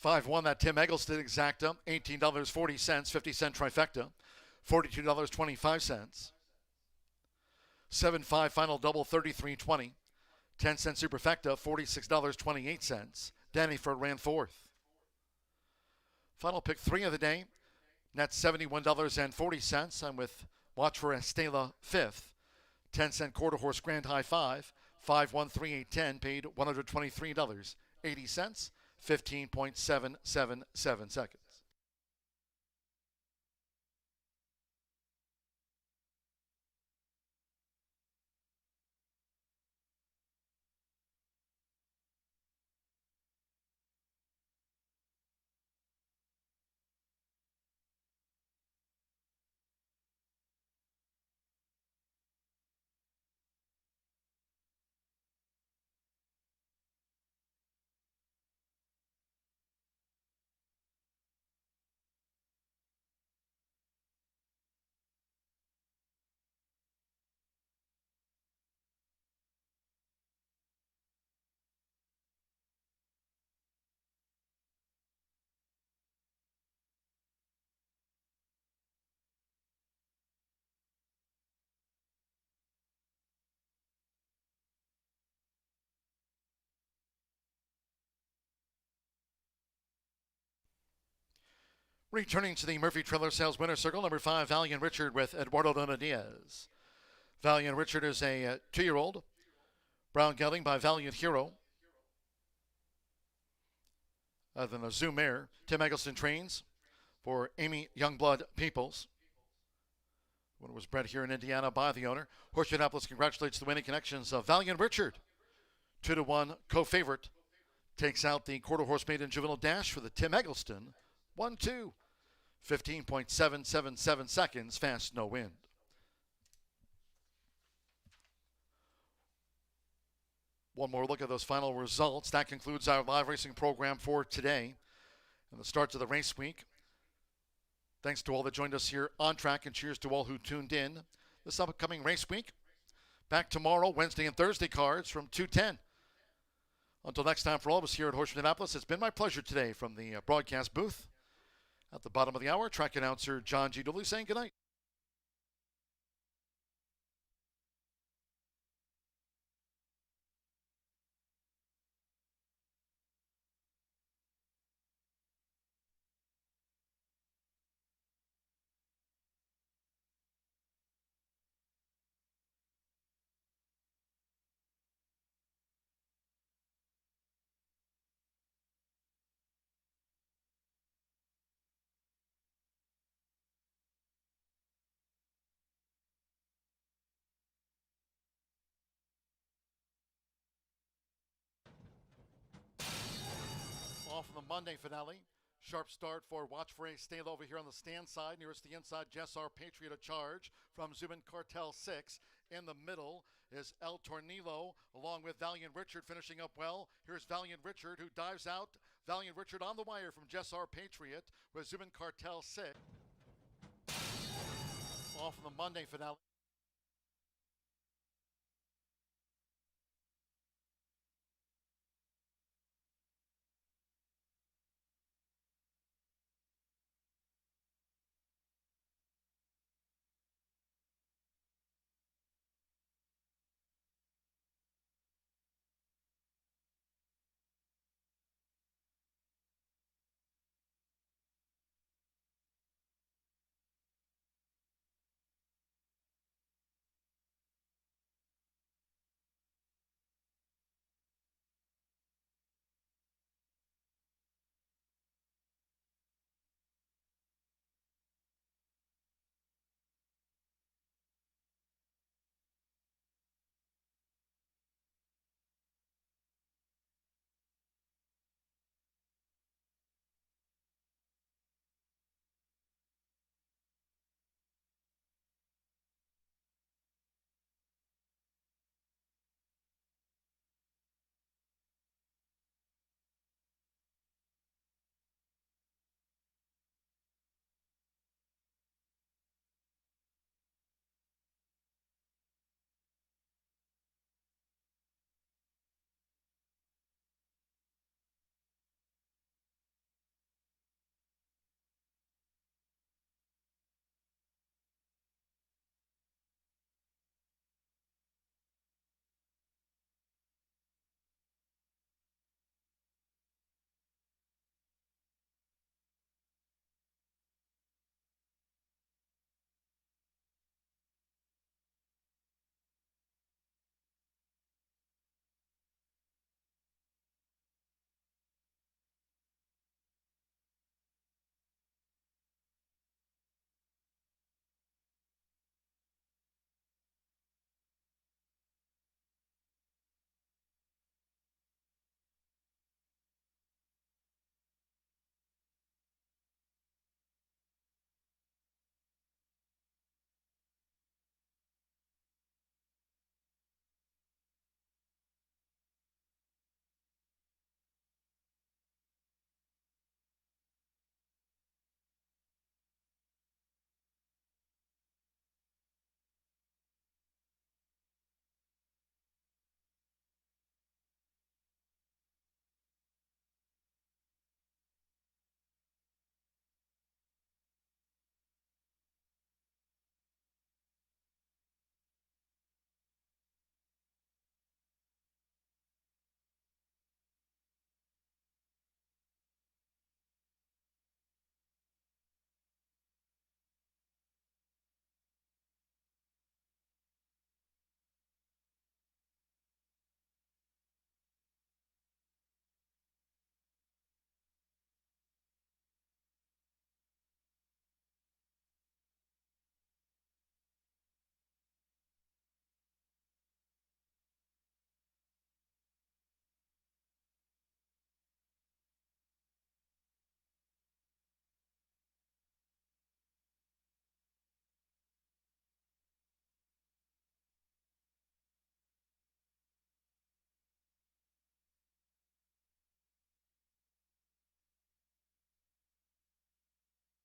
$5-1 that Tim Eggleston exacta, $18.40, 50-cent trifecta, $42.25. 7-5 final double, $33.20. 10-cent superfecta, $46.28. Danny Ford ran fourth. Final pick 3 of the day, net $71.40. I'm with Watch for Estela fifth. 10-cent quarter horse grand high 5, 5-1, 3-8, 10, paid $123.80, 15.777 seconds. Returning to the Murphy Trailer Sales Winner Circle, number 5, Valiant Richard with Eduardo Luna Diaz. Valiant Richard is a 2-year-old Brown Gelding by Valiant Hero. Then a Zoom Mare. Tim Eggleston trains for Amy Youngblood Peoples. When it was bred here in Indiana by the owner. Horseshoe Indianapolis congratulates the winning connections of Valiant Richard. 2-1 co-favorite. Takes out the quarter horse maiden juvenile dash for the Tim Eggleston. 1-2. 15.777 seconds. Fast, no wind. One more look at those final results. That concludes our live racing program for today and the start to the race week. Thanks to all that joined us here on track, and cheers to all who tuned in this upcoming race week. Back tomorrow, Wednesday and Thursday cards from 2:10. Until next time, for all of us here at Horseshoe Indianapolis, it's been my pleasure today from the broadcast booth. At the bottom of the hour, track announcer John G. Douly saying goodnight. Off in the Monday finale. Sharp start for Watch for a Stale over here on the stand side. Nearest the inside, Jess R. Patriot, a charge from Zubin Cartel 6. In the middle is El Tornillo, along with Valiant Richard finishing up well. Here's Valiant Richard, who dives out. Valiant Richard on the wire from Jess R. Patriot with Zubin Cartel 6. Off in the Monday finale.